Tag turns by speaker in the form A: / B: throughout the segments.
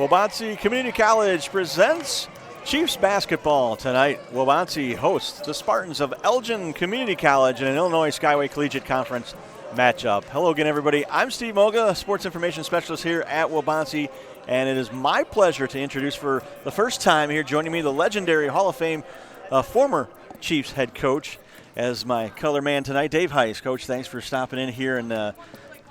A: Waubonsee Community College presents Chiefs basketball tonight. Waubonsee hosts the Spartans of Elgin Community College in an Illinois Skyway Collegiate Conference matchup. Hello again, everybody. I'm Steve Moga, sports information specialist here at Waubonsee, and it is my pleasure to introduce for the first time here joining me the legendary Hall of Fame former Chiefs head coach as my color man tonight, Dave Heiss. Coach, thanks for stopping in here and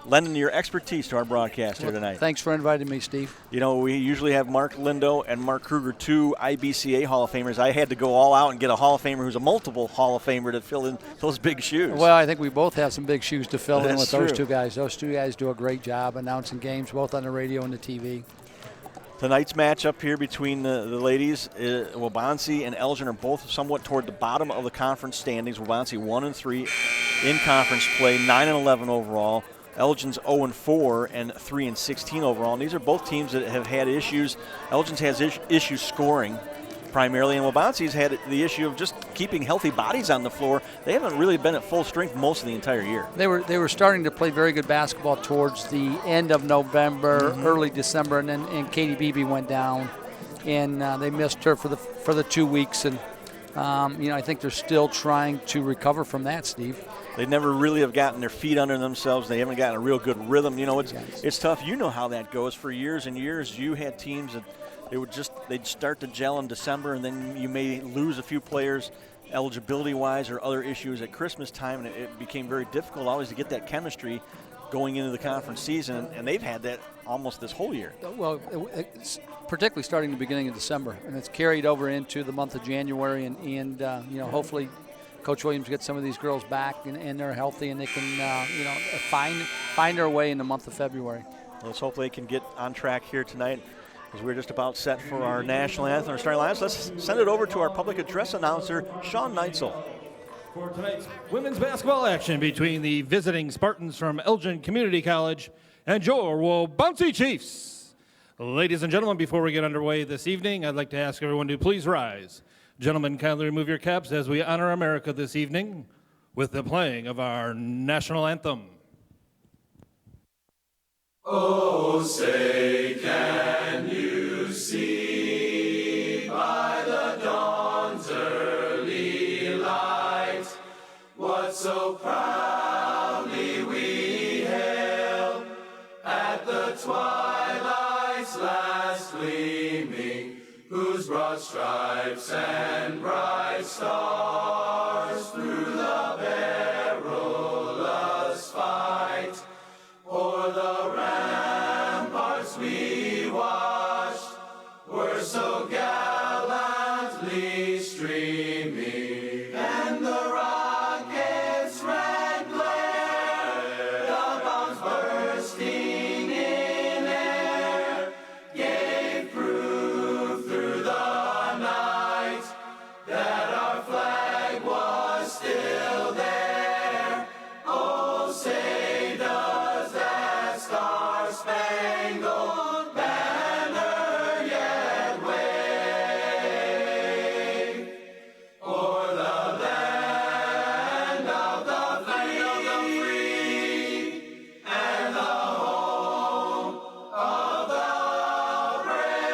A: lending your expertise to our broadcast here tonight.
B: Thanks for inviting me, Steve.
A: You know, we usually have Mark Lindo and Mark Kruger, two IBCA Hall of Famers. I had to go all out and get a Hall of Famer who's a multiple Hall of Famer to fill in those big shoes.
B: Well, I think we both have some big shoes to fill in with those
A: true.
B: two guys. Those two guys do a great job announcing games, both on the radio and the TV.
A: Tonight's matchup here between the ladies, Waubonsee and Elgin are both somewhat toward the bottom of the conference standings. Waubonsee 1-3 in conference play, 9-11 overall. Elgin's 0-4 and 3-16 overall. And these are both teams that have had issues. Elgin's has issues scoring primarily, and Waubonsee's had the issue of just keeping healthy bodies on the floor. They haven't really been at full strength most of the entire year.
B: They were starting to play very good basketball towards the end of November, early December, and then Katie Beebe went down, and they missed her for the 2 weeks. And I think they're still trying to recover from that, Steve.
A: They never really have gotten their feet under themselves. They haven't gotten a real good rhythm. You know, it's tough. You know how that goes. For years and years, you had teams that they'd start to gel in December, and then you may lose a few players eligibility-wise or other issues at Christmas time, and it became very difficult always to get that chemistry going into the conference season, and they've had that almost this whole year.
B: Well, it's particularly starting the beginning of December, and it's carried over into the month of January, and hopefully Coach Williams gets some of these girls back and they're healthy and they can find their way in the month of February.
A: Let's hope they can get on track here tonight, as we're just about set for our national anthem, our starting lineups. Let's send it over to our public address announcer, Sean Neitzel.
C: For tonight's women's basketball action between the visiting Spartans from Elgin Community College and your Waubonsee Chiefs. Ladies and gentlemen, before we get underway this evening, I'd like to ask everyone to please rise. Gentlemen, kindly remove your caps as we honor America this evening with the playing of our national anthem.
D: Oh, say, can you see by the dawn's early light what so proudly we hailed at the twilight's last gleaming, whose broad stripes and bright stars through the perilous fight o'er the ramparts we watched were so gallantly streaming, and the rockets' red glare, the bombs bursting in air, gave proof through the night that our flag was still there. Oh, say does that star-spangled banner yet wave o'er the land of the free and the home of the brave.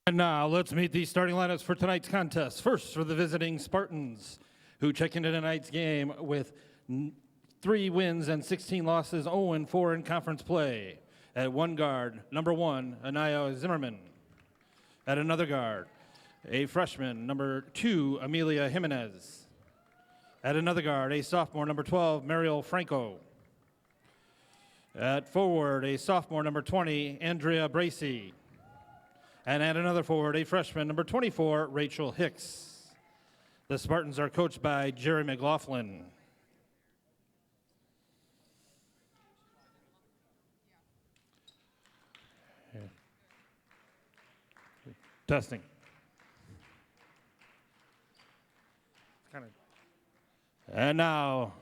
C: And now let's meet the starting lineups for tonight's contest. First, for the visiting Spartans, who check into tonight's game with 3 wins and 16 losses, 0-4 in conference play. At one guard, number 1, Anaya Zimmerman. At another guard, a freshman, number 2, Amelia Jimenez. At another guard, a sophomore, number 12, Mariel Franco. At forward, a sophomore, number 20, Andrea Bracey. And at another forward, a freshman, number 24, Rachel Hicks. The Spartans are coached by Jerry McLaughlin. Testing. And now,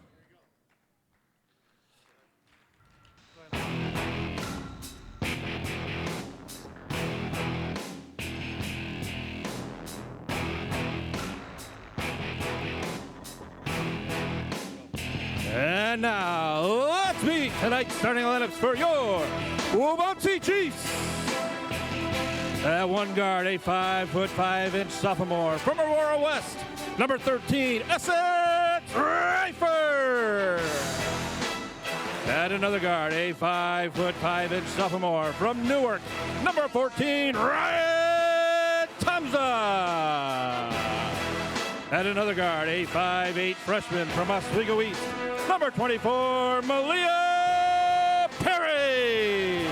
C: And now, let's meet tonight's starting lineups for your WCC Chiefs. At one guard, a 5'5" sophomore from Aurora West, number 13, Essex Rayford. At another guard, a 5'5" sophomore from Newark, number 14, Ryan Tamza. At another guard, a 5'8" freshman from Oswego East, number 24, Malia Perry.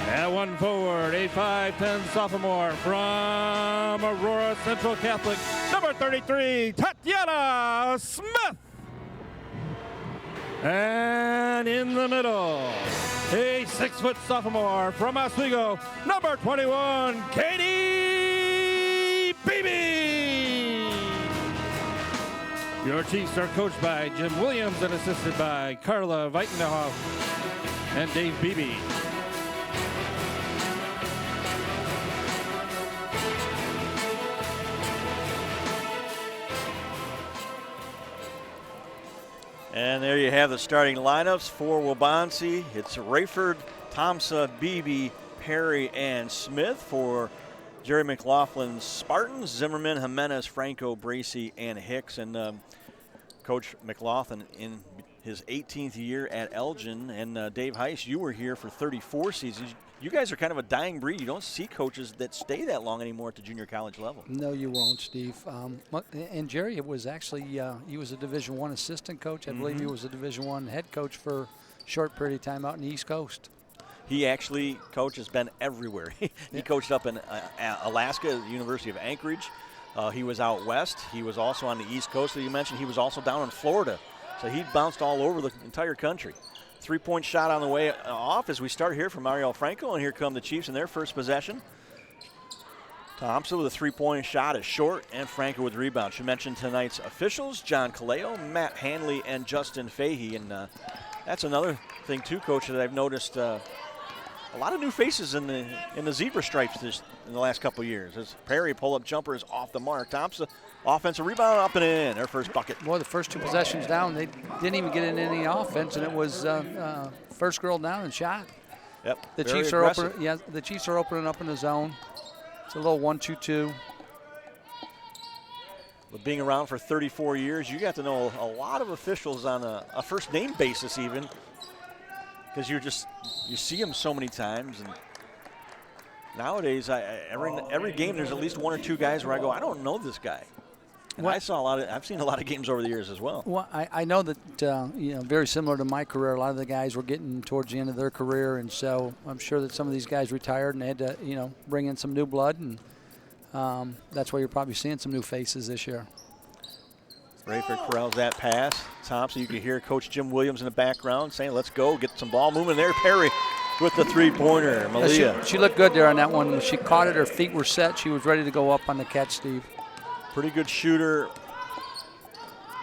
C: At one forward, a 5'10" sophomore from Aurora Central Catholic, number 33, Tatiana Smith. And in the middle, a 6-foot sophomore from Oswego, number 21, Katie Beebe. Your Chiefs are coached by Jim Williams and assisted by Carla Weitenhoff and Dave Beebe.
A: And there you have the starting lineups for Waubonsee. It's Rayford, Thompson, Beebe, Perry, and Smith. For Jerry McLaughlin's Spartans, Zimmerman, Jimenez, Franco, Bracey, and Hicks. And Coach McLaughlin in his 18th year at Elgin. And Dave Heiss, you were here for 34 seasons. You guys are kind of a dying breed. You don't see coaches that stay that long anymore at the junior college level.
B: No, you won't, Steve. And Jerry was actually, he was a Division I assistant coach. I believe he was a Division I head coach for a short period of time out in the East Coast.
A: He actually, Coach, has been everywhere. He coached up in Alaska at the University of Anchorage. He was out west. He was also on the East Coast that you mentioned. He was also down in Florida. So he bounced all over the entire country. 3-point shot on the way off as we start here from Mariel Franco, and here come the Chiefs in their first possession. Thompson with a 3-point shot is short, and Franco with the rebound. She mentioned tonight's officials, John Kaleo, Matt Hanley, and Justin Fahey. And that's another thing, too, Coach, that I've noticed a lot of new faces in the zebra stripes in the last couple of years. As Perry pull-up jumper is off the mark. Thompson, offensive rebound, up and in, their first bucket.
B: Boy, the first two possessions down, they didn't even get in any offense, and it was first girl down and shot.
A: Yep,
B: the
A: very
B: Chiefs
A: aggressive.
B: are open. Yeah, the Chiefs are opening up in the zone. It's a little 1-2-2.
A: But being around for 34 years, you got to know a lot of officials on a first name basis, even, because you see them so many times. And nowadays, every game there's at least one or two guys where I go, I don't know this guy. And I've seen a lot of games over the years as well.
B: Well, I know that very similar to my career, a lot of the guys were getting towards the end of their career, and so I'm sure that some of these guys retired and they had to bring in some new blood, and that's why you're probably seeing some new faces this year.
A: Rayford corrals that pass. Thompson, you can hear Coach Jim Williams in the background saying, let's go, get some ball moving there. Perry with the three-pointer. Malia.
B: She looked good there on that one. When she caught it, her feet were set. She was ready to go up on the catch, Steve.
A: Pretty good shooter.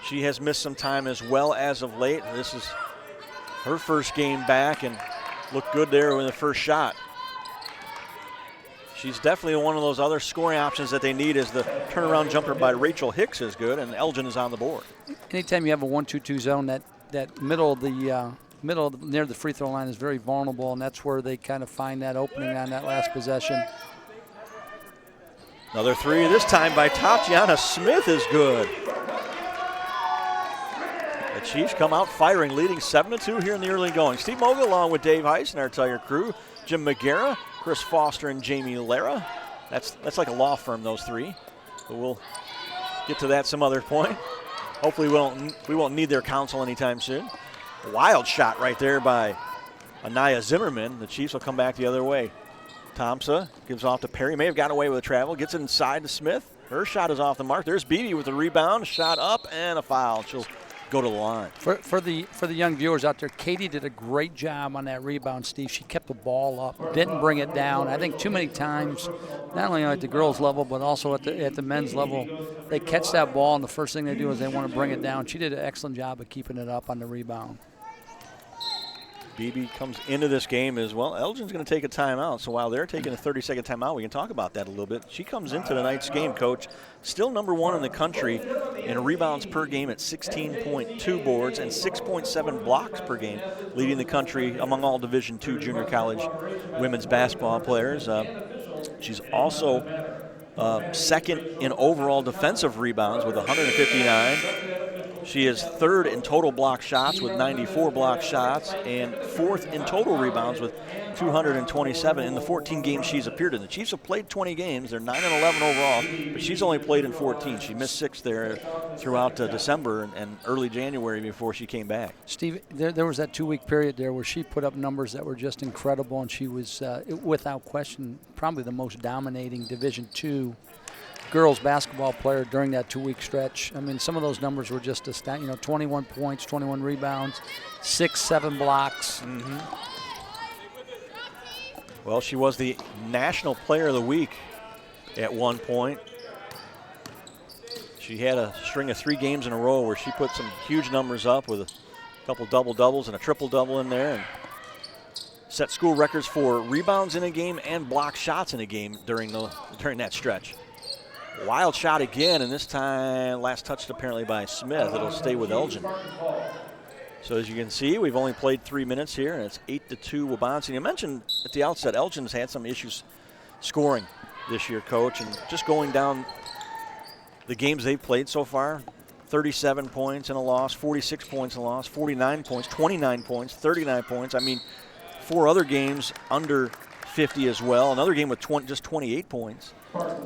A: She has missed some time as well as of late. This is her first game back and looked good there with the first shot. She's definitely one of those other scoring options that they need, as the turnaround jumper by Rachel Hicks is good, and Elgin is on the board.
B: Anytime you have a 1-2-2 zone, that middle of the near the free throw line is very vulnerable, and that's where they kind of find that opening on that last possession.
A: Another three, this time by Tatiana Smith, is good. The Chiefs come out firing, leading 7-2 here in the early going. Steve Moga along with Dave Heiss and our entire crew. Jim McGarrah, Chris Foster, and Jamie Lara. That's like a law firm, those three. But we'll get to that some other point. Hopefully we won't need their counsel anytime soon. A wild shot right there by Anaya Zimmerman. The Chiefs will come back the other way. Thompson gives off to Perry. May have gotten away with a travel. Gets it inside to Smith. Her shot is off the mark. There's Beebe with the rebound. Shot up and a foul. She'll go to the line.
B: For the young viewers out there, Katie did a great job on that rebound, Steve. She kept the ball up, didn't bring it down. I think too many times, not only at the girls' level, but also at the men's level, they catch that ball, and the first thing they do is they want to bring it down. She did an excellent job of keeping it up on the rebound.
A: Beebe comes into this game as well. Elgin's going to take a timeout, so while they're taking a 30-second timeout, we can talk about that a little bit. She comes into tonight's game, Coach, still number one in the country in rebounds per game at 16.2 boards and 6.7 blocks per game, leading the country among all Division II junior college women's basketball players. She's also second in overall defensive rebounds with 159. She is third in total block shots with 94 block shots and fourth in total rebounds with 227 in the 14 games she's appeared in. The Chiefs have played 20 games. They're 9-11 overall, but she's only played in 14. She missed 6 there throughout December and early January before she came back.
B: Steve, there was that 2-week period there where she put up numbers that were just incredible, and she was, without question, probably the most dominating Division II girls basketball player during that 2-week stretch. I mean, some of those numbers were just astounding. 21 points, 21 rebounds, 6-7 blocks.
A: Mm-hmm. Well, she was the National Player of the Week at one point. She had a string of 3 games in a row where she put some huge numbers up with a couple double-doubles and a triple-double in there, and set school records for rebounds in a game and block shots in a game during that stretch. Wild shot again, and this time last touched apparently by Smith. It'll stay with Elgin. So as you can see, we've only played 3 minutes here, and it's 8-2 Waubonsie. You mentioned at the outset, Elgin's had some issues scoring this year, Coach, and just going down the games they've played so far, 37 points in a loss, 46 points in a loss, 49 points, 29 points, 39 points. I mean, 4 other games under 50 as well. Another game with just 28 points.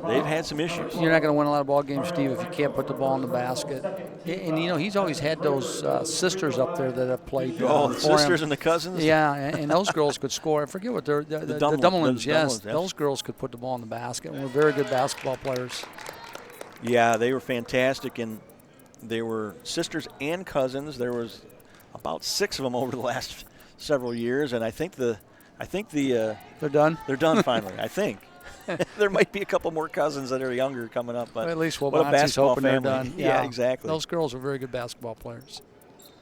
A: They've had some issues.
B: You're not going to win a lot of ball games, Steve, if you can't put the ball in the basket. And, he's always had those sisters up there that have played
A: the sisters him. And the cousins?
B: Yeah, and those girls could score. I forget what they're – the Dumlins, yes. Those girls could put the ball in the basket and were very good basketball players.
A: Yeah, they were fantastic, and they were sisters and cousins. There was about 6 of them over the last several years, and I think they're done. They're done finally. I think there might be a couple more cousins that are younger coming up, but
B: at least Waubonsie's hoping they're done.
A: Yeah, exactly.
B: Those girls are very good basketball players.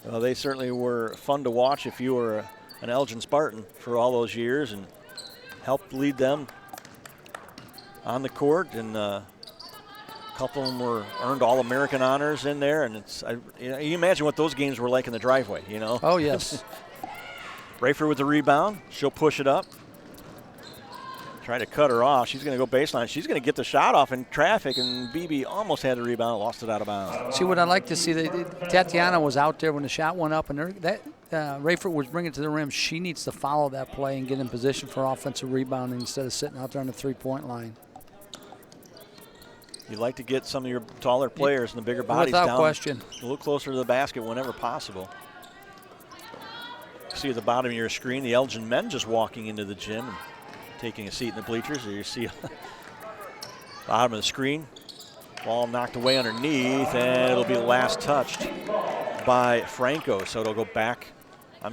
A: Well, they certainly were fun to watch if you were an Elgin Spartan for all those years and helped lead them on the court, and a couple of them were earned All-American honors in there, and you imagine what those games were like in the driveway,
B: Oh, yes.
A: Rayford with the rebound. She'll push it up. Try to cut her off. She's going to go baseline. She's going to get the shot off in traffic, and BB almost had the rebound, lost it out of bounds.
B: See, what I like to see, Tatiana was out there when the shot went up, and Rayford was bringing it to the rim. She needs to follow that play and get in position for offensive rebounding instead of sitting out there on the three-point line.
A: You'd like to get some of your taller players and the bigger bodies
B: Without
A: down
B: question.
A: A little closer to the basket whenever possible. See at the bottom of your screen the Elgin men just walking into the gym and taking a seat in the bleachers. You see bottom of the screen, ball knocked away underneath, and it'll be last touched by Franco. So it'll go back, by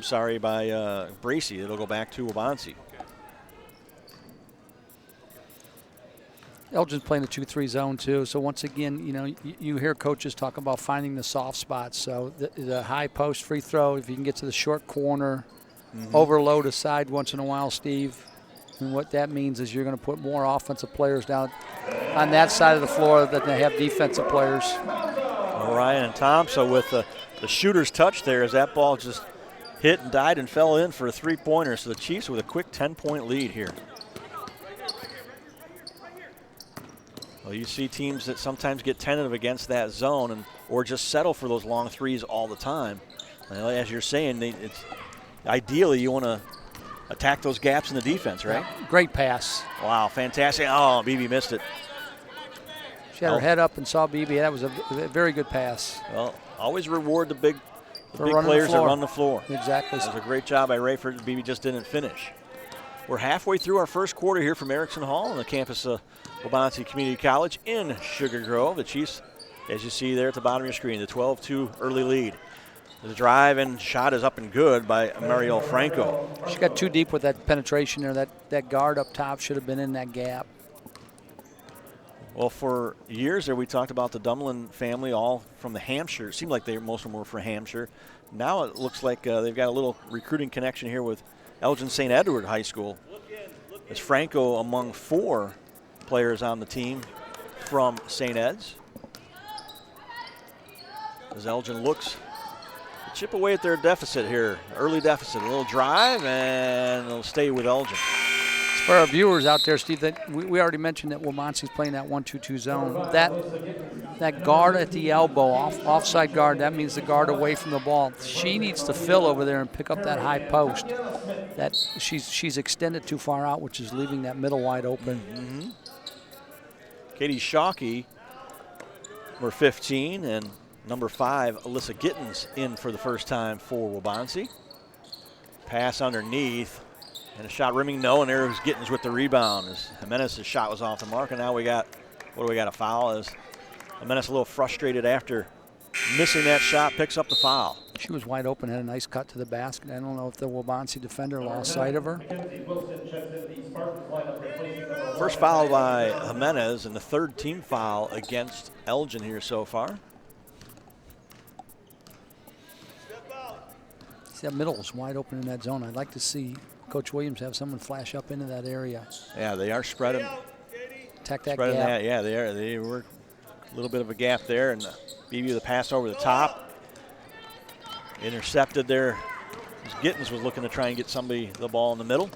A: Bracey. It'll go back to Waubonsie.
B: Elgin's playing a 2-3 zone too. So once again, you hear coaches talk about finding the soft spots. So the high post free throw, if you can get to the short corner, overload a side once in a while, Steve. And what that means is you're going to put more offensive players down on that side of the floor than they have defensive players.
A: Ryan and Thompson with the shooter's touch there as that ball just hit and died and fell in for a three-pointer. So the Chiefs with a quick 10-point lead here. Well, you see teams that sometimes get tentative against that zone or just settle for those long threes all the time. Well, as you're saying, ideally you want to attack those gaps in the defense, right?
B: Great pass.
A: Wow, fantastic. Oh, BB missed it.
B: She had her head up and saw BB. That was a very good pass.
A: Well, always reward the big players that run the floor.
B: Exactly.
A: That was a great job by Rayford. BB just didn't finish. We're halfway through our first quarter here from Erickson Hall on the campus of Waubonsie Community College in Sugar Grove. The Chiefs, as you see there at the bottom of your screen, the 12-2 early lead. The drive and shot is up and good by Mariel Franco.
B: She got too deep with that penetration there. That guard up top should have been in that gap.
A: Well, for years there we talked about the Dumlin family, all from the Hampshire. It seemed like most of them were from Hampshire. Now it looks like they've got a little recruiting connection here with Elgin St. Edward High School. As Franco among 4 players on the team from St. Ed's. as Elgin looks to chip away at their deficit here. Early deficit, a little drive, and they'll stay with Elgin.
B: For our viewers out there, Steve, that we already mentioned that Womanski's playing that 1-2-2 zone. That guard at the elbow, offside guard, that means the guard away from the ball. She needs to fill over there and pick up that high post. That she's extended too far out, which is leaving that middle wide open.
A: Mm-hmm. Katie Shockey, number 15, and number 5, Alyssa Gittens, in for the first time for Waubonsee. Pass underneath. And a shot rimming no, and there was Gittens with the rebound as Jimenez's shot was off the mark. And now we got, a foul as Jimenez a little frustrated after missing that shot, picks up the foul.
B: She was wide open, had a nice cut to the basket. I don't know if the Waubonsee defender lost sight of her.
A: First foul by Jimenez and the third team foul against Elgin here so far.
B: See, that middle is wide open in that zone. I'd like to see Coach Williams have someone flash up into that area.
A: Yeah, they are spreading.
B: Attack that
A: spreading
B: gap.
A: That, yeah, they are. They were a little bit of a gap there, and BB with a pass over the top. Intercepted there. Gittens was looking to try and get somebody the ball in the middle.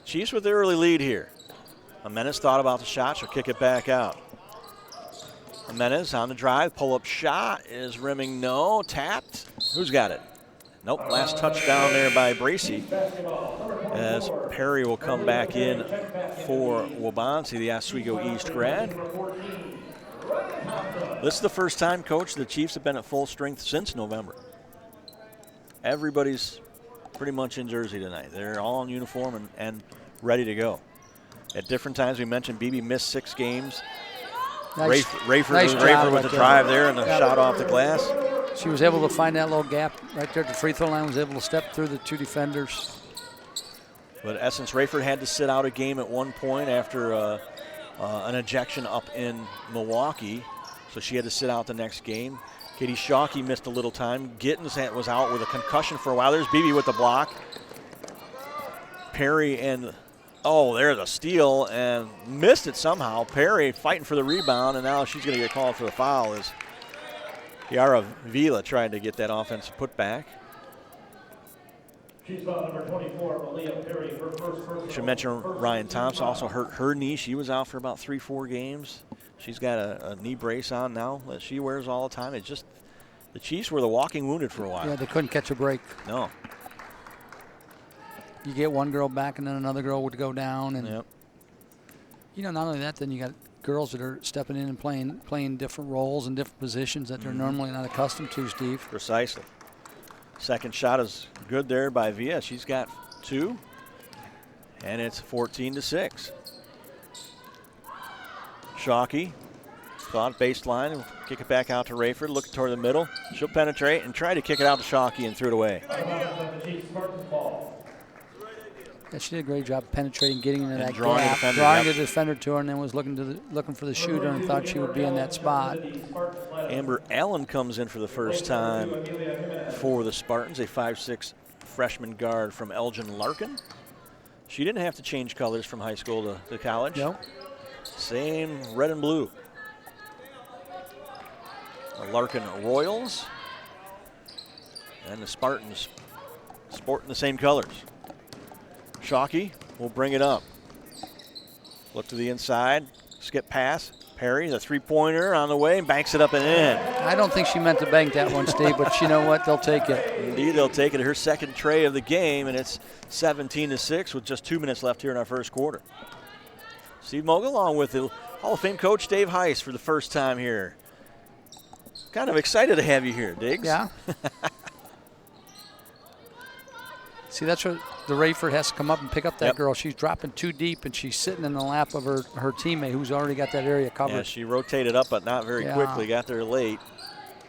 A: Chiefs with the early lead here. Jimenez thought about the shot. She'll kick it back out. Jimenez on the drive. Pull-up shot is rimming no. Tapped. Who's got it? Nope, last touchdown there by Bracy as Perry will come back in for Waubonsee, the Oswego East grad. This is the first time, Coach, the Chiefs have been at full strength since November. Everybody's pretty much in jersey tonight. They're all in uniform and ready to go. At different times, we mentioned BB missed 6 games.
B: Nice,
A: Rafer with the drive there and the shot off the glass.
B: She was able to find that little gap right there at the free throw line, was able to step through the 2 defenders.
A: But Essence Rayford had to sit out a game at one point after an ejection up in Milwaukee, so she had to sit out the next game. Katie Shockey missed a little time. Gittens was out with a concussion for a while. There's BB with the block. Perry and, there's a steal and missed it somehow. Perry fighting for the rebound, and now she's going to get called for the foul as Yara Vila tried to get that offensive putback.
D: She's foul number 24, Malia Perry, her first personal.
A: Should mention Ryan Thompson also hurt her knee. She was out for about 3-4 games. She's got a knee brace on now that she wears all the time. It's just the Chiefs were the walking wounded for a while.
B: Yeah, they couldn't catch a break.
A: No.
B: You get one girl back and then another girl would go down. And
A: yep.
B: Not only that, then you got girls that are stepping in and playing different roles and different positions that they're normally not accustomed to, Steve.
A: Precisely. Second shot is good there by Villa. She's got 2, and it's 14-6. Shockey thought baseline and kick it back out to Rayford. Look toward the middle. She'll penetrate and try to kick it out to Shockey and threw it away.
B: Yeah, she did a great job penetrating, getting into that
A: drawing
B: gap,
A: the defender,
B: drawing the defender to her, and then was looking for the shooter and thought she would be in that spot.
A: Amber Allen comes in for the first time for the Spartans, a 5'6" freshman guard from Elgin Larkin. She didn't have to change colors from high school to college.
B: Nope.
A: Same red and blue. The Larkin Royals and the Spartans sporting the same colors. Shockey will bring it up. Look to the inside, skip pass. Perry, the three-pointer on the way, and banks it up and in.
B: I don't think she meant to bank that one, Steve, but you know what? They'll take it.
A: Indeed, they'll take it. Her second tray of the game, and it's 17-6 with just 2 minutes left here in our first quarter. Steve Moga along with the Hall of Fame coach Dave Heiss for the first time here. Kind of excited to have you here, Diggs.
B: Yeah. See, that's what the Rayford has to come up and pick up that girl. She's dropping too deep, and she's sitting in the lap of her teammate who's already got that area covered.
A: Yeah, she rotated up, but not very quickly. Got there late.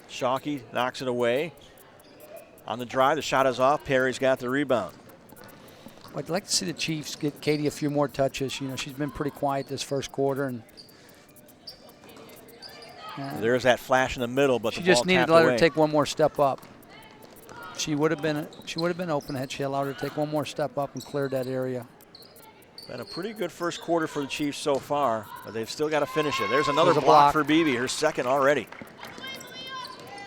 A: Shockey knocks it away. On the drive, the shot is off. Perry's got the rebound.
B: I'd like to see the Chiefs get Katie a few more touches. You know, she's been pretty quiet this first quarter, and
A: there's that flash in the middle, but
B: she
A: the ball
B: just needed
A: tapped
B: to let
A: away.
B: her take one more step up. She would have been open had she allowed her to take one more step up and cleared that area.
A: Been a pretty good first quarter for the Chiefs so far, but they've still got to finish it. There's another
B: There's a
A: block
B: block
A: for Beebe, her second already.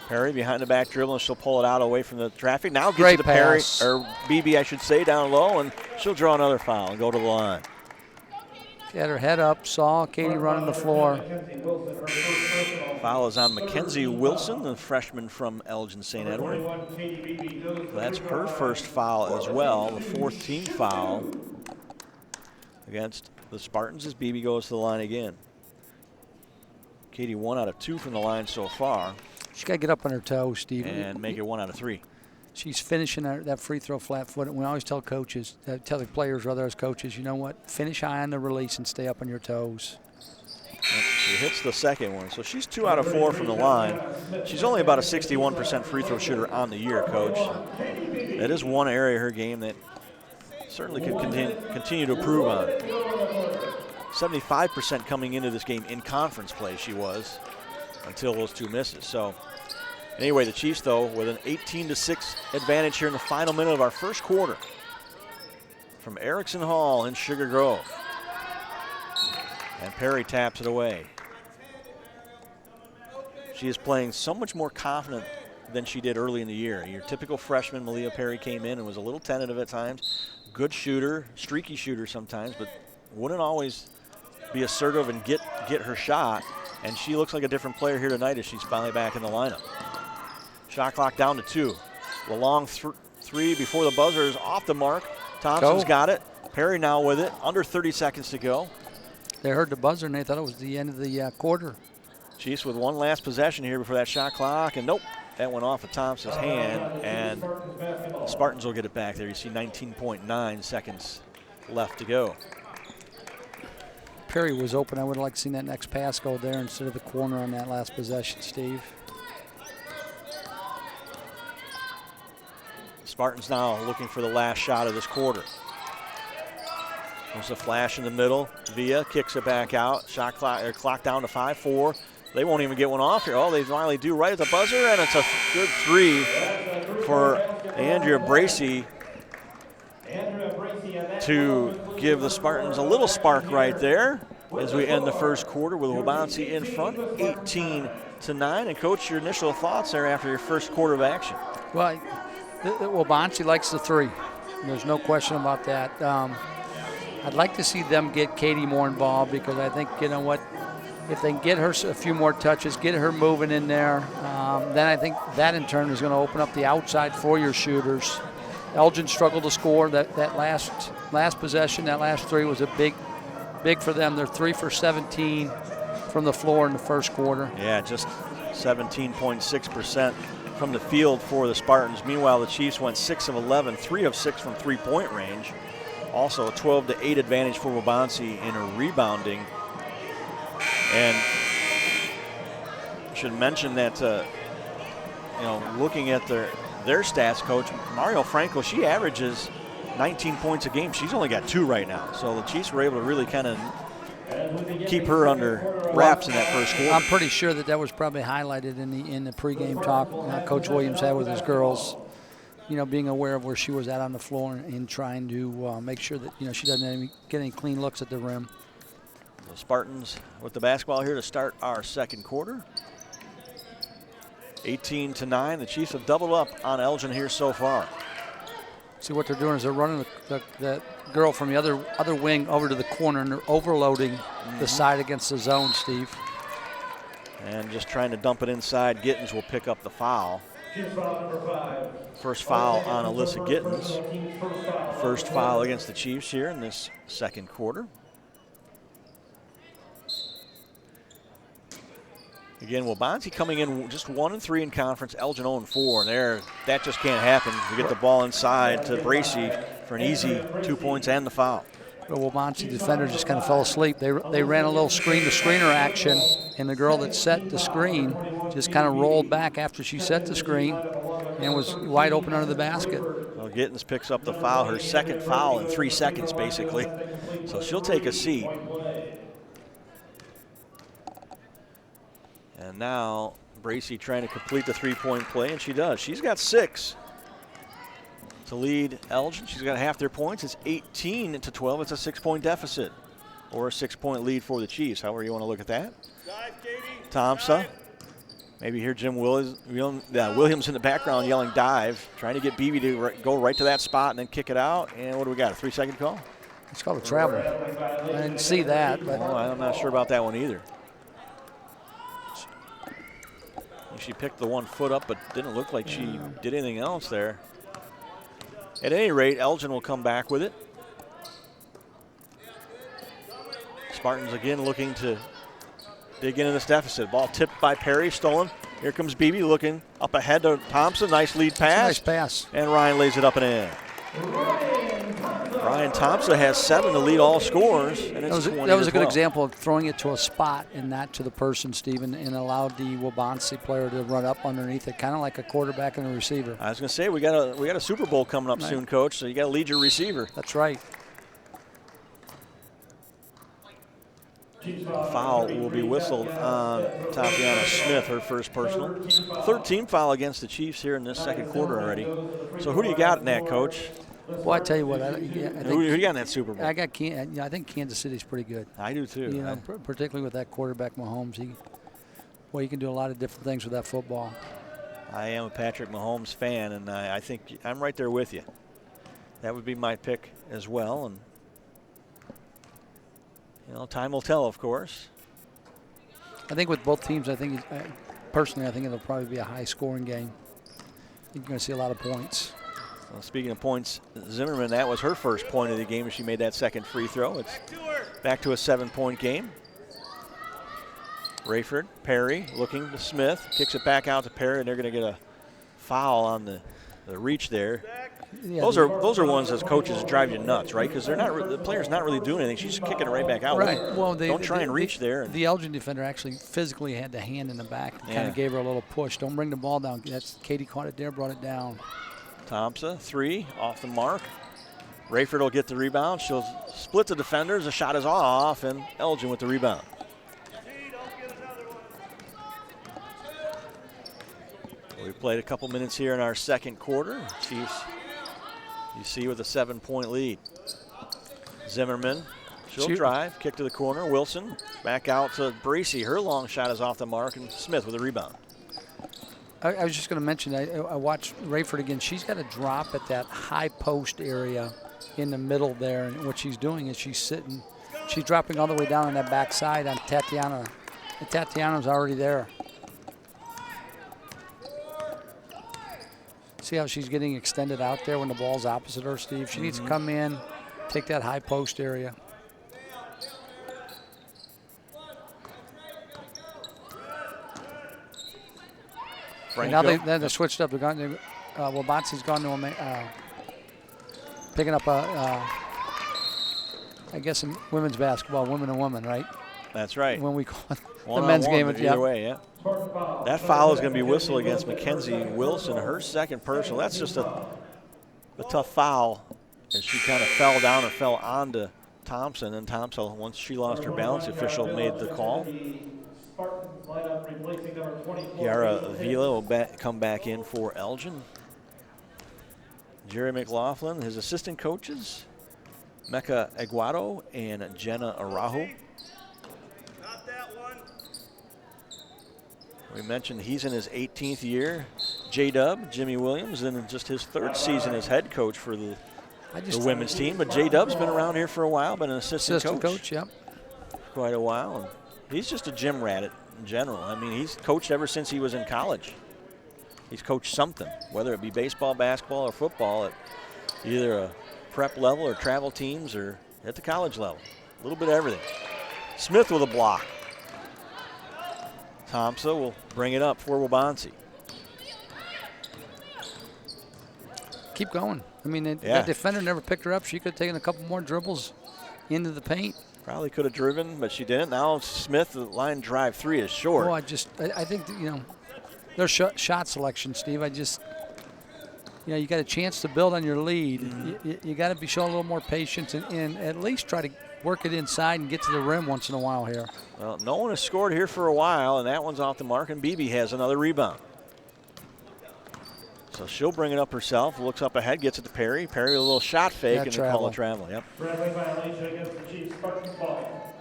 A: Perry behind the back dribble, and she'll pull it out away from the traffic. Now gets
B: Great
A: it to Perry,
B: pass.
A: or Beebe, I should say, down low, and she'll draw another foul and go to the line.
B: She had her head up, saw Katie running the floor.
A: Foul is on Mackenzie Wilson, the freshman from Elgin St. Edward. That's her first foul as well, the fourth team foul against the Spartans as Beebe goes to the line again. Katie 1 out of 2 from the line so far.
B: She's got to get up on her toes, Steve.
A: And make it 1 out of 3.
B: She's finishing that free throw flat-footed. We always tell coaches, tell the players rather as coaches, you know what? Finish high on the release and stay up on your toes.
A: She hits the second one, so she's 2 out of 4 from the line. She's only about a 61% free throw shooter on the year, Coach. That is one area of her game that certainly could continue to improve on. 75% coming into this game in conference play she was until those 2 misses. So anyway, the Chiefs, though, with an 18-6 advantage here in the final minute of our first quarter from Erickson Hall in Sugar Grove. And Perry taps it away. She is playing so much more confident than she did early in the year. Your typical freshman, Malia Perry, came in and was a little tentative at times. Good shooter, streaky shooter sometimes, but wouldn't always be assertive and get her shot. And she looks like a different player here tonight as she's finally back in the lineup. Shot clock down to 2. The long three before the buzzer is off the mark. Thompson's got it. Perry now with it. Under 30 seconds to go.
B: They heard the buzzer and they thought it was the end of the quarter.
A: Chiefs with one last possession here before that shot clock, and nope, that went off of Thompson's hand, and the Spartans will get it back there. You see 19.9 seconds left to go.
B: Perry was open. I would have liked to see that next pass go there instead of the corner on that last possession, Steve.
A: Spartans now looking for the last shot of this quarter. There's a flash in the middle. Villa kicks it back out. Shot clock down to 5-4. They won't even get one off here. Oh, they finally do right at the buzzer, and it's a good 3 for Andrea Bracey to give the Spartans a little spark right there as we end the first quarter with Waubonsee in front, 18-9. And Coach, your initial thoughts there after your first quarter of action?
B: Well, Waubonsee likes the 3. There's no question about that. I'd like to see them get Katie more involved because I think, you know what, if they can get her a few more touches, get her moving in there, then I think that in turn is going to open up the outside for your shooters. Elgin struggled to score. That last possession, that last 3 was a big for them. They're 3 for 17 from the floor in the first quarter.
A: Yeah, just 17.6% from the field for the Spartans. Meanwhile, the Chiefs went 6 of 11, 3 of 6 from three-point range. Also a 12-8 advantage for Waubonsee in her rebounding. And I should mention that, looking at their stats, Coach, Mario Franco, she averages 19 points a game. She's only got 2 right now. So the Chiefs were able to really kind of keep her under wraps in that first quarter.
B: I'm pretty sure that was probably highlighted in the pregame talk Coach Williams had with his girls. Being aware of where she was at on the floor and trying to make sure that, she doesn't get any clean looks at the rim.
A: The Spartans with the basketball here to start our second quarter. 18-9. The Chiefs have doubled up on Elgin here so far.
B: See what they're doing is they're running the girl from the other wing over to the corner, and they're overloading the side against the zone, Steve.
A: And just trying to dump it inside. Gittens will pick up the foul. First foul on Alyssa Gittens. First foul against the Chiefs here in this second quarter. Again, Waubonsee coming in just 1-3 in conference. Elgin 0-4. There, that just can't happen. We get the ball inside to Bracey for an easy 2 points and the foul.
B: The Waubonsee defender just kind of fell asleep. They ran a little screen-to-screener action, and the girl that set the screen just kind of rolled back after she set the screen and was wide open under the basket.
A: Well, Gittens picks up the foul, her second foul in 3 seconds, basically. So she'll take a seat. And now Bracey trying to complete the three-point play, and she does. She's got 6. to lead Elgin. She's got half their points. It's 18-12. It's a 6-point deficit, or a 6-point lead for the Chiefs, however you want to look at that. Thompson. Maybe hear Jim Williams in the background yelling dive, trying to get Beebe to go right to that spot and then kick it out. And what do we got, a 3-second call?
B: It's called a travel. I didn't see that, but
A: I'm not sure about that one either. She picked the 1 foot up, but didn't look like she did anything else there. At any rate, Elgin will come back with it. Spartans again looking to dig into this deficit. Ball tipped by Perry, stolen. Here comes Beebe looking up ahead to Thompson. Nice lead pass.
B: Nice pass.
A: And Ryan lays it up and in. Ryan Thompson has 7 to lead all scores. And it's
B: that was a good example of throwing it to a spot and not to the person, Stephen, and allowed the Waubonsee player to run up underneath it, kind of like a quarterback and a receiver.
A: I was going to say, we got a Super Bowl coming up soon, Coach, so you got to lead your receiver.
B: That's right.
A: A foul will be whistled on Tatiana Smith, her first personal. 13 foul against the Chiefs here in this second quarter already. So who do you got in that, Coach?
B: Well, I tell you what, I think
A: who you got in that Super Bowl?
B: I think Kansas City's pretty good.
A: I do too.
B: You know, particularly with that quarterback Mahomes. He can do a lot of different things with that football.
A: I am a Patrick Mahomes fan, and I think I'm right there with you. That would be my pick as well, and time will tell, of course.
B: I think with both teams, personally, I think it'll probably be a high-scoring game. You're going to see a lot of points.
A: Well, speaking of points, Zimmerman, that was her first point of the game as she made that second free throw. It's back to a 7-point game. Rayford, Perry looking to Smith, kicks it back out to Perry, and they're going to get a foul on the reach there. Yeah, those are ones as coaches that drive you nuts, right? Because the player's not really doing anything. She's kicking it right back out.
B: Right. Well,
A: don't try and reach there.
B: The Elgin defender actually physically had the hand in the back, kind of gave her a little push. Don't bring the ball down. Katie caught it there, brought it down.
A: Thompson, 3 off the mark. Rayford will get the rebound. She'll split the defenders. The shot is off, and Elgin with the rebound. We played a couple minutes here in our second quarter. Chiefs, you see, with a 7-point lead. Zimmerman, she'll drive, kick to the corner. Wilson back out to Bracey. Her long shot is off the mark, and Smith with a rebound.
B: I was just going to mention, I watched Rayford again. She's got to drop at that high post area in the middle there, and what she's doing is she's dropping all the way down on that backside on Tatiana. And Tatiana's already there. See how she's getting extended out there when the ball's opposite her, Steve? She needs to come in, take that high post area. Now they switched up. Waubonsee's gone to picking up I guess in women's basketball, women and women, right?
A: That's right.
B: When we call it the men's game.
A: Either way, yeah. That foul is going to be whistled against Mackenzie Wilson, her second personal. That's just a tough foul as she kind of fell down or fell onto Thompson. And Thompson, once she lost her balance, the official made the call. Yara Avila will come back in for Elgin. Jerry McLaughlin, his assistant coaches, Mecca Aguado and Jenna Araujo. We mentioned he's in his 18th year. J-Dub, Jimmy Williams, in just his 3rd season as head coach for the women's team. But J-Dub's been around here for a while, been an assistant coach.
B: Yep.
A: Quite a while. And he's just a gym rat in general. I mean, he's coached ever since he was in college. He's coached something, whether it be baseball, basketball, or football at either a prep level or travel teams or at the college level. A little bit of everything. Smith with a block. Thompson will bring it up for Waubonsee.
B: Keep going. I mean, that defender never picked her up. She could have taken a couple more dribbles into the paint.
A: Probably could have driven, but she didn't. Now Smith, the line drive 3 is short.
B: Oh, I think that, their shot selection, Steve. You got a chance to build on your lead. You got to be showing a little more patience and at least try to work it inside and get to the rim once in a while here.
A: Well, no one has scored here for a while, and that one's off the mark, and Beebe has another rebound. So she'll bring it up herself, looks up ahead, gets it to Perry. Perry with a little shot fake and they call it travel. Yep.
D: Friendly violation against the Chiefs, Spartans ball.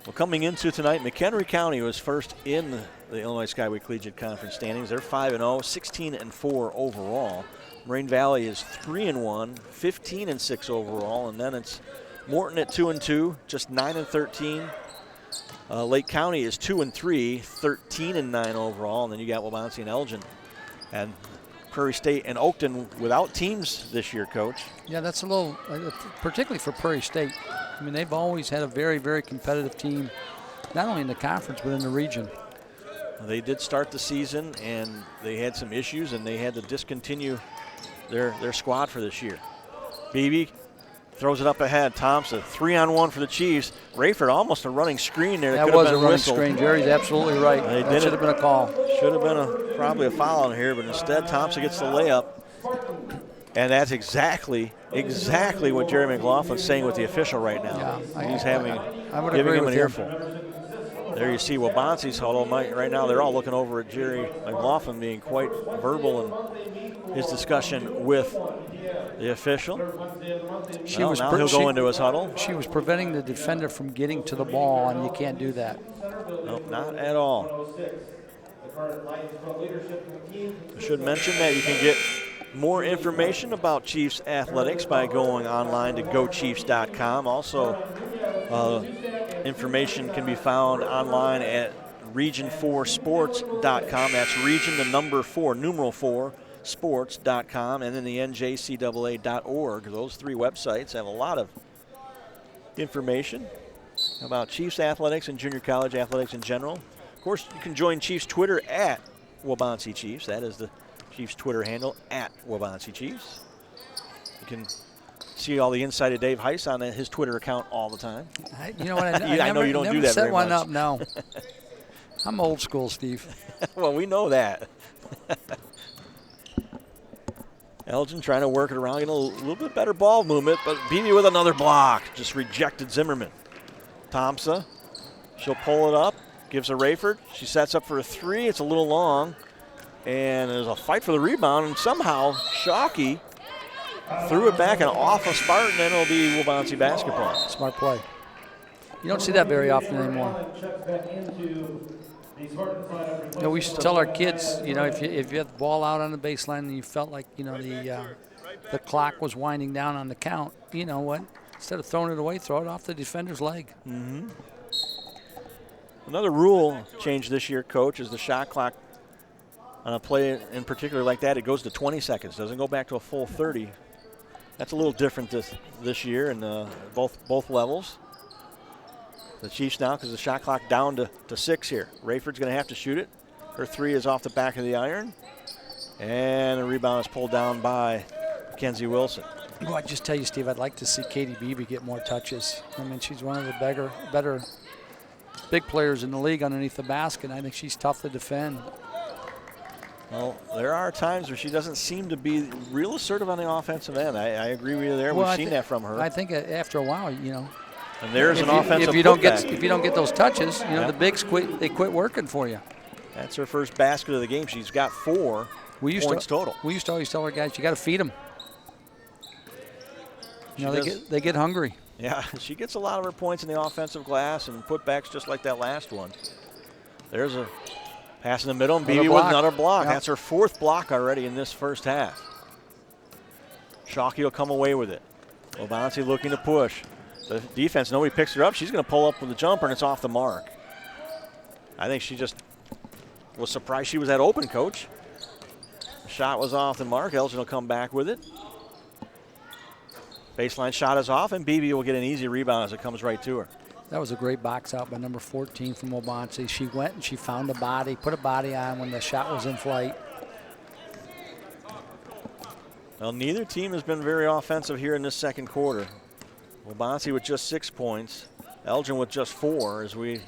A: Well, coming into tonight, McHenry County was first in the Illinois Skyway Collegiate Conference standings. They're 5-0, 16-4 overall. Moraine Valley is 3-1, 15-6 overall, and then it's Morton at 2-2, just 9-13. Lake County is 2-3, 13-9 overall, and then you got Waubonsee and Elgin. And Prairie State and Oakton without teams this year, Coach.
B: Yeah, that's a little, particularly for Prairie State. I mean, they've always had a very, very competitive team, not only in the conference but in the region.
A: They did start the season, and they had some issues, and they had to discontinue their squad for this year. Beebe throws it up ahead. Thompson, 3-on-1 for the Chiefs. Rayford almost a running screen there.
B: That was a running screen. Jerry's absolutely right. That should have been a call.
A: Should have been probably a foul on here, but instead Thompson gets the layup. And that's exactly what Jerry McLaughlin's saying with the official right now.
B: Yeah,
A: He's giving him an earful. There you see Waubonsee's huddle. Right now they're all looking over at Jerry McLaughlin being quite verbal in his discussion with the official. Now he'll go into his huddle.
B: She was preventing the defender from getting to the ball, and you can't do that.
A: Nope, not at all. I should mention that you can get more information about Chiefs athletics by going online to gochiefs.com. Also, information can be found online at region4sports.com. That's region, the number 4, numeral 4, sports.com, and then the njcaa.org. Those three websites have a lot of information about Chiefs athletics and junior college athletics in general. Of course, you can join Chiefs Twitter at Waubonsee Chiefs. That is the Chiefs Twitter handle, at Waubonsee Chiefs. You can see all the insight of Dave Heiss on his Twitter account all the time.
B: You know what?
A: I know you don't do that
B: set
A: very
B: one
A: much.
B: Up, no. I'm old school, Steve.
A: Well, we know that. Elgin trying to work it around, getting a little bit better ball movement, but Beebe with another block. Just rejected Zimmerman. Thompson, she'll pull it up, gives a Rayford. She sets up for a three. It's a little long. And there's a fight for the rebound, and somehow Shockey threw it back and off of Spartan, and it'll be Waubonsee basketball.
B: Smart play. You don't see that very often anymore. You know, we used to tell our kids, you know, if you had the ball out on the baseline and you felt like, you know, the clock was winding down on the count, you know what? Instead of throwing it away, throw it off the defender's leg.
A: Mm-hmm. Another rule change this year, Coach, is the shot clock on a play in particular like that, it goes to 20 seconds. Doesn't go back to a full 30. That's a little different this year in both levels. The Chiefs now, because the shot clock down to 6 here. Rayford's going to have to shoot it. Her three is off the back of the iron. And the rebound is pulled down by Mackenzie Wilson.
B: Well, I just tell you, Steve, I'd like to see Katie Beebe get more touches. I mean, she's one of the better big players in the league underneath the basket. I think she's tough to defend.
A: Well, there are times where she doesn't seem to be real assertive on the offensive end. I agree with you there. We've seen that from her.
B: I think after a while, you know.
A: And there's an offensive
B: if you don't get those touches, you know, the bigs quit working for you.
A: That's her first basket of the game. She's got 4 points total.
B: We used to always tell our guys, you got to feed them. You know, they get hungry.
A: Yeah, she gets a lot of her points in the offensive glass and putbacks just like that last one. There's a pass in the middle, and Beebe with another block. Yep. That's her 4th block already in this first half. Shockey will come away with it. Waubonsee looking to push. The defense, nobody picks her up. She's going to pull up with the jumper, and it's off the mark. I think she just was surprised she was that open, Coach. The shot was off the mark. Elgin will come back with it. Baseline shot is off, and Beebe will get an easy rebound as it comes right to her.
B: That was a great box out by number 14 from Waubonsee. She went and she found a body, put a body on when the shot was in flight.
A: Well, neither team has been very offensive here in this second quarter. Waubonsee with just 6 points. Elgin with just 4 as we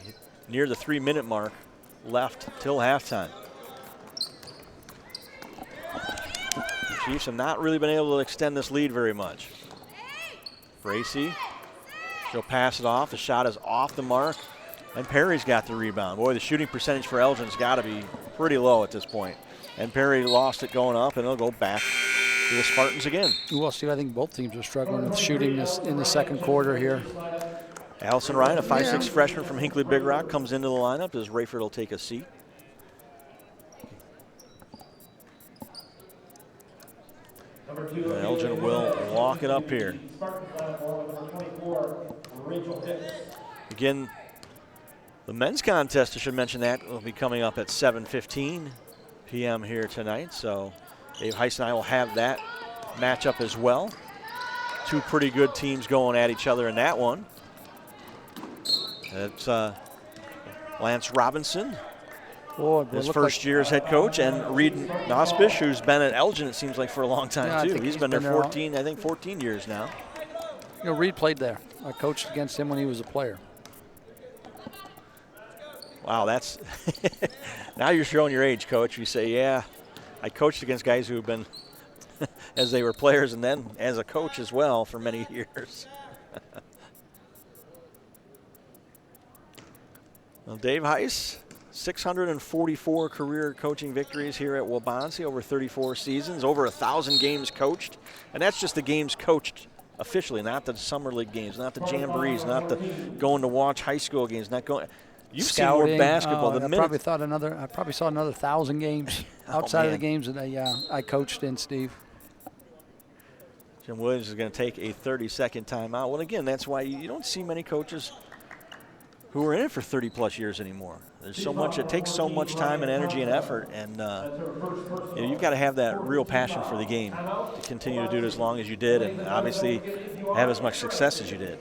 A: near the 3-minute mark left till halftime. The Chiefs have not really been able to extend this lead very much. Bracy, she'll pass it off. The shot is off the mark, and Perry's got the rebound. Boy, the shooting percentage for Elgin's got to be pretty low at this point. And Perry lost it going up, and it'll go back to the Spartans again.
B: Well, Steve, I think both teams are struggling with shooting this in the second quarter here.
A: Allison Ryan, a 5'6" freshman from Hinckley Big Rock, comes into the lineup as Rayford will take a seat. Elgin will walk it up here. Again, the men's contest, I should mention that, will be coming up at 7:15 p.m. here tonight. So Dave Heiss and I will have that matchup as well. Two pretty good teams going at each other in that one. It's Lance Robinson, his first year as head coach, and Reed Nospish, who's been at Elgin, it seems like, for a long time, too. He's been there 14 years now.
B: You know, Reed played there. I coached against him when he was a player.
A: Wow, that's now you're showing your age, Coach. You say, yeah, I coached against guys who have been, as they were players and then as a coach as well for many years. Well, Dave Heiss, 644 career coaching victories here at Waubonsee, over 34 seasons, over 1,000 games coached. And that's just the games coached officially, not the summer league games, not the jamborees, not the going to watch high school games, not going. You've
B: Scouting.
A: seen more basketball than
B: I probably saw another 1,000 games outside of the games that I coached in, Steve.
A: Jim Williams is going to take a 30-second timeout. Well, again, that's why you don't see many coaches who are in it for 30-plus years anymore. There's so much. It takes so much time and energy and effort, and you've got to have that real passion for the game to continue to do it as long as you did, and obviously have as much success as you did.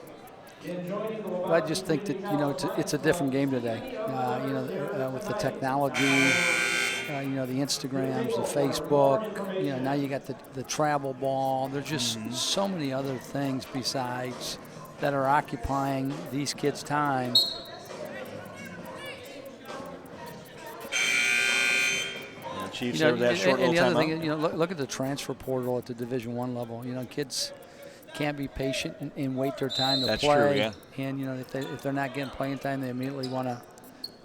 B: Well, I just think that it's a different game today. With the technology, the Instagrams, the Facebook. Now you got the travel ball. There's just so many other things besides that are occupying these kids' time.
A: Chiefs serve that short little
B: and the other
A: timeout.
B: thing, look at the transfer portal at the Division I level. Kids can't be patient and wait their time to
A: That's
B: play.
A: true, yeah.
B: And if they're not getting playing time, they immediately want to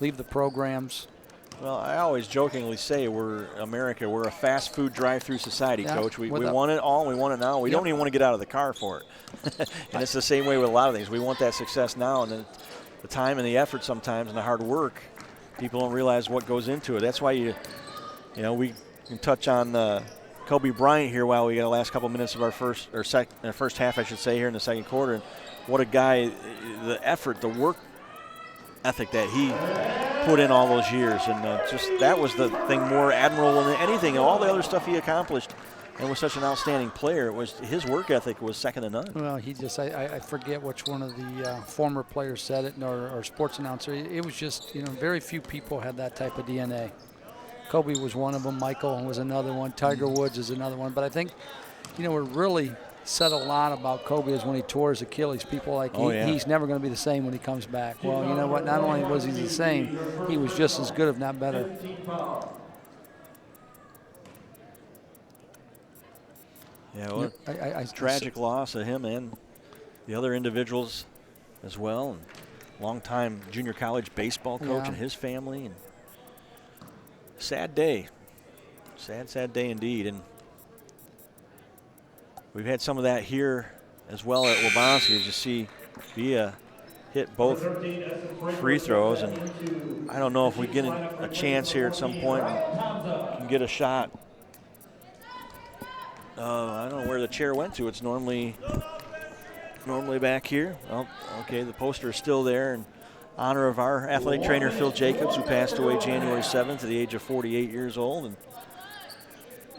B: leave the programs.
A: Well, I always jokingly say we're America. We're a fast food drive-through society,
B: Yeah,
A: Coach. We want it all, and we want it now. We don't even want to get out of the car for it. And it's the same way with a lot of things. We want that success now, and then the time and the effort sometimes and the hard work, people don't realize what goes into it. That's why we can touch on Kobe Bryant here while we got the last couple minutes of our first half, I should say, here in the second quarter. And what a guy, the effort, the work ethic that he put in all those years, and that was the thing more admirable than anything. All the other stuff he accomplished and was such an outstanding player, his work ethic was second to none.
B: Well, I forget which one of the former players said it, or sports announcer. It was just, very few people had that type of DNA. Kobe was one of them. Michael was another one. Tiger Woods is another one. But I think, what really said a lot about Kobe is when he tore his Achilles. People he's never going to be the same when he comes back. Well, you know what? Not only was he the same, he was just as good, if not better.
A: Yeah, well, tragic loss of him and the other individuals as well. And longtime junior college baseball coach and his family. And sad day. Sad day indeed. And we've had some of that here as well at Waubonsee. As you see, Villa hit both free throws. And I don't know if we get a chance here at some point and can get a shot. I don't know where the chair went to. It's normally back here. Oh, okay, the poster is still there in honor of our athletic trainer, Phil Jacobs, who passed away January 7th at the age of 48 years old.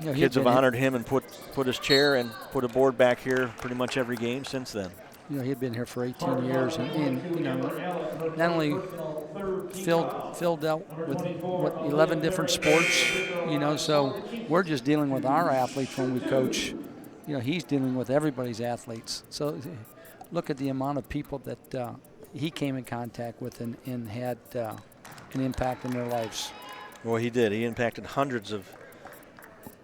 A: And kids have honored him and put his chair and put a board back here pretty much every game since then.
B: He had been here for 18 years, and not only Phil dealt with 11 different sports, so we're just dealing with our athletes when we coach. He's dealing with everybody's athletes. So look at the amount of people that he came in contact with and had an impact in their lives.
A: Well, he did. He impacted hundreds of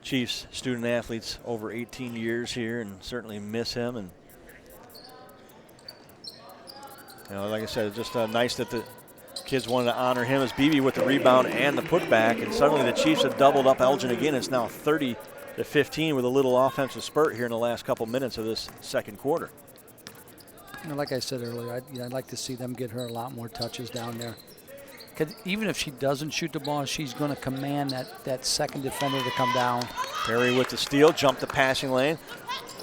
A: Chiefs student athletes over 18 years here, and certainly miss him. And like I said, it's just nice that the Kids wanted to honor him as Beebe with the rebound and the putback, and suddenly the Chiefs have doubled up Elgin again. It's now 30-15 with a little offensive spurt here in the last couple minutes of this second quarter.
B: You know, like I said earlier, I'd like to see them get her a lot more touches down there. Because even if she doesn't shoot the ball, she's going to command that second defender to come down.
A: Perry with the steal, jumped the passing lane,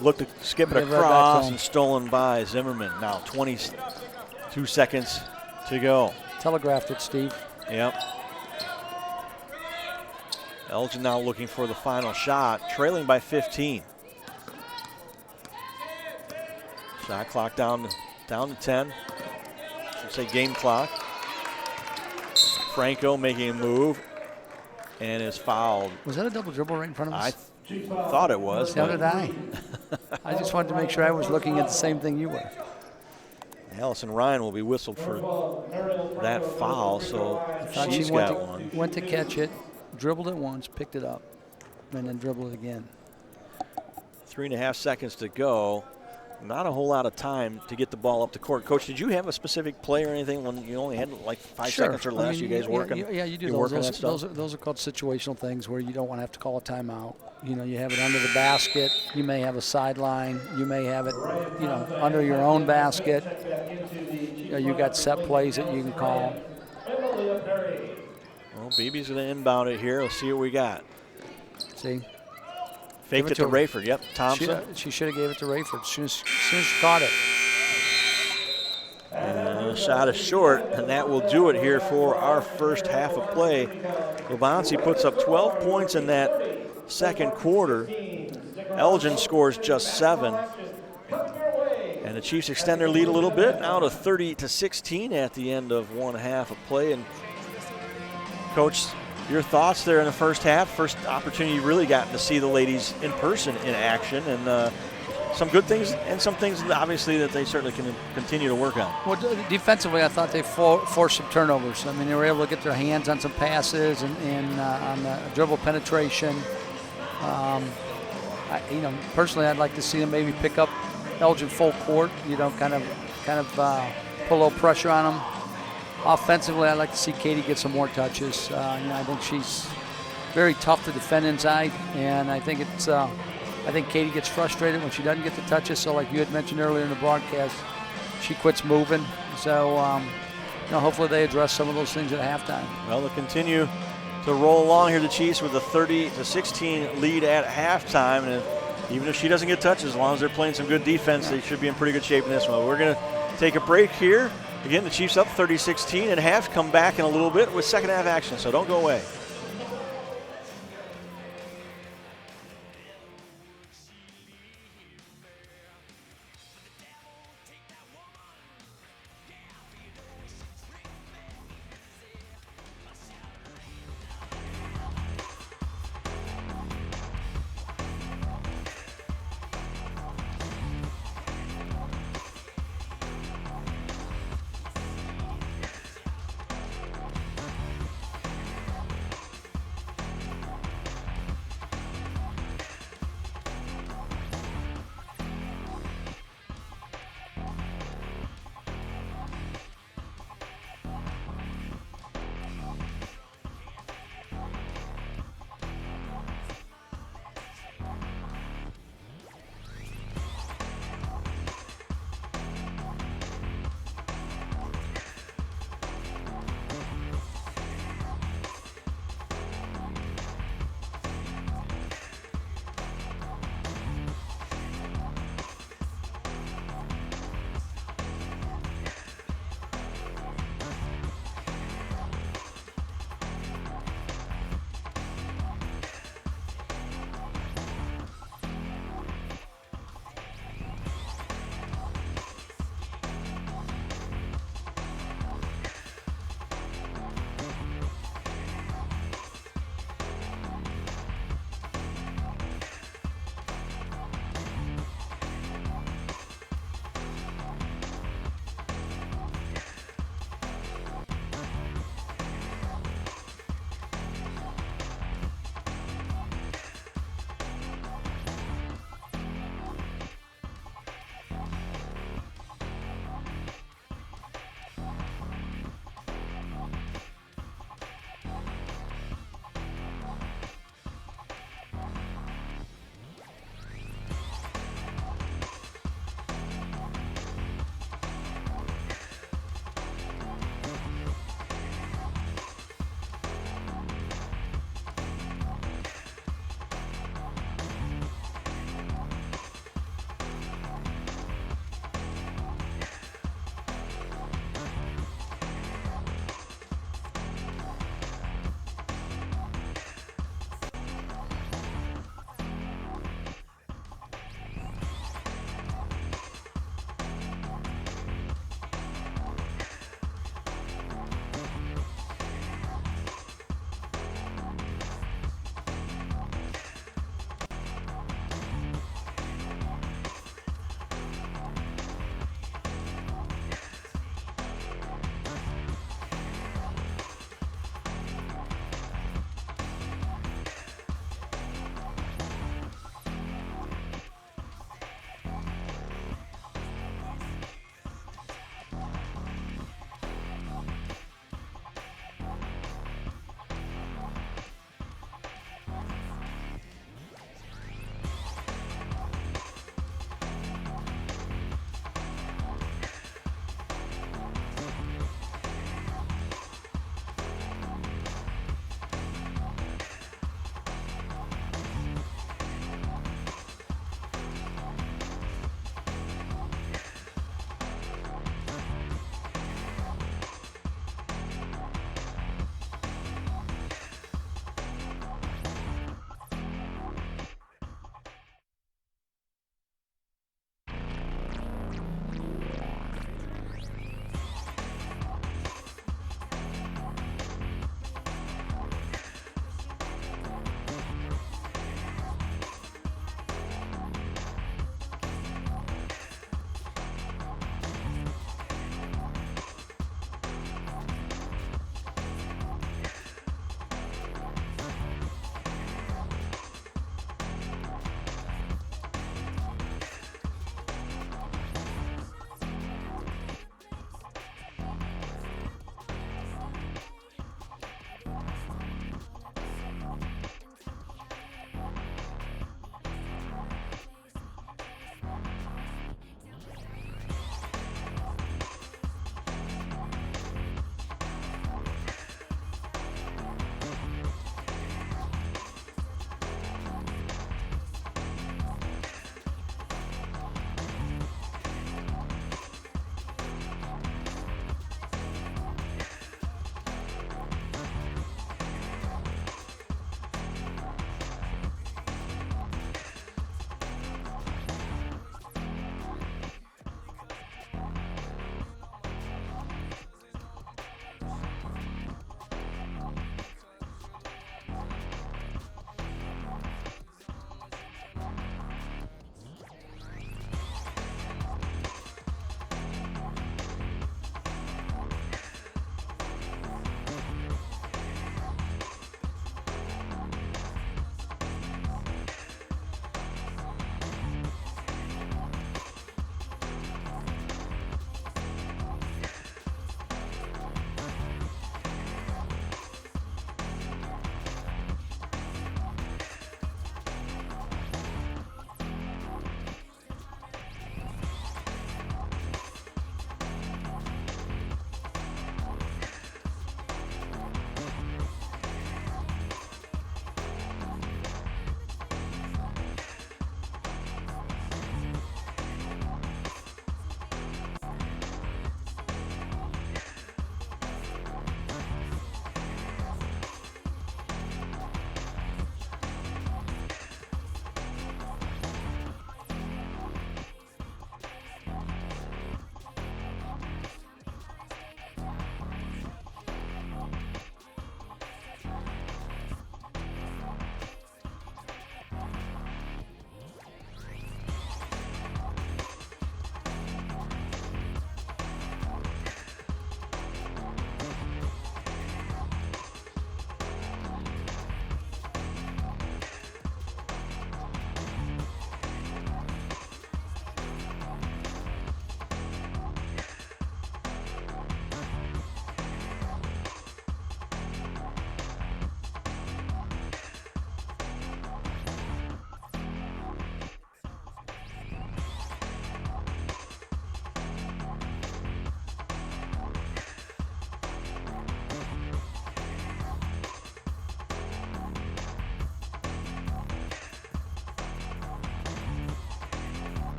A: looked to skip it
B: Give it
A: across,
B: back
A: and stolen by Zimmerman. Now 22 seconds to go.
B: Telegraphed it, Steve.
A: Yep. Elgin now looking for the final shot, trailing by 15. Shot clock down to 10. Should say game clock. Franco making a move and is fouled.
B: Was that a double dribble right in front of us?
A: I thought it was.
B: So did I. I just wanted to make sure I was looking at the same thing you were.
A: Allison Ryan will be whistled for that foul, so she's got one.
B: Went to catch it, dribbled it once, picked it up, and then dribbled it again.
A: 3.5 seconds to go. Not a whole lot of time to get the ball up the court. Coach, did you have a specific play or anything when you only had like 5 seconds or less?
B: I mean,
A: you guys working?
B: Yeah, you do those. Those are called situational things where you don't want to have to call a timeout. You know, you have it under the basket. You may have a sideline. You may have it, you know, under your own basket. You know, you got set plays that you can call.
A: Well, Beebe's going to inbound it here. Let's see what we got.
B: See?
A: Faked it to Rayford. Yep, Thompson.
B: She should have gave it to Rayford as soon as she caught it.
A: And the shot is short, and that will do it here for our first half of play. Waubonsie puts up 12 points in that second quarter. Elgin scores just 7. And the Chiefs extend their lead a little bit, now to 30-16 at the end of one half of play. And Coach, your thoughts there in the first half? First opportunity you really gotten to see the ladies in person in action, and some good things and some things obviously that they certainly can continue to work on.
B: Well, defensively, I thought they forced some turnovers. I mean, they were able to get their hands on some passes and on the dribble penetration. You know, personally, I'd like to see them maybe pick up Elgin full court. You know, kind of put a little pressure on them. Offensively, I'd like to see Katie get some more touches. You know, I think she's very tough to defend inside, and I think it's. I think Katie gets frustrated when she doesn't get the touches. So, like you had mentioned earlier in the broadcast, she quits moving. So, you know, hopefully they address some of those things at halftime.
A: Well, they'll continue to roll along here, the Chiefs, with a 30-16 lead at halftime. And even if she doesn't get touches, as long as they're playing some good defense, they should be in pretty good shape in this one. We're going to take a break here. Again, the Chiefs up 30-16 and half. Come back in a little bit with second half action, so don't go away.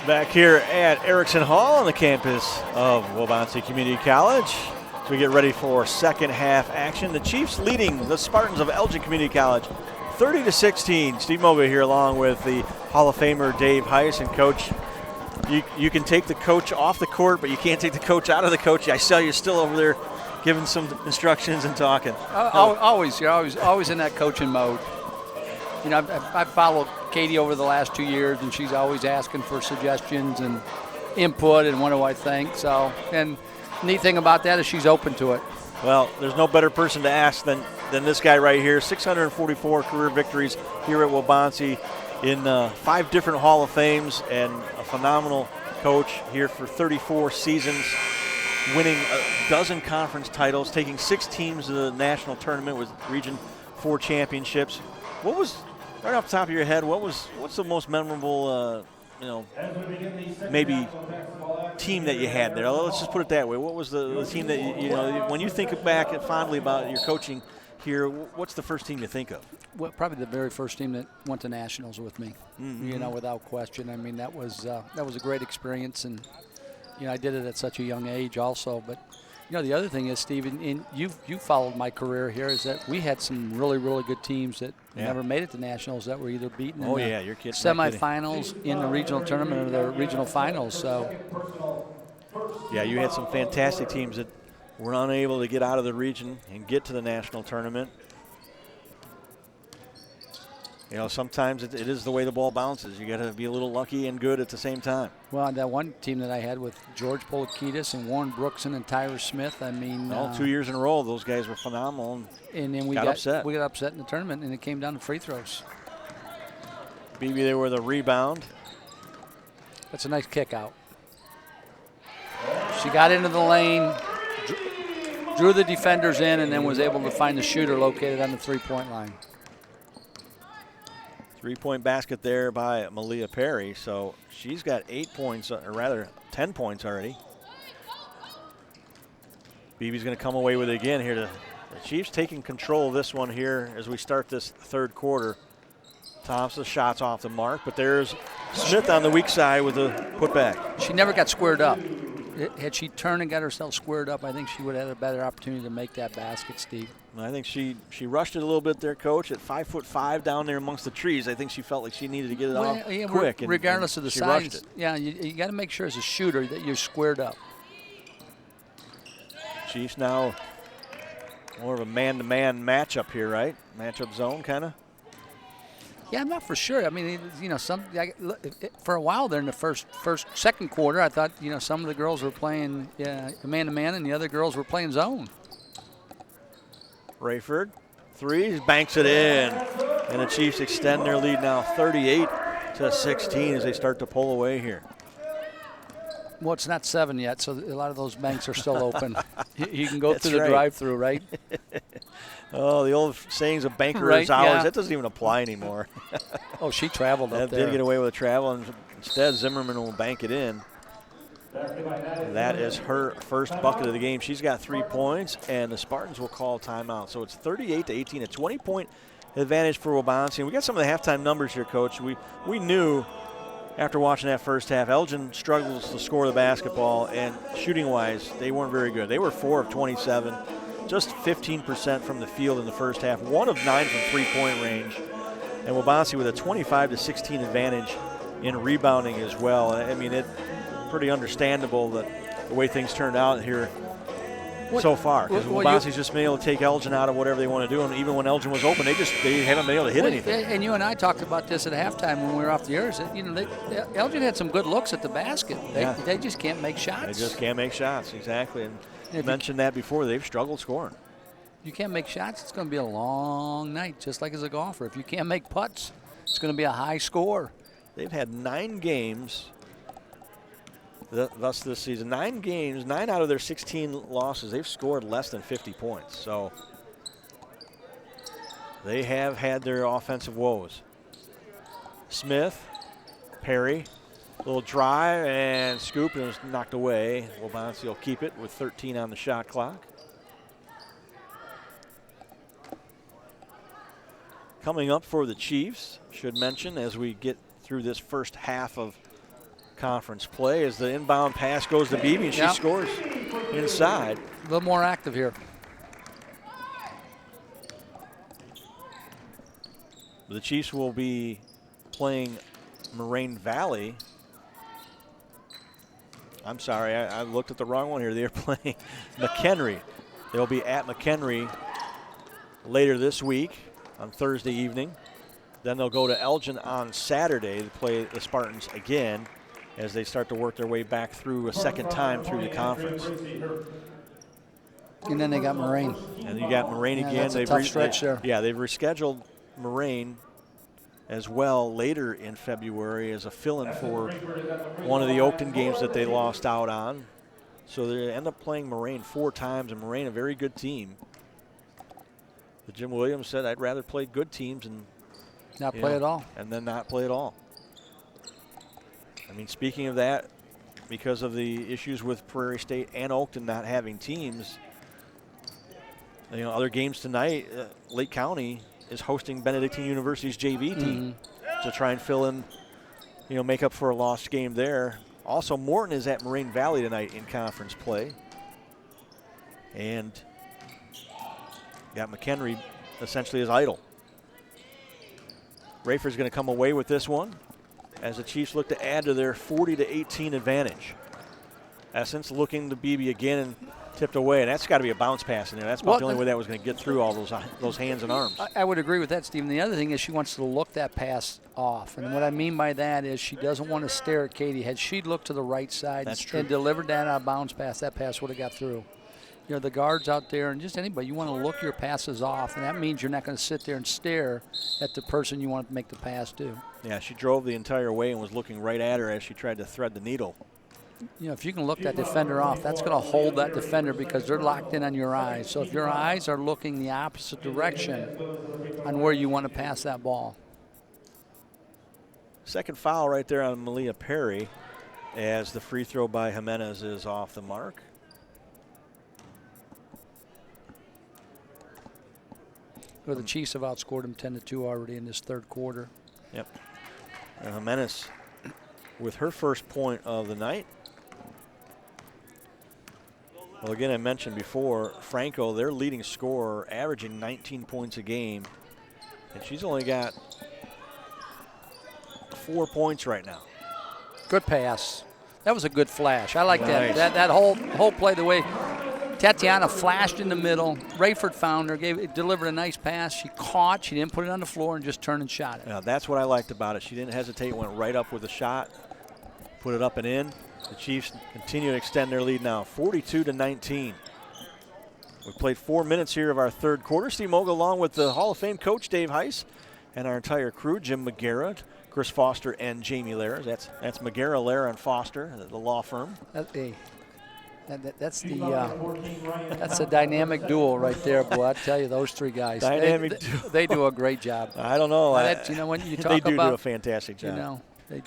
A: Back here at Erickson Hall on the campus of Waubonsee Community College. As we get ready for second half action. The Chiefs leading the Spartans of Elgin Community College 30-16. Steve Moga here along with the Hall of Famer Dave Heiss. And Coach, you can take the coach off the court, but you can't take the coach out of the coach. I saw you still over there giving some instructions and talking.
B: Always in that coaching mode. You know, I've followed Katie over the last 2 years, and she's always asking for suggestions and input and what do I think. So, and neat thing about that is she's open to it.
A: Well, there's no better person to ask than this guy right here. 644 career victories here at Waubonsee in 5 different Hall of Fames, and a phenomenal coach here for 34 seasons, winning a dozen conference titles, taking 6 teams to the national tournament with Region 4 championships. What was, right off the top of your head, what's the most memorable, maybe team that you had there? Let's just put it that way. What was the team that, when you think back fondly about your coaching here, what's the first team you think of?
B: Well, probably the very first team that went to nationals with me, without question. I mean, that was a great experience, and, I did it at such a young age also. But, the other thing is, Steve, and you followed my career here, is that we had some really, really good teams that never made it to nationals that were either beaten in
A: you're kidding.
B: semifinals, in the regional tournament, or the regional finals. So,
A: yeah, you had some fantastic teams that were unable to get out of the region and get to the national tournament. Sometimes it is the way the ball bounces. You got to be a little lucky and good at the same time.
B: Well, that one team that I had with George Polakidis and Warren Brookson and Tyra Smith, I mean,
A: 2 years in a row, those guys were phenomenal.
B: And then we got upset. We got upset in the tournament, and it came down to free throws.
A: BB there with a rebound.
B: That's a nice kick out. She got into the lane, drew the defenders in, and then was able to find the shooter located on the three-point line.
A: 3-point basket there by Malia Perry, so she's got 8 points, or rather 10 points already. BB's going to come away with it again here. The Chiefs taking control of this one here as we start this third quarter. Thompson's shots off the mark, but there's Smith on the weak side with a putback.
B: She never got squared up. Had she turned and got herself squared up, I think she would have had a better opportunity to make that basket, Steve.
A: I think she rushed it a little bit there, Coach, at 5'5" down there amongst the trees. I think she felt like she needed to get it off quick.
B: Regardless of the size,
A: yeah,
B: you got to make sure as a shooter that you're squared up.
A: Chiefs now more of a man-to-man matchup here, right? Matchup zone, kind of.
B: Yeah, I'm not for sure. I mean, for a while there in the second quarter, I thought, some of the girls were playing man-to-man and the other girls were playing zone.
A: Rayford, 3, banks it in. And the Chiefs extend their lead now 38-16 as they start to pull away here.
B: Well, it's not 7 yet, so a lot of those banks are still open. You can go through the drive-through, right?
A: Oh, the old sayings of banker's hours, yeah. That doesn't even apply anymore.
B: Oh, she traveled up there.
A: Did get away with a travel, and instead Zimmerman will bank it in. That is her first bucket of the game. She's got 3 points, and the Spartans will call timeout. So it's 38-18, a 20-point advantage for Waubonsee. And we got some of the halftime numbers here, Coach. We knew after watching that first half, Elgin struggles to score the basketball, and shooting-wise, they weren't very good. They were 4 of 27. Just 15% from the field in the first half, 1 of 9 from three-point range. And Waubonsee with a 25-16 advantage in rebounding as well. I mean, it's pretty understandable that the way things turned out here so far. Because Waubonsee's just been able to take Elgin out of whatever they want to do. And even when Elgin was open, they haven't been able to hit anything.
B: And you and I talked about this at halftime when we were off the air. Elgin had some good looks at the basket. They just can't make shots.
A: They just can't make shots, exactly. And you mentioned that before. They've struggled scoring.
B: You can't make shots, it's going to be a long night, just like as a golfer. If you can't make putts, it's going to be a high score.
A: They've had 9 games thus this season. 9 games, 9 out of their 16 losses, they've scored less than 50 points. So they have had their offensive woes. Smith, Perry, a little drive and scoop, and it was knocked away. Waubonsee will keep it with 13 on the shot clock. Coming up for the Chiefs, should mention as we get through this first half of conference play as the inbound pass goes to Beebe and she scores inside.
B: A little more active here.
A: The Chiefs will be playing Moraine Valley. I'm sorry, I looked at the wrong one here. They're playing McHenry. They'll be at McHenry later this week on Thursday evening. Then they'll go to Elgin on Saturday to play the Spartans again as they start to work their way back through a second time through the conference.
B: And then they got Moraine.
A: And you got Moraine again.
B: That's a tough stretch there.
A: Yeah, they've rescheduled Moraine as well later in February as a fill-in for one of the Oakton games that they lost out on. So they end up playing Moraine 4 times, and Moraine a very good team. But Jim Williams said, I'd rather play good teams and
B: not play at all.
A: And then not play at all. I mean, speaking of that, because of the issues with Prairie State and Oakton not having teams, other games tonight, Lake County is hosting Benedictine University's JV team to try and fill in, make up for a lost game there. Also, Morton is at Moraine Valley tonight in conference play. And got McHenry essentially as idle. Rafer's going to come away with this one as the Chiefs look to add to their 40-18 advantage. Essence looking to Beebe again and tipped away, and that's got to be a bounce pass in there. That's about the only way that was going to get through all those hands and arms.
B: I would agree with that, Stephen. The other thing is she wants to look that pass off, and what I mean by that is she doesn't want to stare at Katie. Had she looked to the right side and delivered that on a bounce pass, that pass would have got through. The guards out there and just anybody, you want to look your passes off, and that means you're not going to sit there and stare at the person you want to make the pass to.
A: Yeah, she drove the entire way and was looking right at her as she tried to thread the needle.
B: If you can look that defender off, that's going to hold that defender because they're locked in on your eyes. So if your eyes are looking the opposite direction on where you want to pass that ball.
A: Second foul right there on Malia Perry as the free throw by Jimenez is off the mark.
B: Well, the Chiefs have outscored them 10-2 already in this third quarter.
A: Yep. And Jimenez with her first point of the night. Well, again, I mentioned before, Franco, their leading scorer, averaging 19 points a game. And she's only got 4 points right now.
B: Good pass. That was a good flash. I like that. That whole play, the way Tatiana flashed in the middle. Rayford found her, delivered a nice pass. She caught. She didn't put it on the floor and just turned and shot it.
A: Yeah, that's what I liked about it. She didn't hesitate, went right up with a shot, put it up and in. The Chiefs continue to extend their lead now, 42-19. We played 4 minutes here of our third quarter. Steve Moga along with the Hall of Fame coach Dave Heiss and our entire crew, Jim McGarrett, Chris Foster, and Jamie Lehrer. That's McGarrett, Lehrer, and Foster, the law firm.
B: That's a dynamic duo right there, boy. I tell you, those three guys.
A: Dynamic duo.
B: They do a great job.
A: I don't know.
B: When you talk
A: they do
B: about,
A: do a fantastic job.
B: They,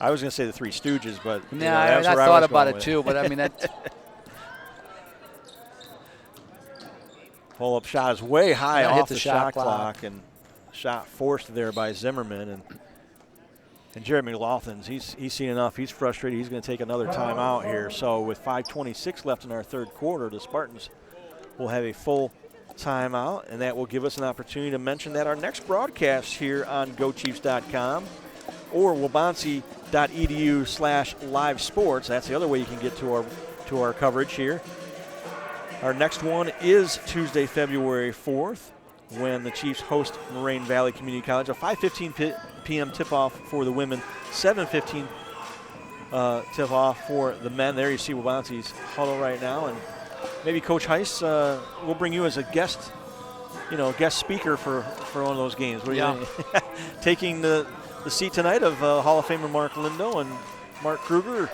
A: I was going to say the Three Stooges, but
B: I thought about it too. But I mean, that
A: pull-up shot is way high off the shot clock, and shot forced there by Zimmerman. And Jared McLaughlin's, he's seen enough. He's frustrated. He's going to take another timeout here. So with 5:26 left in our third quarter, the Spartans will have a full timeout, and that will give us an opportunity to mention that our next broadcast here on GoChiefs.com or waubonsee.edu/live sports. That's the other way you can get to our coverage here. Our next one is Tuesday, February 4th, when the Chiefs host Moraine Valley Community College. A 5:15 p.m. tip-off for the women, 7:15 tip-off for the men. There you see Waubonsee's huddle right now, and maybe Coach Heiss will bring you as a guest speaker for one of those games. Taking the seat tonight of Hall of Famer Mark Lindo and Mark Kruger,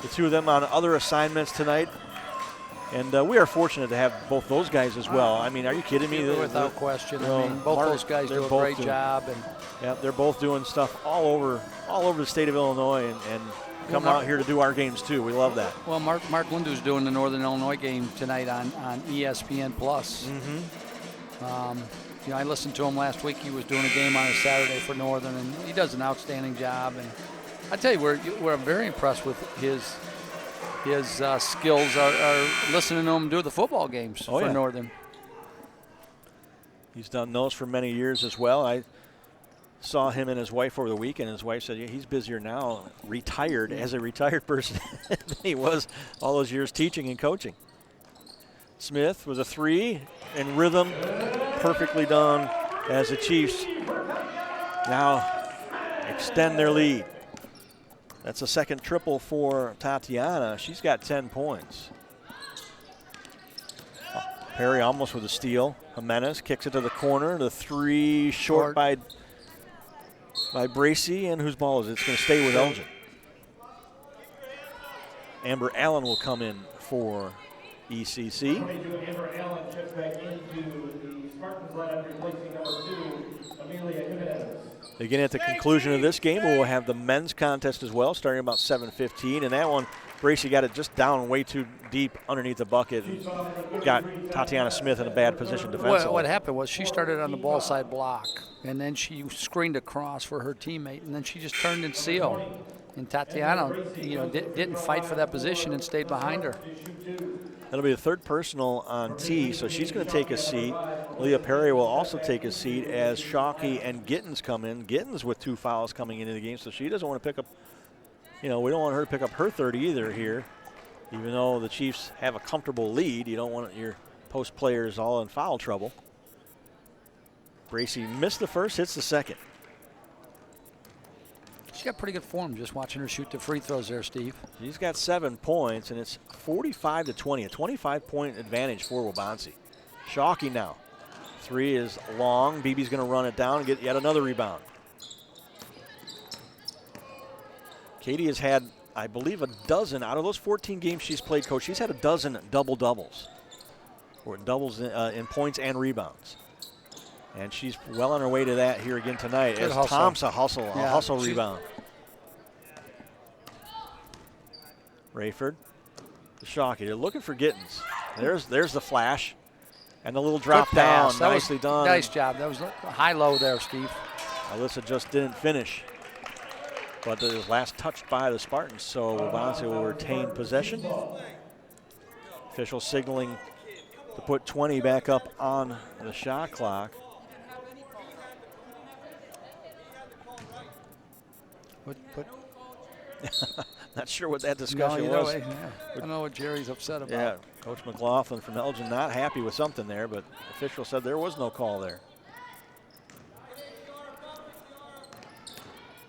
A: the two of them on other assignments tonight. And we are fortunate to have both those guys as well. I mean, are you kidding me?
B: Without question. I mean, both those guys do a great job. And
A: yeah, they're both doing stuff all over the state of Illinois and come out here to do our games too. We love that.
B: Well, Mark Lindu's doing the Northern Illinois game tonight on ESPN Plus. I listened to him last week. He was doing a game on a Saturday for Northern, and he does an outstanding job. And I tell you, where I'm very impressed with his skills are listening to him do the football games for Northern.
A: He's done those for many years as well. I saw him and his wife over the weekend. His wife said, yeah, he's busier now, retired as a retired person than he was all those years teaching and coaching. Smith with a 3 in rhythm, perfectly done as the Chiefs now extend their lead. That's a second triple for Tatiana. She's got 10 points. Perry almost with a steal. Jimenez kicks it to the corner. The 3 short by Bracy, and whose ball is it? It's going to stay with Elgin. Amber Allen will come in for ECC.
D: Amber Allen checks back into the Spartans lineup, replacing number 2, Amelia Jimenez.
A: Again, at the conclusion of this game, we'll have the men's contest as well, starting about 7:15. And that one, Bracy got it just down way too deep underneath the bucket and got Tatiana Smith in a bad position defensively.
B: What happened was she started on the ball side block, and then she screened across for her teammate, and then she just turned and sealed. And Tatiana, didn't fight for that position and stayed behind her.
A: That'll be the third personal on T, so she's going to take a seat. Leah Perry will also take a seat as Shockey and Gittens come in. Gittens with 2 fouls coming into the game, so she doesn't want to pick up, we don't want her to pick up her third either here. Even though the Chiefs have a comfortable lead, you don't want your post players all in foul trouble. Bracy missed the first, hits the second.
B: She's got pretty good form just watching her shoot the free throws there, Steve.
A: She's got 7 points, and it's 45-20, a 25-point advantage for Waubonsie. Shockey now. 3 is long. BB's going to run it down and get yet another rebound. Katie has had, I believe, a dozen out of those 14 games she's played, Coach. She's had a dozen double-doubles, or doubles in points and rebounds. And she's well on her way to that here again tonight.
B: Good
A: as
B: hustle.
A: Thompson hustle rebound. Rayford, Shockey. They're looking for Gittens. There's the flash. And the little drop down. Nicely done.
B: Nice job. That was high-low there, Steve.
A: Alyssa just didn't finish. But it was last touched by the Spartans, so Waubonsie will retain possession. Official signaling to put 20 back up on the shot clock. Not sure what that discussion was.
B: I don't know what Jerry's upset about.
A: Yeah, Coach McLaughlin from Elgin not happy with something there, but official said there was no call there.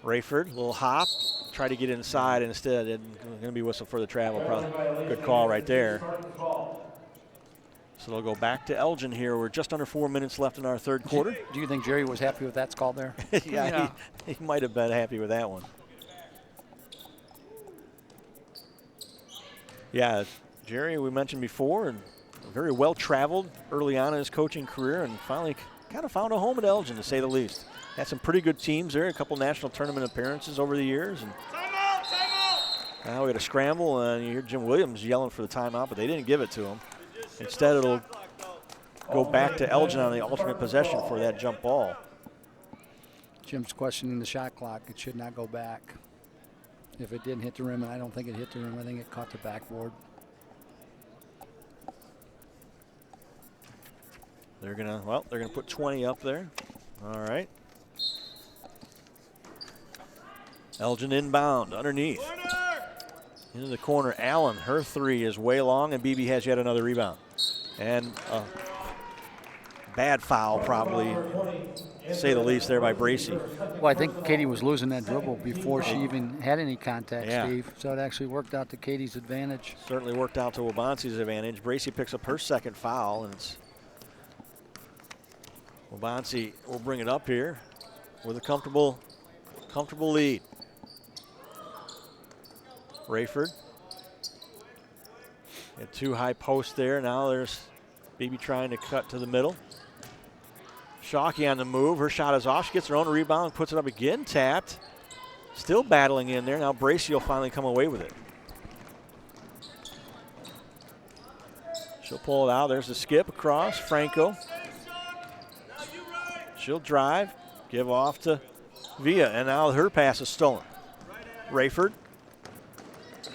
A: Rayford, little hop, try to get inside instead. It's going to be whistled for the travel. Probably good call right there. So they'll go back to Elgin here. We're just under 4 minutes left in our third quarter.
B: Do you think Jerry was happy with that call there?
A: Yeah, he might have been happy with that one. Yeah, Jerry, we mentioned before, and very well traveled early on in his coaching career, and finally kind of found a home at Elgin, to say the least. Had some pretty good teams there, a couple national tournament appearances over the years. And now we got a scramble, and you hear Jim Williams yelling for the timeout, but they didn't give it to him. Instead, it'll go back to Elgin on the alternate possession for that jump ball.
B: Jim's questioning the shot clock. It should not go back. If it didn't hit the rim, and I don't think it hit the rim, I think it caught the backboard.
A: They're gonna put 20 up there. All right. Elgin inbound underneath. Into the corner, Allen, her 3 is way long, and BB has yet another rebound. And a bad foul, probably, to say the least, there by Bracy.
B: Well, I think Katie was losing that dribble before she even had any contact, Steve. So it actually worked out to Katie's advantage.
A: Certainly worked out to Waubonsie's advantage. Bracy picks up her second foul, and it's Waubonsie will bring it up here with a comfortable lead. Rayford. Had 2 high posts there. Now there's BB trying to cut to the middle. Shockey on the move. Her shot is off. She gets her own rebound, puts it up again. Tapped. Still battling in there. Now Bracy will finally come away with it. She'll pull it out. There's the skip across. Franco. She'll drive. Give off to Villa. And now her pass is stolen. Rayford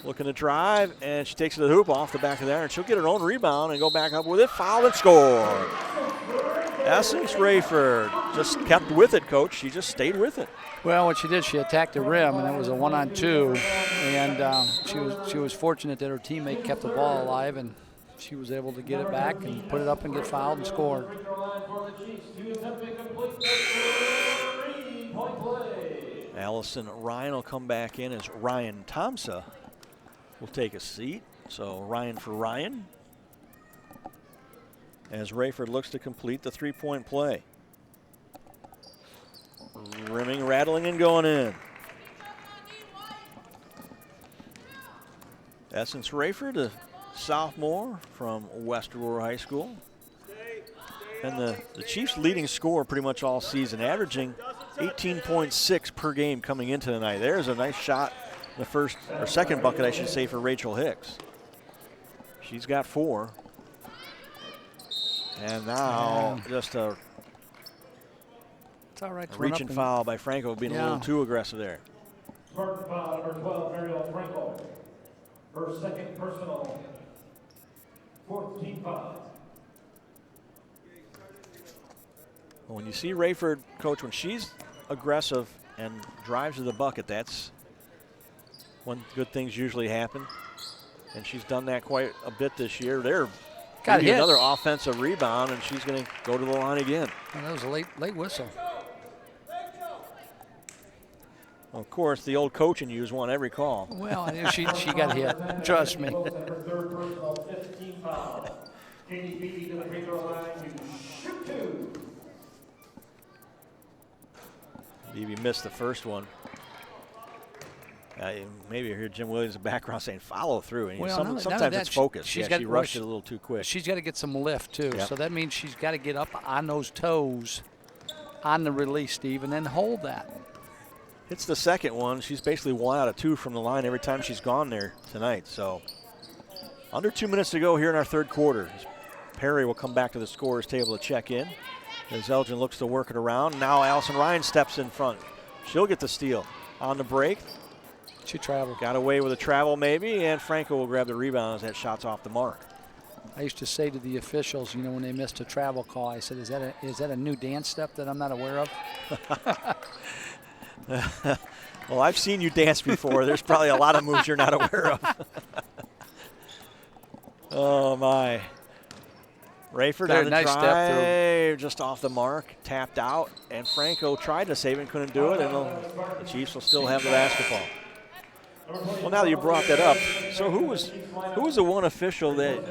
A: looking to drive, and she takes it to the hoop off the back of there, and she'll get her own rebound and go back up with it, foul and score. Essence Rayford just kept with it, Coach. She just stayed with it.
B: Well, what she did, she attacked the rim, and it was a 1-on-2, and she was fortunate that her teammate kept the ball alive, and she was able to get it back and put it up and get fouled and scored.
A: Allison Ryan will come back in as Ryan Thompson will take a seat. So Ryan for Ryan, as Rayford looks to complete the three-point play. Rimming, rattling, and going in. Essence Rayford, a sophomore from West Aurora High School. And the Chiefs' leading scorer pretty much all season, averaging 18.6 per game coming into tonight. There's a nice shot, the first or second bucket, I should say, for Rachel Hicks. She's got 4. And now just a
B: It's all right to
A: reaching foul by Franco, being a little too aggressive there.
D: Spartan foul number 12, Mariel Franco. Her second personal. 4th team foul.
A: When you see Rayford, Coach, when she's aggressive and drives to the bucket, that's when good things usually happen. And she's done that quite a bit this year. There, maybe another offensive rebound, and she's going to go to the line again.
B: Well, that was a late whistle.
A: Well, of course, the old coach in you has won every call.
B: Well, I knew she got hit. Trust me.
D: Her third personal, 5th team foul. Katie Beebe to the free throw line to shoot 2.
A: Beebe missed the first one. Maybe you hear Jim Williams in the background saying follow through. And sometimes it's focused. She rushed it a little too quick.
B: She's got to get some lift, too.
A: Yep.
B: So that means she's got to get up on those toes on the release, Steve, and then hold that.
A: It's the second one. She's basically 1 out of 2 from the line every time she's gone there tonight. So under 2 minutes to go here in our third quarter. Perry will come back to the scorer's table to check in as Elgin looks to work it around. Now Allison Ryan steps in front. She'll get the steal. On the break.
B: She traveled.
A: Got away with a travel maybe, and Franco will grab the rebound as that shot's off the mark.
B: I used to say to the officials, when they missed a travel call, I said, is that a new dance step that I'm not aware of?
A: Well, I've seen you dance before. There's probably a lot of moves you're not aware of. Oh, my. Rayford on the
B: nice
A: drive,
B: step
A: just off the mark, tapped out, and Franco tried to save it and couldn't do it, and the Chiefs will still have the basketball. Well, now that you brought that up, so who was the one official that?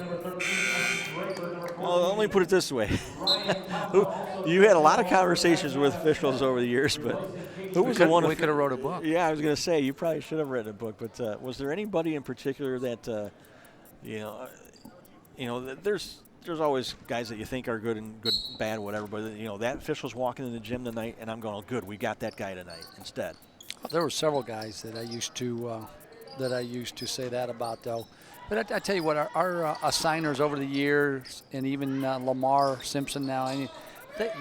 A: Well, let me put it this way: you had a lot of conversations with officials over the years, but who was the one?
B: We could have wrote a book.
A: Yeah, I was going to say you probably should have written a book, but was there anybody in particular that There's always guys that you think are good and good, bad, whatever. But that official's walking in the gym tonight, and I'm going, oh, good, we got that guy tonight instead.
B: There were several guys that I used to say that about, though. But I tell you what, our assigners over the years, and even Lamar Simpson now,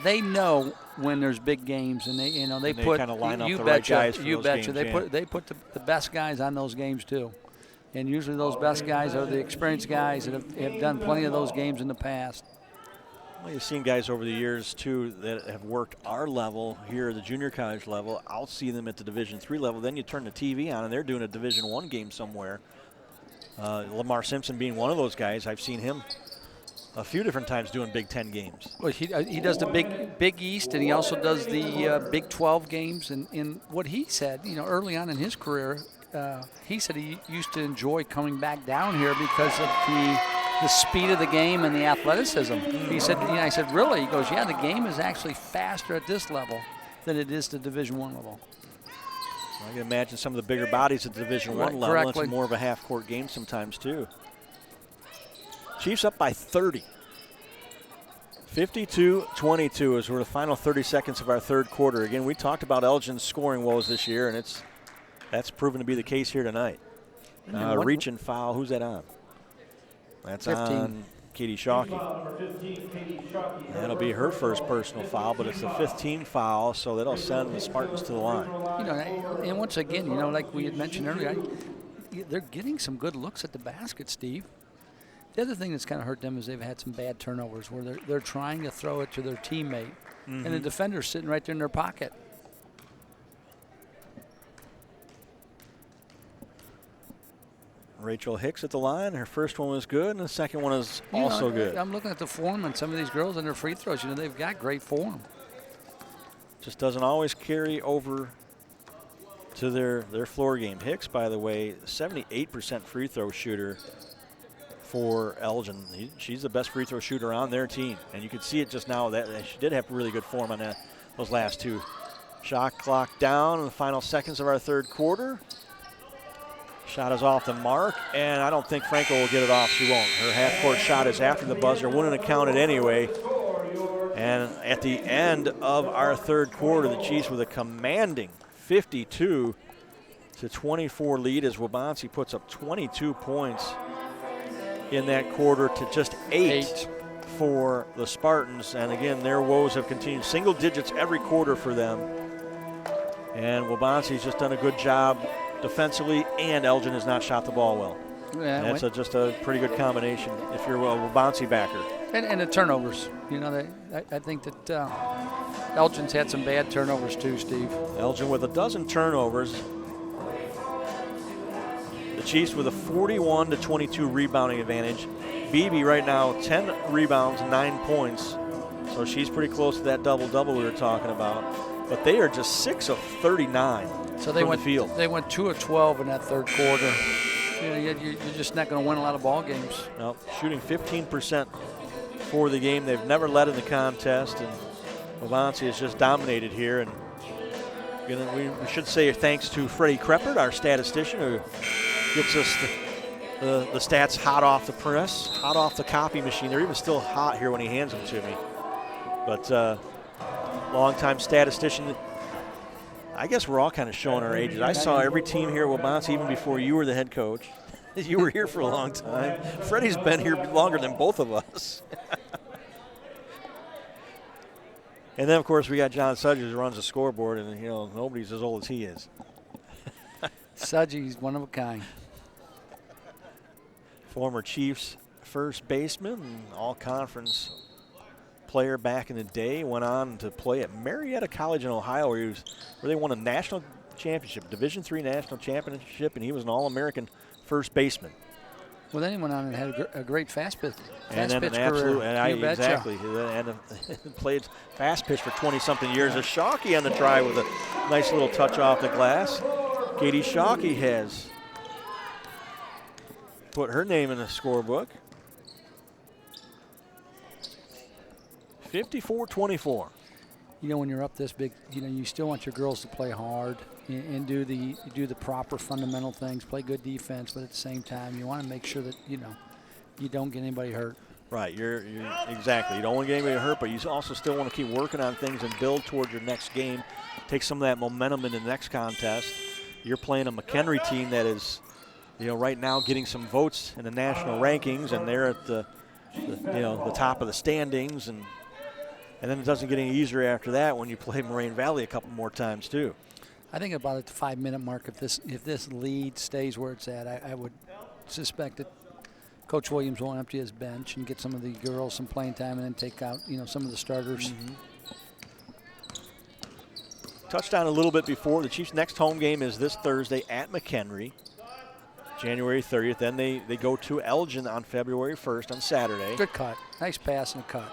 B: they know when there's big games, and they put
A: kind of line up the right guys for those games.
B: They put the best guys on those games too. And usually those best guys are the experienced guys that have done plenty of those games in the past.
A: Well, you've seen guys over the years, too, that have worked our level here at the junior college level. I'll see them at the Division III level. Then you turn the TV on, and they're doing a Division I game somewhere. Lamar Simpson being one of those guys. I've seen him a few different times doing Big Ten games.
B: Well, he does the Big East, and he also does the Big 12 games. And what he said, early on in his career, he said he used to enjoy coming back down here because of the speed of the game and the athleticism. He said, I said, really? He goes, yeah, the game is actually faster at this level than it is the Division I level.
A: I can imagine some of the bigger bodies at the Division I level.
B: Correctly.
A: It's more of a half-court game sometimes, too. Chiefs up by 30. 52-22 as we're the final 30 seconds of our third quarter. Again, we talked about Elgin's scoring woes this year, and that's proven to be the case here tonight. Reach and foul. Who's that on? That's
B: 15.
A: on Katie Shockey.
D: Foul number 15, Katie Shockey.
A: That'll be her first personal foul, but it's a 15 foul, so that'll send the Spartans to the line.
B: You know, and once again, you know, like we had mentioned earlier, they're getting some good looks at the basket, Steve. The other thing that's kind of hurt them is they've had some bad turnovers where they're trying to throw it to their teammate, and the defender's sitting right there in their pocket.
A: Rachel Hicks at the line. Her first one was good, and the second one is also good.
B: I'm looking at the form on some of these girls and their free throws. You know, they've got great form.
A: Just doesn't always carry over to their floor game. Hicks, by the way, 78% free throw shooter for Elgin. She's the best free throw shooter on their team, and you can see it just now that she did have really good form on those last two. Shot clock down in the final seconds of our third quarter. Shot is off the mark, and I don't think Franco will get it off. She won't. Her half-court shot is after the buzzer. Wouldn't have counted anyway. And at the end of our third quarter, the Chiefs with a commanding 52-24 lead as Waubonsie puts up 22 points in that quarter to just 8 for the Spartans. And again, their woes have continued. Single digits every quarter for them. And Waubonsie's just done a good job defensively, and Elgin has not shot the ball well.
B: Yeah,
A: that's just a pretty good combination if you're a Waubonsie backer.
B: And the turnovers. You know, I think that Elgin's had some bad turnovers too, Steve.
A: Elgin with a dozen turnovers. The Chiefs with a 41-22 rebounding advantage. Beebe right now 10 rebounds, 9 points. So she's pretty close to that double-double we were talking about. But they are just 6 of 39
B: so they
A: from
B: went,
A: the field.
B: They went 2 of 12 in that third quarter. You know, you're just not going to win a lot of ball games.
A: No, shooting 15% for the game. They've never led in the contest, and Waubonsie has just dominated here. And we should say thanks to Freddie Kreppert, our statistician, who gets us the stats hot off the press, hot off the copy machine. They're even still hot here when he hands them to me. But longtime statistician. I guess we're all kind of showing our ages. I saw every team here at Waubonsie even before you were the head coach. You were here for a long time. Freddie's been here longer than both of us. And then, of course, we got John Sudge who runs the scoreboard, and, you know, nobody's as old as he is.
B: Sudgey's one of a kind.
A: Former Chiefs first baseman and all-conference player back in the day. Went on to play at Marietta College in Ohio where they won a national championship, Division III national championship, and he was an All-American first baseman.
B: Well, then he went on and had a great fast pitch
A: And played fast pitch for 20-something years. A Shockey on the try with a nice little touch off the glass. Katie Shockey has put her name in the scorebook. 54-24.
B: You know, when you're up this big, you know, you still want your girls to play hard and do the proper fundamental things, play good defense, but at the same time, you want to make sure that, you know, you don't get anybody hurt.
A: Right, you're exactly. You don't want to get anybody hurt, but you also still want to keep working on things and build toward your next game. Take some of that momentum in the next contest. You're playing a McHenry team that is, you know, right now getting some votes in the national rankings, and they're at the top of the standings, and then it doesn't get any easier after that when you play Moraine Valley a couple more times too.
B: I think about at the 5-minute mark, if this lead stays where it's at, I would suspect that Coach Williams will empty his bench and get some of the girls some playing time, and then take out, you know, some of the starters.
A: Touched on a little bit before. The Chiefs' next home game is this Thursday at McHenry, January 30th. Then they go to Elgin on February 1st on Saturday.
B: Good cut. Nice pass and a cut.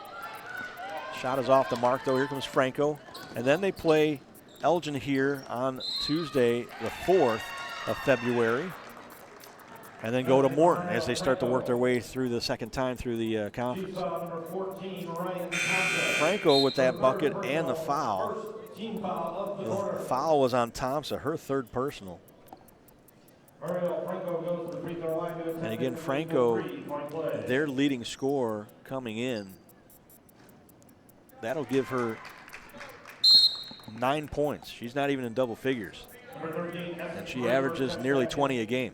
A: Shot is off the mark, though. Here comes Franco. And then they play Elgin here on Tuesday, the 4th of February. And then go to Morton as they start to work their way through the second time through the conference. Franco with that bucket and the foul. The foul was on Thompson, her third personal. And again, Franco, their leading scorer coming in. That'll give her 9 points. She's not even in double figures. And she averages nearly 20 a game.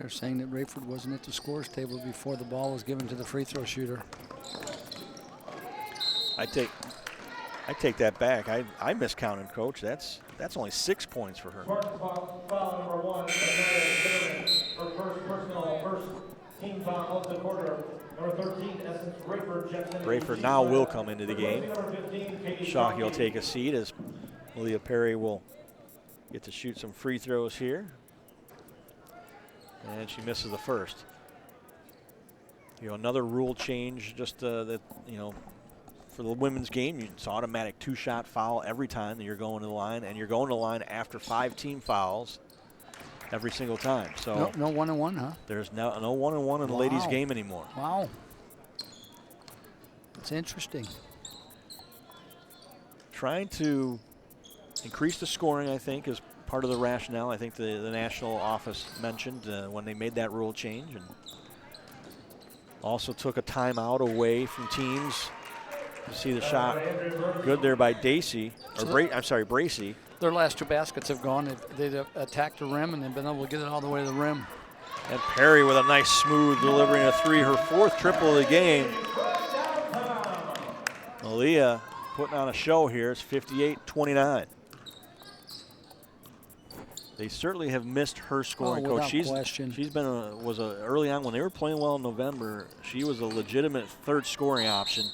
B: They're saying that Rayford wasn't at the scores table before the ball was given to the free throw shooter.
A: I take that back. I miscounted, Coach. That's only 6 points for her.
D: Spartans foul number 1, her first personal, first team foul of the quarter. Number 13, Essence Rayford checks in.
A: Rayford now will come into the game. Shockey will take a seat as Leah Perry will get to shoot some free throws here. And she misses the first. Another rule change, just that, for the women's game, it's automatic 2-shot foul every time that you're going to the line, and you're going to the line after 5 team fouls every single time. So
B: no 1-on-1, huh?
A: There's no 1-on-1 in the ladies' game anymore.
B: Wow. It's interesting.
A: Trying to increase the scoring, I think, is part of the rationale. I think the national office mentioned when they made that rule change, and also took a timeout away from teams. You see the shot good there by Bracy.
B: Their last 2 baskets have gone. They've attacked the rim and they've been able to get it all the way to the rim.
A: And Perry with a nice smooth delivering a 3, her 4th triple of the game. Malia putting on a show here. It's 58-29. They certainly have missed her scoring, Coach. She's been early on when they were playing well in November. She was a legitimate 3rd scoring option.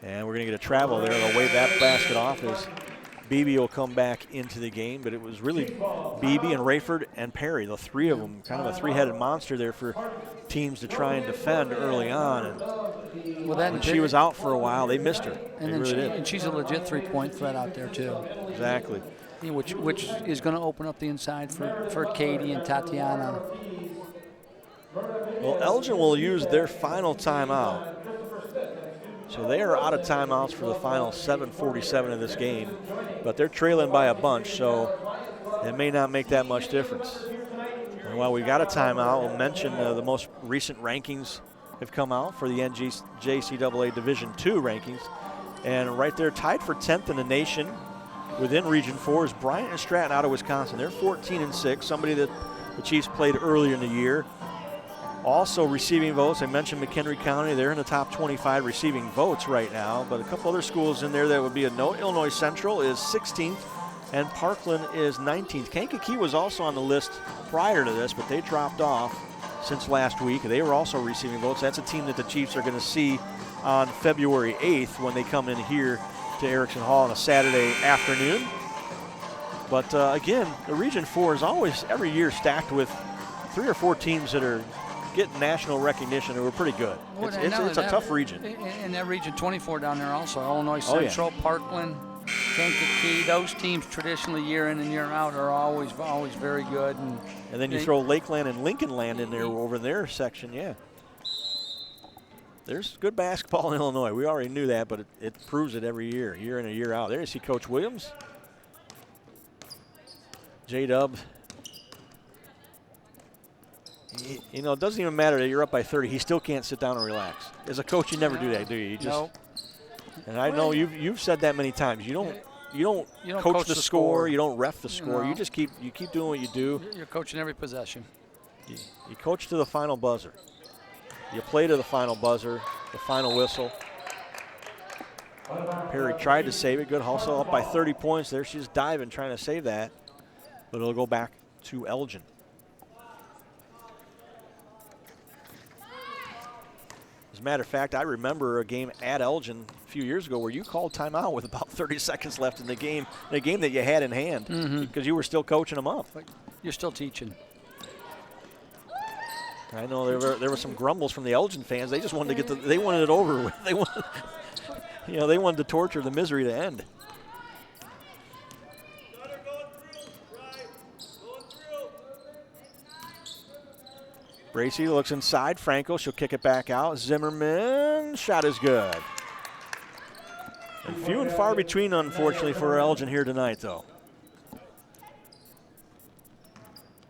A: And we're going to get a travel there. They'll wave that basket off as Beebe will come back into the game. But it was really Beebe and Rayford and Perry, the 3 of them, kind of a 3-headed monster there for teams to try and defend early on. And when she was out for a while, they missed her.
B: And she's a legit 3-point threat out there, too.
A: Exactly.
B: Which is going to open up the inside for Katie and Tatiana.
A: Well, Elgin will use their final timeout. So they are out of timeouts for the final 7:47 of this game. But they're trailing by a bunch, so it may not make that much difference. And while we've got a timeout, we'll mention the most recent rankings have come out for the NJCAA Division II rankings. And right there, tied for 10th in the nation within Region 4 is Bryant and Stratton out of Wisconsin. They're 14-6, somebody that the Chiefs played earlier in the year. Also receiving votes, I mentioned McHenry County. They're in the top 25 receiving votes right now, but a couple other schools in there that would be a note. Illinois Central is 16th, and Parkland is 19th. Kankakee was also on the list prior to this, but they dropped off since last week. They were also receiving votes. That's a team that the Chiefs are going to see on February 8th when they come in here to Erickson Hall on a Saturday afternoon. But again, the Region 4 is always, every year, stacked with 3 or 4 teams that are getting national recognition who are pretty good. It's a tough region.
B: And that Region 24 down there also, Illinois Central, Parkland, Kankakee, those teams traditionally year in and year out are always very good.
A: And then you throw Lakeland and Lincolnland in there over their section, yeah. There's good basketball in Illinois. We already knew that, but it proves it every year in and year out. There you see Coach Williams. J-Dub. It doesn't even matter that you're up by 30. He still can't sit down and relax. As a coach, you never do that, do you? You just.
B: Nope.
A: And I know you've said that many times. You don't coach the score. You don't ref the score. You just keep doing what you do.
B: You're coaching every possession.
A: You coach to the final buzzer. You play to the final buzzer, the final whistle. Perry tried to save it. Good hustle, up by 30 points there. She's diving, trying to save that. But it'll go back to Elgin. As a matter of fact, I remember a game at Elgin a few years ago where you called timeout with about 30 seconds left in the game that you had in hand, because you were still coaching them up.
B: You're still teaching.
A: I know there were some grumbles from the Elgin fans. They just wanted to they wanted it over with. They wanted the torture, the misery to end. Bracy looks inside. Franco, she'll kick it back out. Zimmerman, shot is good. And few and far between, unfortunately, for Elgin here tonight, though.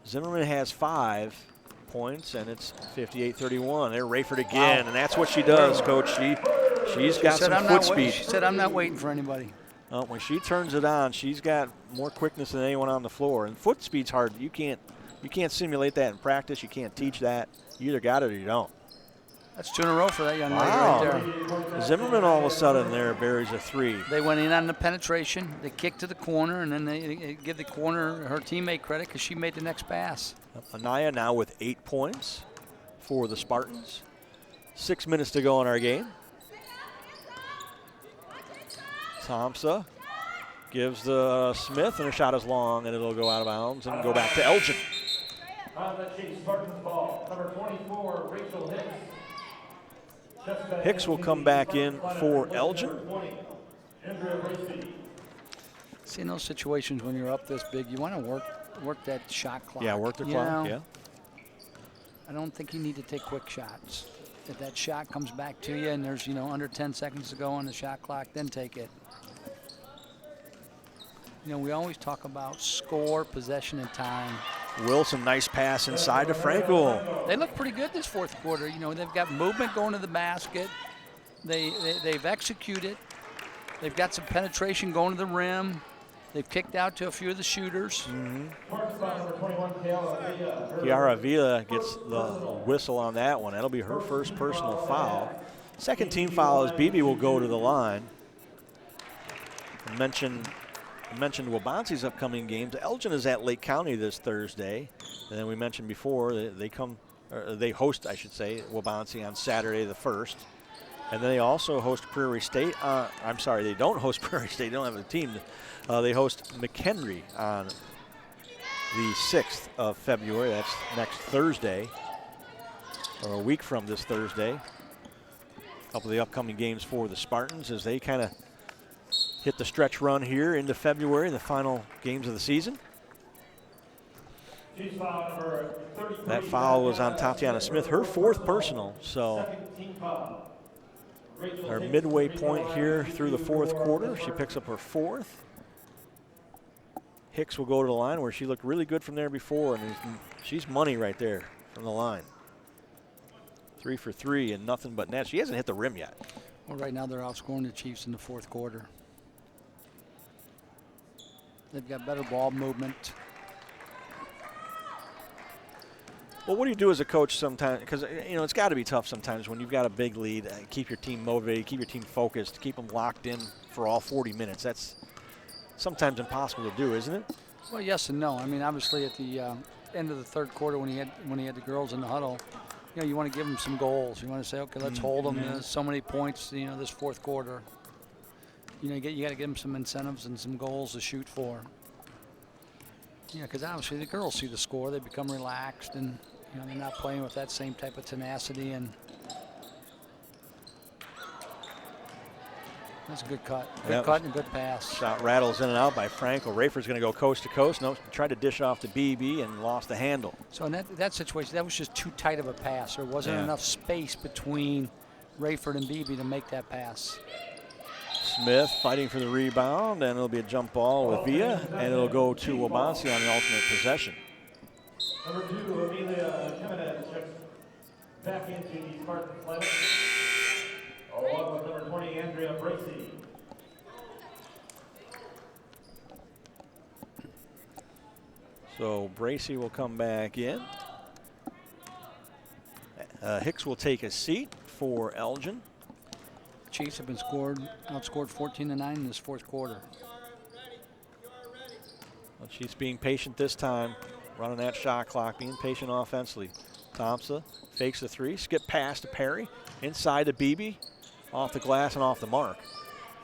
A: Zimmerman has 5 points, and it's 58-31. There, Rayford again, and that's what she does, Coach. She's got some foot speed.
B: She said, "I'm not waiting for anybody."
A: When she turns it on, she's got more quickness than anyone on the floor, and foot speed's hard. You You can't simulate that in practice. You can't teach that. You either got it or you don't.
B: That's 2 in a row for that young lady
A: Wow.
B: right there.
A: Zimmerman all of a sudden there buries a 3.
B: They went in on the penetration. They kicked to the corner, and then they give the corner her teammate credit because she made the next pass.
A: Anaya now with 8 points for the Spartans. 6 minutes to go in our game. Thompson gives the Smith, and her shot is long, and it'll go out of bounds and go back to Elgin.
D: On the Chiefs Spartans ball, number 24, Rachel Hicks.
A: Hicks will come back in for Elgin.
B: See, in those situations when you're up this big, you want to work that shot clock.
A: Yeah, work the clock, yeah.
B: I don't think you need to take quick shots. If that shot comes back to you and there's, under 10 seconds to go on the shot clock, then take it. We always talk about score, possession, and time.
A: Wilson, nice pass inside to Frankel.
B: They look pretty good this fourth quarter. They've got movement going to the basket. They've executed. They've got some penetration going to the rim. They've kicked out to a few of the shooters.
A: Kiara Vila gets the whistle on that one. That'll be her first personal foul. Second team foul as Beebe will go to the line. I mentioned Wabansi's upcoming games. Elgin is at Lake County this Thursday. And then we mentioned before they host, I should say, Wabansi on Saturday the 1st. And then they also host Prairie State. I'm sorry, they don't host Prairie State. They don't have a team. They host McHenry on the 6th of February. That's next Thursday, or a week from this Thursday. A couple of the upcoming games for the Spartans as they kind of hit the stretch run here into February, the final games of the season. That foul was on Tatiana Smith, her 4th personal. So our midway point here through the 4th quarter, she picks up her 4th. Hicks will go to the line where she looked really good from there before, and she's money right there from the line. 3 for 3 and nothing but net. She hasn't hit the rim yet.
B: Well, right now they're outscoring the Chiefs in the 4th quarter. They've got better ball movement.
A: Well, what do you do as a coach sometimes? Because, it's got to be tough sometimes when you've got a big lead. Keep your team motivated, keep your team focused, keep them locked in for all 40 minutes. That's sometimes impossible to do, isn't it?
B: Well, yes and no. I mean, obviously at the end of the 3rd quarter when he had the girls in the huddle, you want to give them some goals. You want to say, okay, let's hold them to so many points, this 4th quarter. You got to give them some incentives and some goals to shoot for. Because obviously the girls see the score, they become relaxed, and they're not playing with that same type of tenacity. And that's a good cut. Good cut and a good pass.
A: Shot rattles in and out by Frankel. Rafer's going to go coast to coast. No, tried to dish off to BB and lost the handle.
B: So in that situation, that was just too tight of a pass. There wasn't enough space between Rayford and BB to make that pass.
A: Smith fighting for the rebound, and it'll be a jump ball with Villa, and it'll go to Wabansi on the alternate possession.
D: Number 2, Amelia Jimenez checks back into the Spartans lineup, along with number 20, Andrea Bracey.
A: So Bracey will come back in. Hicks will take a seat for Elgin.
B: Chiefs have been outscored 14-9 in this 4th quarter.
A: Well, she's being patient this time, running that shot clock, being patient offensively. Thompson fakes the 3, skip pass to Perry, inside to Beebe, off the glass and off the mark.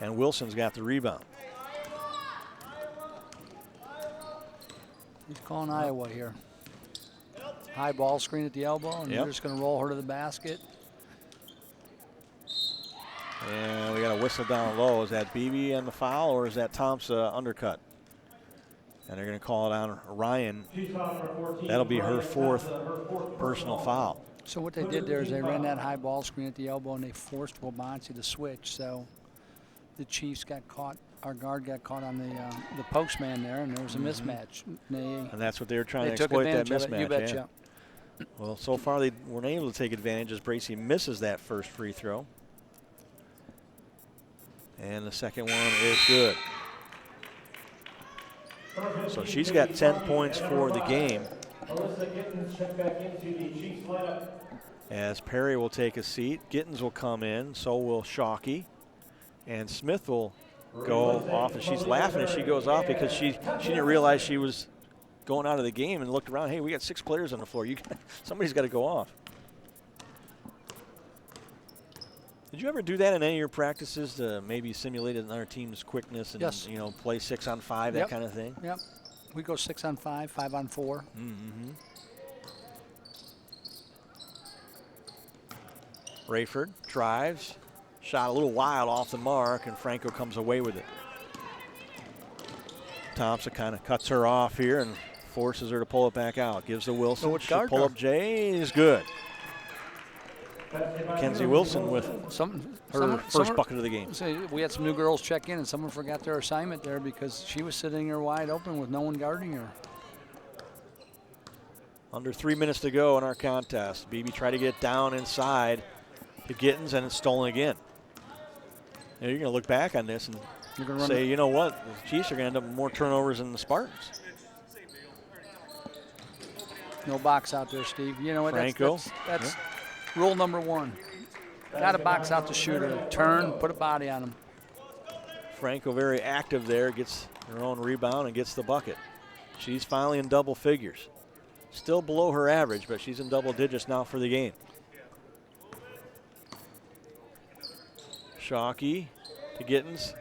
A: And Wilson's got the rebound.
B: He's calling Iowa here. High ball screen at the elbow, and they're just going to roll her to the basket.
A: And we got a whistle down low. Is that Beebe and the foul, or is that Thompson undercut? And they're going to call it on Ryan. That'll be her 4th personal foul.
B: So what they did there is they ran that high ball screen at the elbow, and they forced Wabansi to switch. So the Chiefs got caught. Our guard got caught on the postman there, and there was a mismatch.
A: And that's what they were trying to exploit, that mismatch.
B: You betcha.
A: Well, so far they weren't able to take advantage as Bracey misses that first free throw. And the second one is good. So she's got 10 points for the game.
D: Melissa Gittens checked back into the Chiefs lineup.
A: As Perry will take a seat, Gittens will come in, so will Shockey. And Smith will go off, and she's laughing as she goes off because she didn't realize she was going out of the game and looked around. Hey, we got 6 players on the floor. Somebody's got to go off. Did you ever do that in any of your practices to maybe simulate another team's quickness and
B: Yes.
A: play 6 on 5, that kind of thing?
B: Yep. We go 6 on 5, 5 on 4.
A: Mm-hmm. Rayford drives, shot a little wild off the mark, and Franco comes away with it. Thompson kind of cuts her off here and forces her to pull it back out. Gives to Wilson. She'll pull up Jay is good. Mackenzie Wilson with her first bucket of the game.
B: We had some new girls check in, and someone forgot their assignment there because she was sitting there wide open with no one guarding her.
A: Under 3 minutes to go in our contest. BB tried to get down inside to Gittens, and it's stolen again. Now you're going to look back on this and say, you know what, the Chiefs are going to end up with more turnovers than the Spartans.
B: No box out there, Steve. You know what?
A: Franco.
B: That's rule number 1. Got to box out the shooter. Turn, put a body on him.
A: Franco very active there, gets her own rebound and gets the bucket. She's finally in double figures. Still below her average, but she's in double digits now for the game. Shockey to Gittens.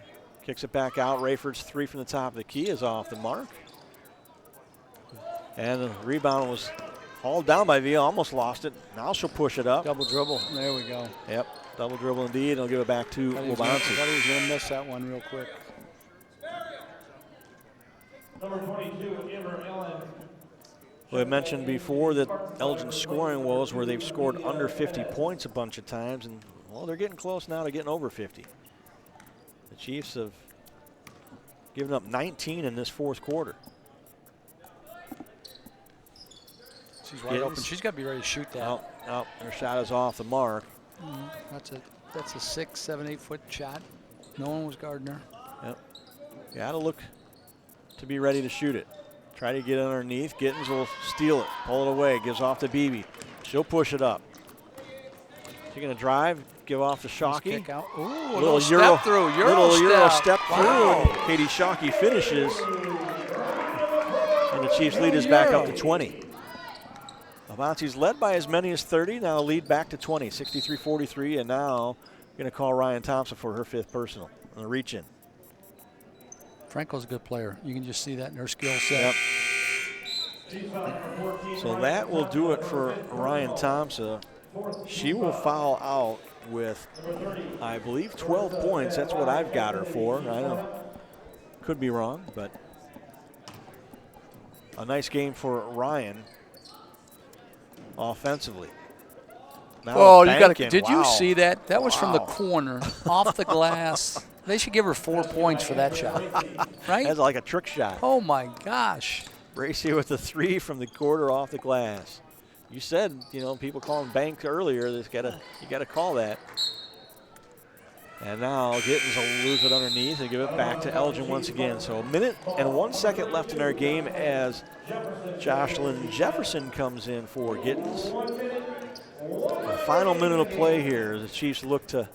A: Kicks it back out. Rayford's 3 from the top of the key is off the mark. And the rebound was hauled down by Villa, almost lost it. Now she'll push it up.
B: Double dribble. There we go.
A: Yep, double dribble indeed. He'll give it back to Wabansi.
B: I thought he was going to miss that one real quick.
D: Number 22, Amber Allen.
A: We mentioned before that Elgin's scoring woes where they've scored under 50 points a bunch of times, and well, they're getting close now to getting over 50. The Chiefs have given up 19 in this 4th quarter.
B: She's wide open. She's got to be ready to shoot that.
A: Oh, her shot is off the mark.
B: That's a 6, 7, 8 foot shot. No one was guarding her.
A: Yep. Got to look to be ready to shoot it. Try to get underneath. Gittens will steal it, pull it away, gives off to Beebe. She'll push it up. She's going to drive, give off to Shockey.
B: Ooh, a little step through.
A: Euro step through.
B: Wow.
A: And Katie Shockey finishes. And the Chiefs lead is back up to 20. Avanti's led by as many as 30, now lead back to 20, 63-43, and now going to call Ryan Thompson for her 5th personal on the reach in.
B: Franco's a good player. You can just see that in her skill set.
A: Yep. So that will do it for Ryan Thompson. She will foul out with, I believe, 12 points. That's what I've got her for. I don't, could be wrong, but a nice game for Ryan offensively.
B: Oh, you got to! Did you see that? That was from the corner, off the glass. They should give her 4 points for that shot, right?
A: That's like a trick shot.
B: Oh my gosh!
A: Bracy with the 3 from the quarter off the glass. You said, people calling bank earlier. You got to call that. And now Gittens will lose it underneath and give it back to Elgin once again. So 1 minute and 1 second left in our game as Jocelyn Jefferson comes in for Gittens. The final minute of play here as the Chiefs look to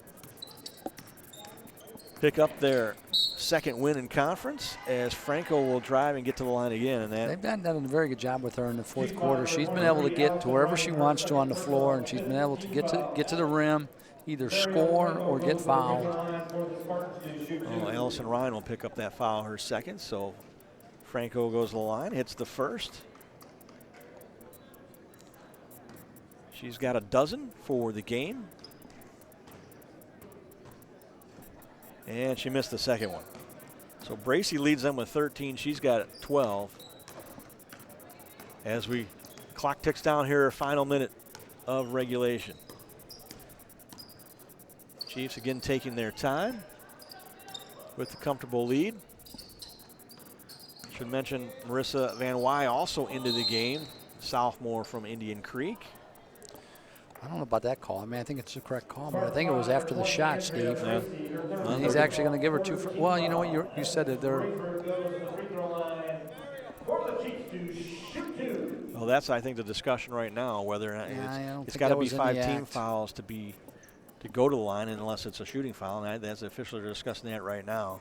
A: pick up their 2nd win in conference as Franco will drive and get to the line again. And
B: they've done a very good job with her in the 4th quarter. She's been able to get to wherever she wants to on the floor, and she's been able to get to the rim, either score or get fouled.
A: Oh, Allison Ryan will pick up that foul, her 2nd. So Franco goes to the line, hits the 1st. She's got a dozen for the game. And she missed the 2nd one. So Bracy leads them with 13. She's got 12. As we clock ticks down here, final minute of regulation. Chiefs again taking their time with the comfortable lead. Should mention Marissa Van Wy also into the game, sophomore from Indian Creek.
B: I don't know about that call. I mean, I think it's the correct call, but I think it was after the shot, Steve.
A: Yeah.
B: And he's actually going to give her 2. Well, you know what? You said that they're.
A: Well, Well, that's, I think, the discussion right now, whether or not it's got to be 5 team fouls to go to the line unless it's a shooting foul, and that's the officials are discussing that right now.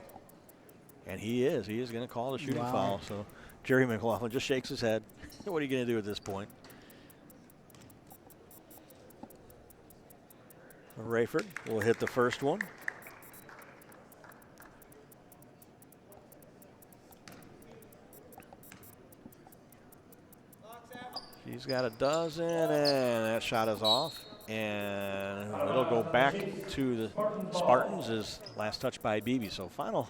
A: And he is going to call it a shooting foul. So Jerry McLaughlin just shakes his head. What are you going to do at this point? Rayford will hit the first one. She's got a dozen, and that shot is off. And it'll go back to the Spartans as last touch by Beebe. So final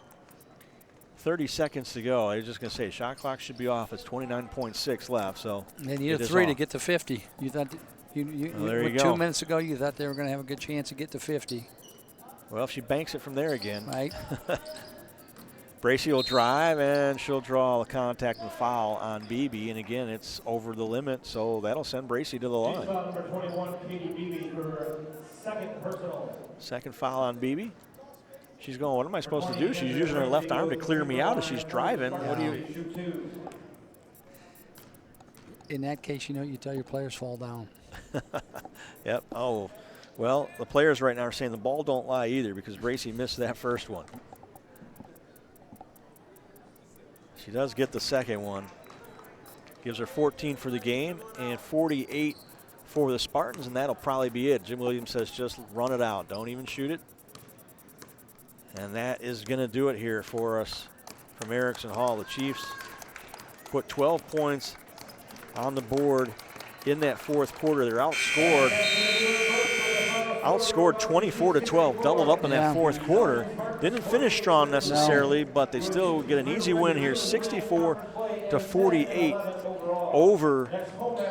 A: 30 seconds to go. I was just going to say, shot clock should be off. It's 29.6 left. So
B: they need a 3 to get to 50. You thought
A: you
B: 2 minutes ago you thought they were going to have a good chance to get to 50.
A: Well, if she banks it from there again.
B: Right.
A: Bracy will drive, and she'll draw a contact and foul on Beebe. And again, it's over the limit, so that'll send Bracy to the line.
D: Number 21, Katie Beebe, her second personal.
A: Second foul on Beebe. She's going, what am I supposed to do? She's using her left arm to clear me out as she's driving. What do you?
B: In that case, you tell your players fall down.
A: Yep. Oh, well, the players right now are saying the ball don't lie either because Bracy missed that first one. She does get the second one. Gives her 14 for the game and 48 for the Spartans, and that'll probably be it. Jim Williams says just run it out. Don't even shoot it. And that is going to do it here for us from Erickson Hall. The Chiefs put 12 points on the board in that fourth quarter. They're outscored 24-12, doubled up in that fourth quarter. Didn't finish strong necessarily, but they still get an easy win here, 64-48 over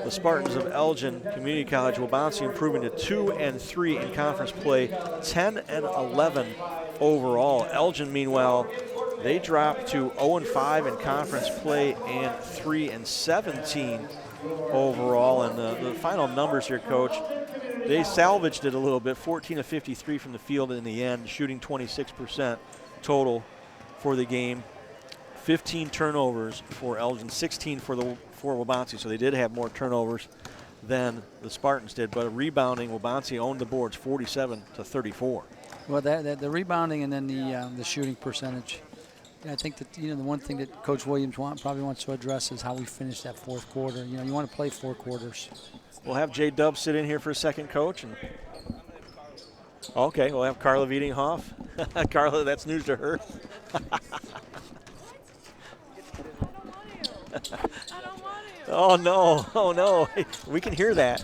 A: the Spartans of Elgin Community College. Waubonsee improving to 2-3 in conference play, 10-11 overall. Elgin, meanwhile, they dropped to 0-5 in conference play and 3-17 overall. And the final numbers here, Coach, they salvaged it a little bit, 14 of 53 from the field in the end, shooting 26% total for the game. 15 turnovers for Elgin, 16 for Waubonsee, so they did have more turnovers than the Spartans did. But rebounding, Waubonsee owned the boards 47-34.
B: Well, the rebounding and then the shooting percentage. I think that the one thing that Coach Williams probably wants to address is how we finish that fourth quarter. You want to play 4 quarters.
A: We'll have J. Dub sit in here for a second, Coach. And okay, we'll have Carla Wiedinghoff. Carla, that's news to her. Oh no, we can hear that.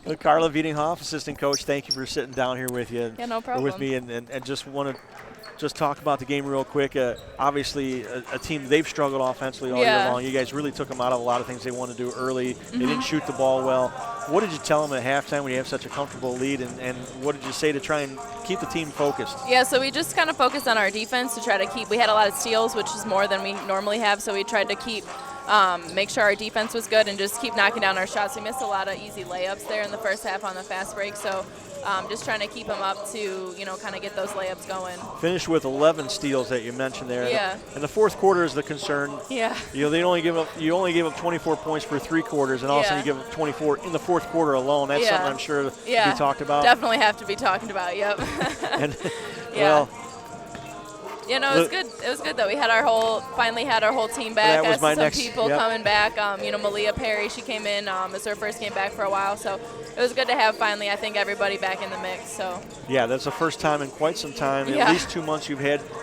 A: Well, Carla Wiedinghoff, assistant coach, thank you for sitting down here with you.
E: Yeah, no problem.
A: With me, and just want to just talk about the game real quick. Obviously, a team, they've struggled offensively all year long. You guys really took them out of a lot of things they wanted to do early. They didn't shoot the ball well. What did you tell them at halftime when you have such a comfortable lead, and what did you say to try and keep the team focused?
E: Yeah, so we just kind of focused on our defense to try to keep – we had a lot of steals, which is more than we normally have, so we tried to keep make sure our defense was good and just keep knocking down our shots. We missed a lot of easy layups there in the first half on the fast break, so just trying to keep them up to, kind of get those layups going.
A: Finished with 11 steals that you mentioned there.
E: Yeah.
A: And the fourth quarter is the concern.
E: Yeah.
A: You only gave up 24 points for 3 quarters, and all of a sudden you give up 24 in the fourth quarter alone. That's something I'm sure we talked about.
E: Definitely have to be talking about. Yep.
A: And
E: well. It was good. It was good though. We had finally had our whole team back.
A: That was my next.
E: People coming back. Malia Perry, she came in. It's her first game back for a while, so it was good to have finally, I think, everybody back in the mix. So. Yeah,
A: that's the first time in quite some time.
E: Yeah.
A: At least 2 months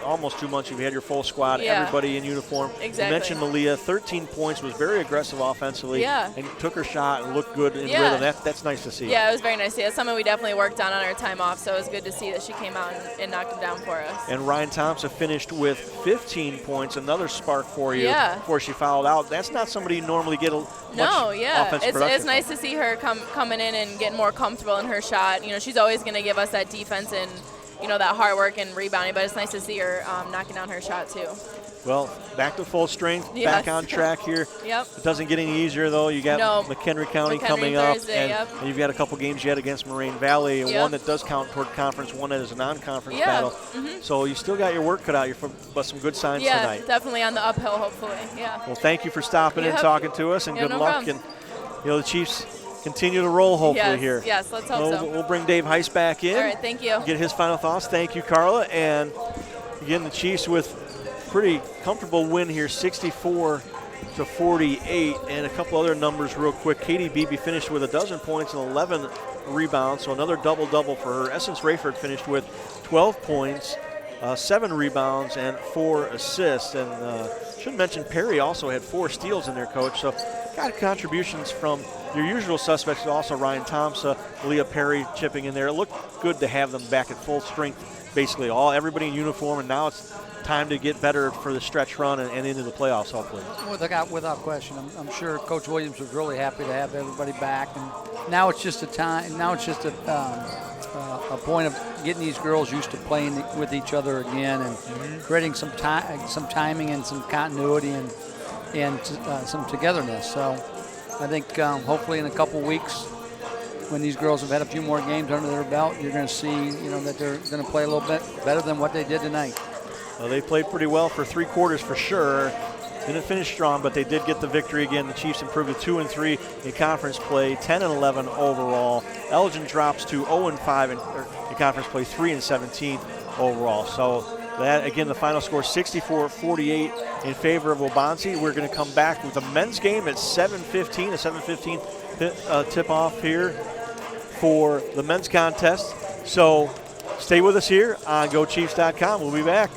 A: almost 2 months you've had your full squad, everybody in uniform.
E: Exactly.
A: You mentioned Malia, 13 points, was very aggressive offensively.
E: Yeah.
A: And took her shot and looked good in rhythm. That's nice to see.
E: Yeah, it was very nice to see. That's something we definitely worked on our time off, so it was good to see that she came out and knocked them down for us.
A: And Ryan Thompson finished with 15 points, another spark for you before she fouled out. That's not somebody you normally get offensive production.
E: It's nice to see her coming in and getting more comfortable in her shot. She's always going to give us that defense and, that hard work and rebounding, but it's nice to see her knocking down her shot too.
A: Well, back to full strength,
E: Yes.
A: back on track here.
E: Yep.
A: It doesn't get any easier, though. You got
E: No.
A: McHenry County
E: McHenry
A: coming
E: Thursday,
A: up, and you've got a couple games yet against Moraine Valley,
E: Yep.
A: one that does count toward conference, one that is a non-conference
E: Yeah.
A: battle.
E: Mm-hmm.
A: So you still got your work cut out, but some good signs
E: Yeah,
A: tonight.
E: definitely on the uphill, hopefully. Yeah.
A: Well, thank you for stopping in,
E: Yep.
A: talking to us, and
E: Yeah,
A: good
E: no
A: luck.
E: problem.
A: And the Chiefs continue to roll, hopefully,
E: Yes,
A: here.
E: yes, let's hope so.
A: We'll bring Dave Heiss back in.
E: All right, thank you.
A: Get his final thoughts. Thank you, Carla. And again, the Chiefs with pretty comfortable win here, 64-48, and a couple other numbers real quick. Katie Beebe finished with 12 points and 11 rebounds, so another double-double for her. Essence Rayford finished with 12 points, 7 rebounds, and 4 assists. And should mention Perry also had 4 steals in there, Coach. So got contributions from your usual suspects, also Ryan Thompson, Leah Perry chipping in there. It looked good to have them back at full strength, basically everybody in uniform, and now it's time to get better for the stretch run and into the playoffs, hopefully.
B: Without question, I'm sure Coach Williams was really happy to have everybody back, and now it's just a time. Now it's just a point of getting these girls used to playing with each other again, and creating some timing and some continuity and some togetherness. So I think hopefully in a couple weeks, when these girls have had a few more games under their belt, you're going to see that they're going to play a little bit better than what they did tonight.
A: Well, they played pretty well for 3 quarters for sure. Didn't finish strong, but they did get the victory again. The Chiefs improved to 2-3 in conference play, 10-11 overall. Elgin drops to 0-5 in conference play, 3-17 overall. So that, again, the final score 64-48 in favor of Waubonsee. We're going to come back with a men's game at 7:15, a 7:15 tip-off here for the men's contest. So stay with us here on GoChiefs.com. We'll be back.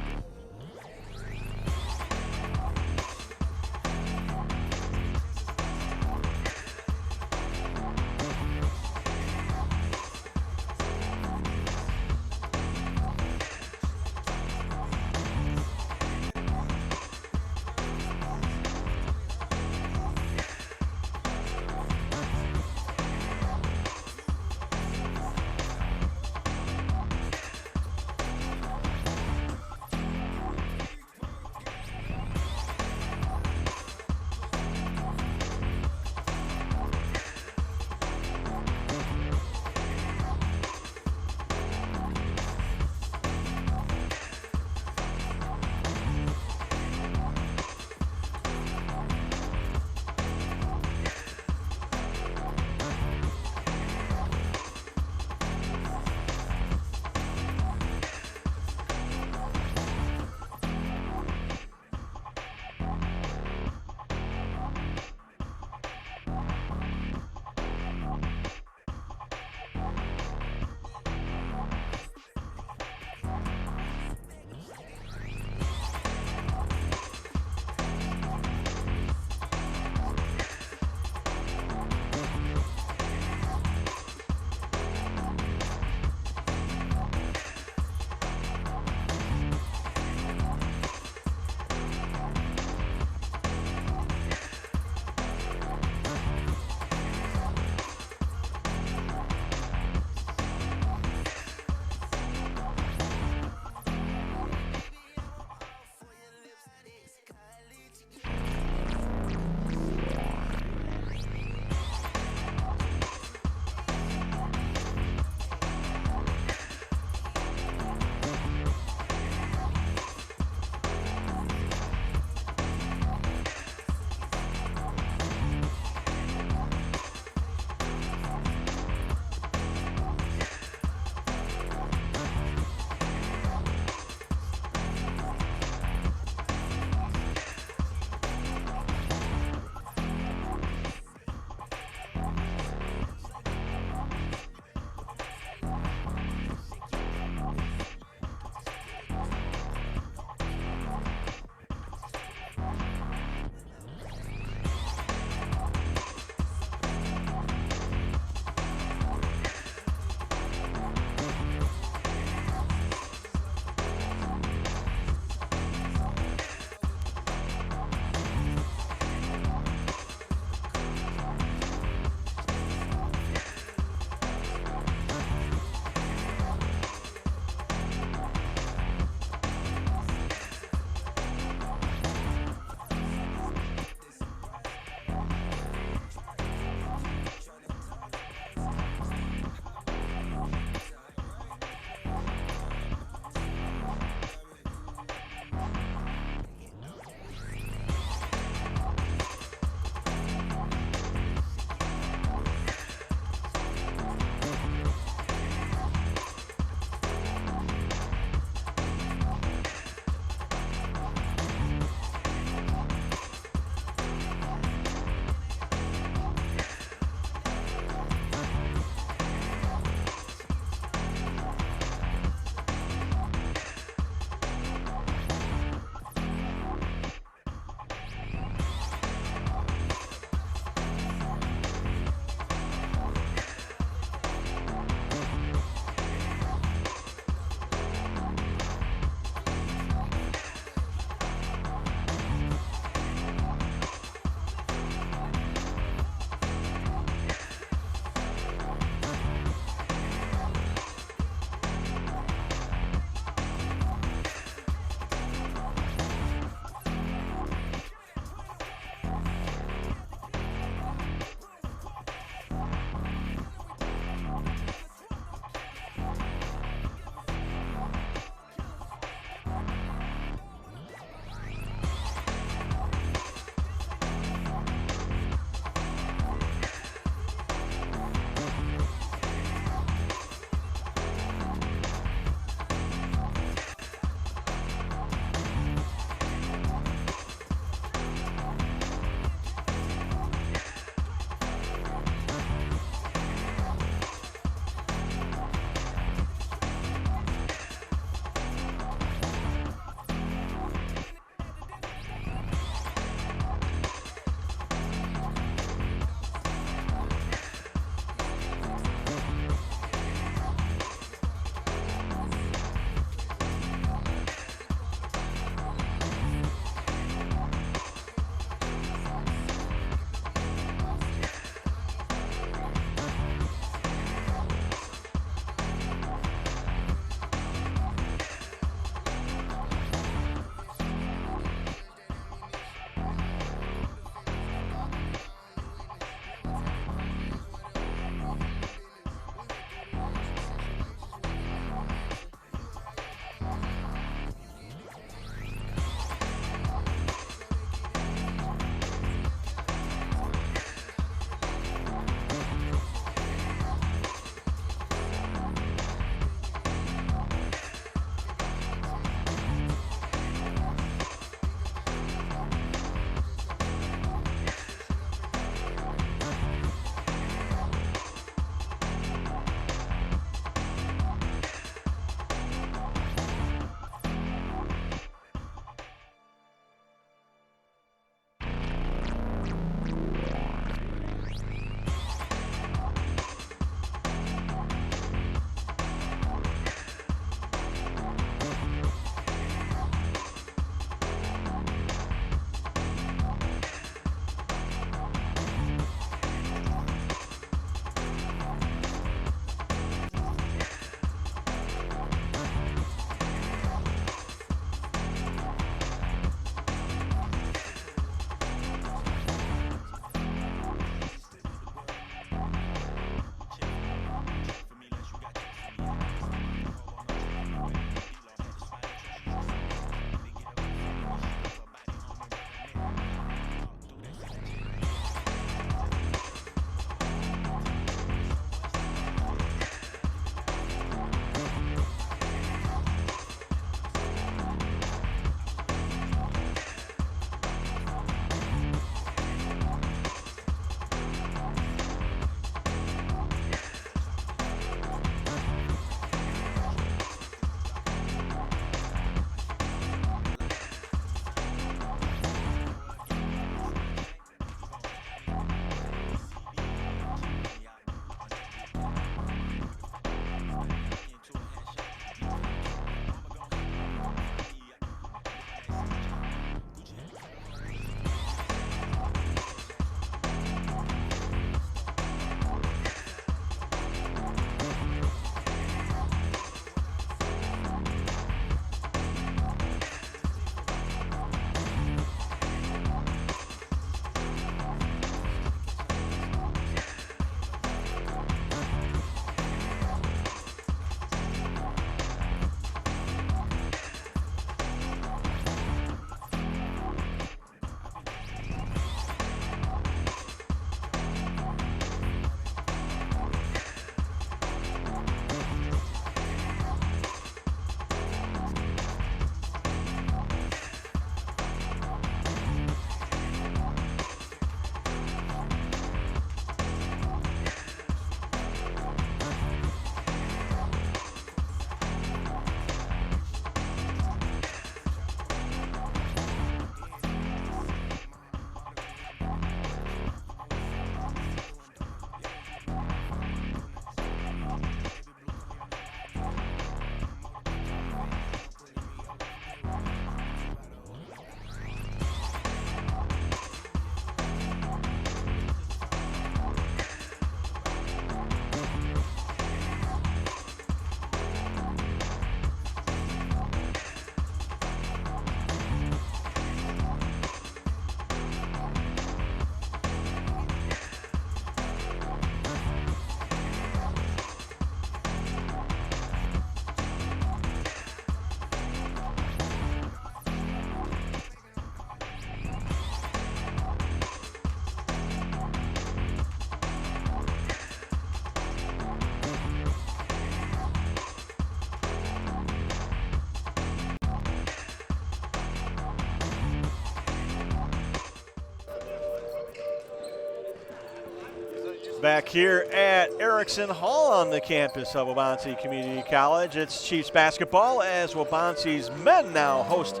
A: Back here at Erickson Hall on the campus of Waubonsee Community College. It's Chiefs basketball as Waubonsee's men now host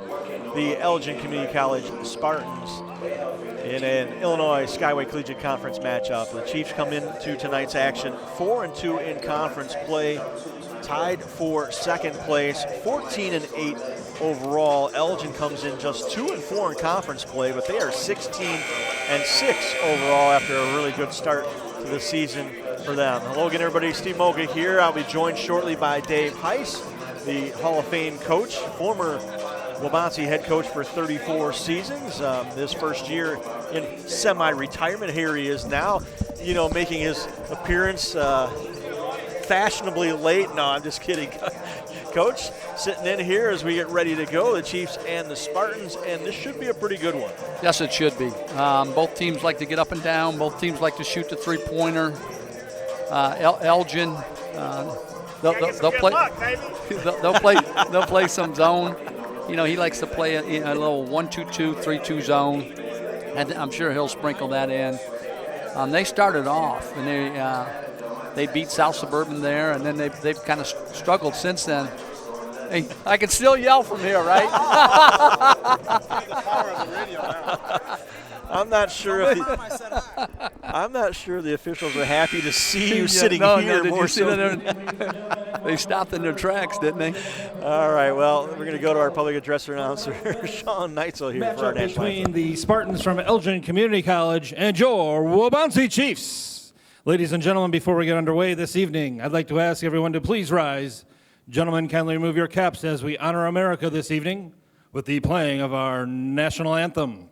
A: the Elgin Community College Spartans in an Illinois Skyway Collegiate Conference matchup. The Chiefs come into tonight's action 4-2 in conference play, tied for second place, 14-8 overall. Elgin comes in just 2-4 in conference play, but they are 16-6 overall after a really good start to the season for them. Hello again, everybody. Steve Moga here. I'll be joined shortly by Dave Heiss, the Hall of Fame coach, former Waubonsee head coach for 34 seasons. This first year in semi-retirement. Here he is now, making his appearance fashionably late. No, I'm just kidding. Coach, sitting in here as we get ready to go, the Chiefs and the Spartans, and this should be a pretty good one.
B: Yes, it should be. Both teams like to get up and down. Both teams like to shoot the three-pointer. Elgin, they'll play some zone. He likes to play a little 1-2-2, 3-2 zone, and I'm sure he'll sprinkle that in. They started off, and they beat South Suburban there, and then they've kind of struggled since then. Hey, I can still yell from here, right?
A: I'm not sure if the officials are happy to see you sitting here more so.
B: They stopped in their tracks, didn't they?
A: All right, well, we're going to go to our public addresser announcer, Sean Neitzel, here for our
C: Matchup
A: national
C: between
A: anthem.
C: the Spartans from Elgin Community College and your Waubonsee Chiefs. Ladies and gentlemen, before we get underway this evening, I'd like to ask everyone to please rise. Gentlemen, kindly remove your caps as we honor America this evening with the playing of our national anthem.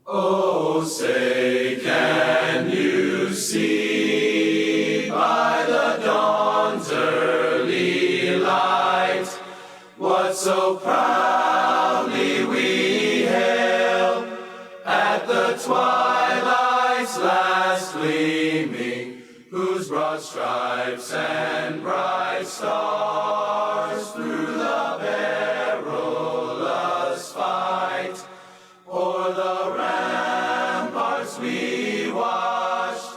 F: Oh, say, can you see by the dawn's early light what so proudly we hailed at the twilight's last gleaming, whose broad stripes and bright stars through the perilous fight o'er the ramparts we watched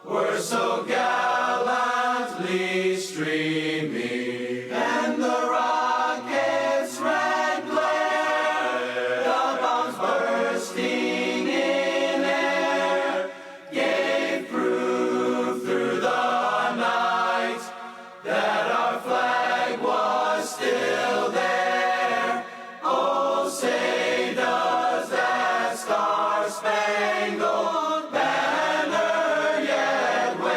F: were so gallantly streaming, and the rocket's red glare, the bombs bursting in air, gave proof through the night that our flag was still there. Oh, say does that star-spangled banner yet wave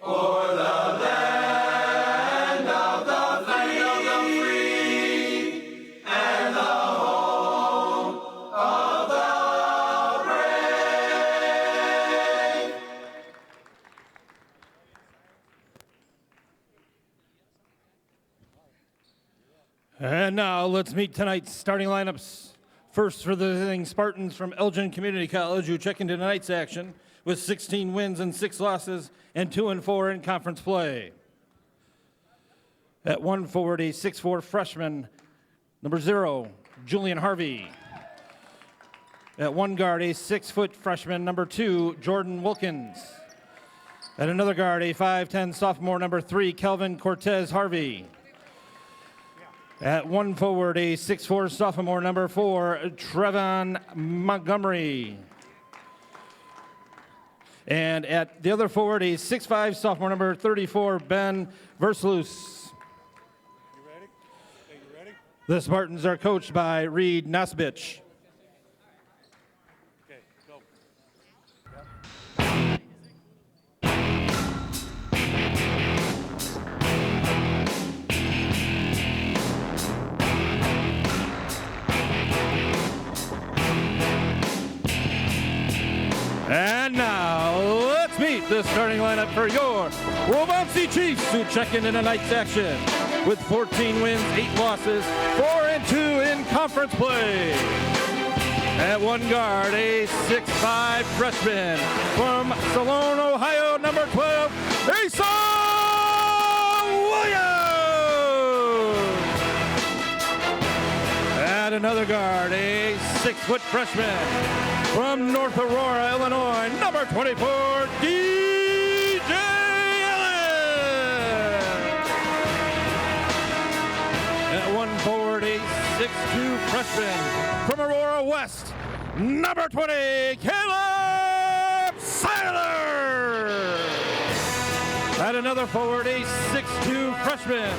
F: o'er the land of the free and the home of the brave?
C: And now let's meet tonight's starting lineups. First for the visiting Spartans from Elgin Community College, who check into tonight's action with 16 wins and 6 losses and 2-4 in conference play. At 1 forward, a 6'4" freshman, number 0, Julian Harvey. At 1 guard, a 6-foot freshman, number 2, Jordan Wilkins. At another guard, a 5'10" sophomore, number 3, Kelvin Cortez Harvey. At 1 forward, a 6'4" sophomore, number 4, Trevon Montgomery. And at the other forward, a 6'5" sophomore, number 34, Ben Verslus. The Spartans are coached by Reed Nasbich. And now, let's meet the starting lineup for your Waubonsee Chiefs, who check in tonight's action with 14 wins, 8 losses, 4-2 in conference play. At 1 guard, a 6'5" freshman from Salone, Ohio, number 12, Asa Williams. At another guard, a 6-foot freshman From North Aurora, Illinois, number 24, DJ Elgin. At 1 forward, a 6'2" freshman. From Aurora West, number 20, Caleb Seiler. At another forward, a 6'2" freshman.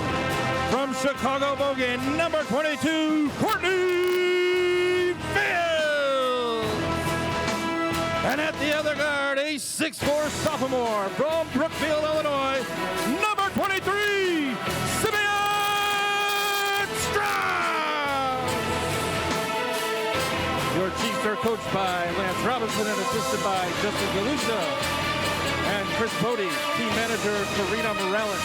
C: From Chicago Bogan, number 22, Courtney Fields. And at the other guard, a 6'4" sophomore from Brookfield, Illinois, number 23, Simeon Strauss. Your Chiefs are coached by Lance Robinson and assisted by Justin Galusha and Chris Bodie, team manager Karina Morales.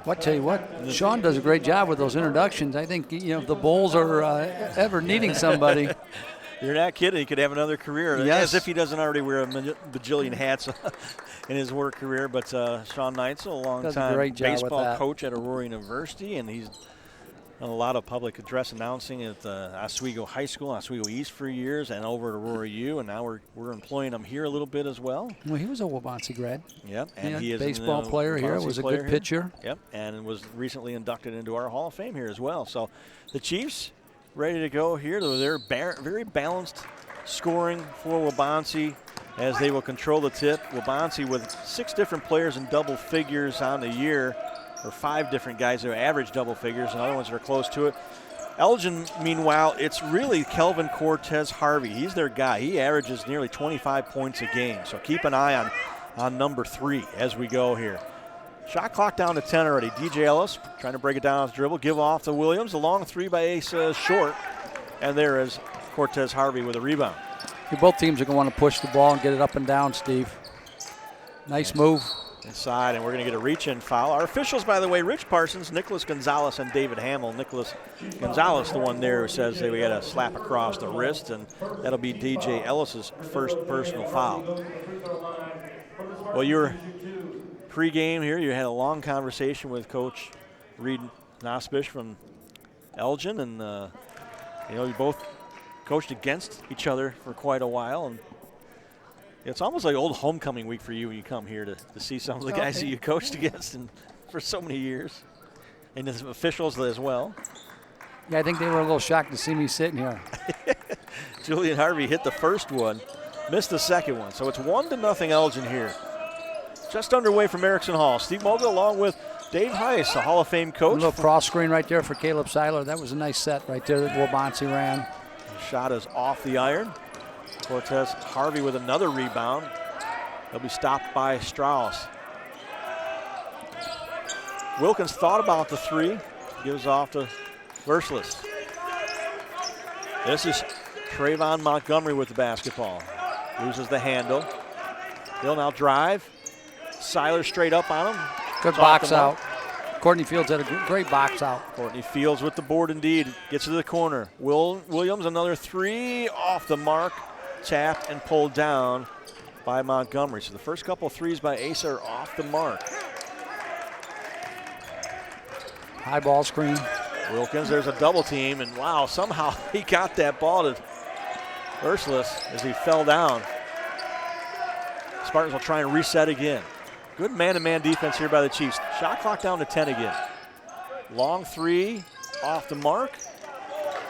B: Well, I tell you what, Sean does a great job with those introductions. I think, if the Bulls are ever needing somebody.
A: You're not kidding. He could have another career.
B: Yes.
A: As if he doesn't already wear a bajillion hats in his work career. But Sean Knight's a long-time baseball coach at Aurora University, and he's done a lot of public address announcing at Oswego High School, Oswego East for years, and over at Aurora U, and now we're employing him here a little bit as well.
B: Well, he was a Waubonsie grad.
A: Yep, and he is
B: baseball player here. Was a good pitcher.
A: Yep, and was recently inducted into our Hall of Fame here as well. So the Chiefs ready to go here. They're very balanced scoring for Waubonsie as they will control the tip. Waubonsie with 6 different players in double figures on the year, or 5 different guys that are average double figures and other ones that are close to it. Elgin, meanwhile, it's really Kelvin Cortez Harvey. He's their guy. He averages nearly 25 points a game. So keep an eye on number 3 as we go here. Shot clock down to 10 already. DJ Ellis trying to break it down off the dribble. Give off to Williams. A long 3 by Ace short. And there is Cortez Harvey with a rebound.
B: Both teams are going to want to push the ball and get it up and down, Steve. Nice move.
A: Inside, and we're going to get a reach-in foul. Our officials, by the way, Rich Parsons, Nicholas Gonzalez, and David Hamill. Nicholas Gonzalez, the one there who says that we had a slap across the wrist, and that'll be DJ Ellis's first personal foul. Well, you're pre-game here. You had a long conversation with Coach Reed Nospish from Elgin, and you both coached against each other for quite a while, and it's almost like old homecoming week for you when you come here to see some of the guys that you coached against for so many years, and as officials as well.
B: Yeah, I think they were a little shocked to see me sitting here.
A: Julian Harvey hit the first one, missed the second one, so it's 1-0 Elgin here. Just underway from Erickson Hall. Steve Moga along with Dave Heiss, a Hall of Fame coach.
B: A little cross screen right there for Caleb Seiler. That was a nice set right there that Waubonsie ran.
A: The shot is off the iron. Cortez Harvey with another rebound. He'll be stopped by Strauss. Wilkins thought about the 3. Gives off to Verslis. This is Trayvon Montgomery with the basketball. Loses the handle. He'll now drive. Seiler straight up on him.
B: Good box out. Courtney Fields had a great box out.
A: Courtney Fields with the board indeed. Gets to the corner. Williams, another 3 off the mark. Tapped and pulled down by Montgomery. So the first couple 3s by Ace are off the mark.
B: High ball screen.
A: Wilkins, there's a double team, and wow, somehow he got that ball to Verslis as he fell down. Spartans will try and reset again. Good man-to-man defense here by the Chiefs. Shot clock down to 10 again. Long 3 off the mark.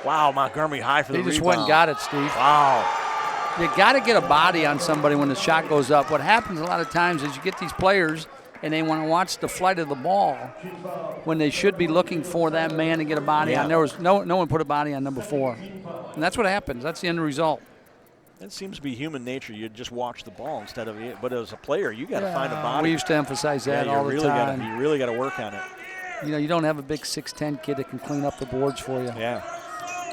A: Wow, Montgomery high for the rebound.
B: He just went and got it, Steve.
A: Wow.
B: You got to get a body on somebody when the shot goes up. What happens a lot of times is you get these players and they want to watch the flight of the ball when they should be looking for that man to get a body on. There was no one put a body on number 4. And that's what happens. That's the end result.
A: It seems to be human nature. You just watch the ball instead of it. But as a player, you got to find a body.
B: We used to emphasize that all the time.
A: You really got to work on it.
B: You don't have a big 6'10" kid that can clean up the boards for you.
A: Yeah.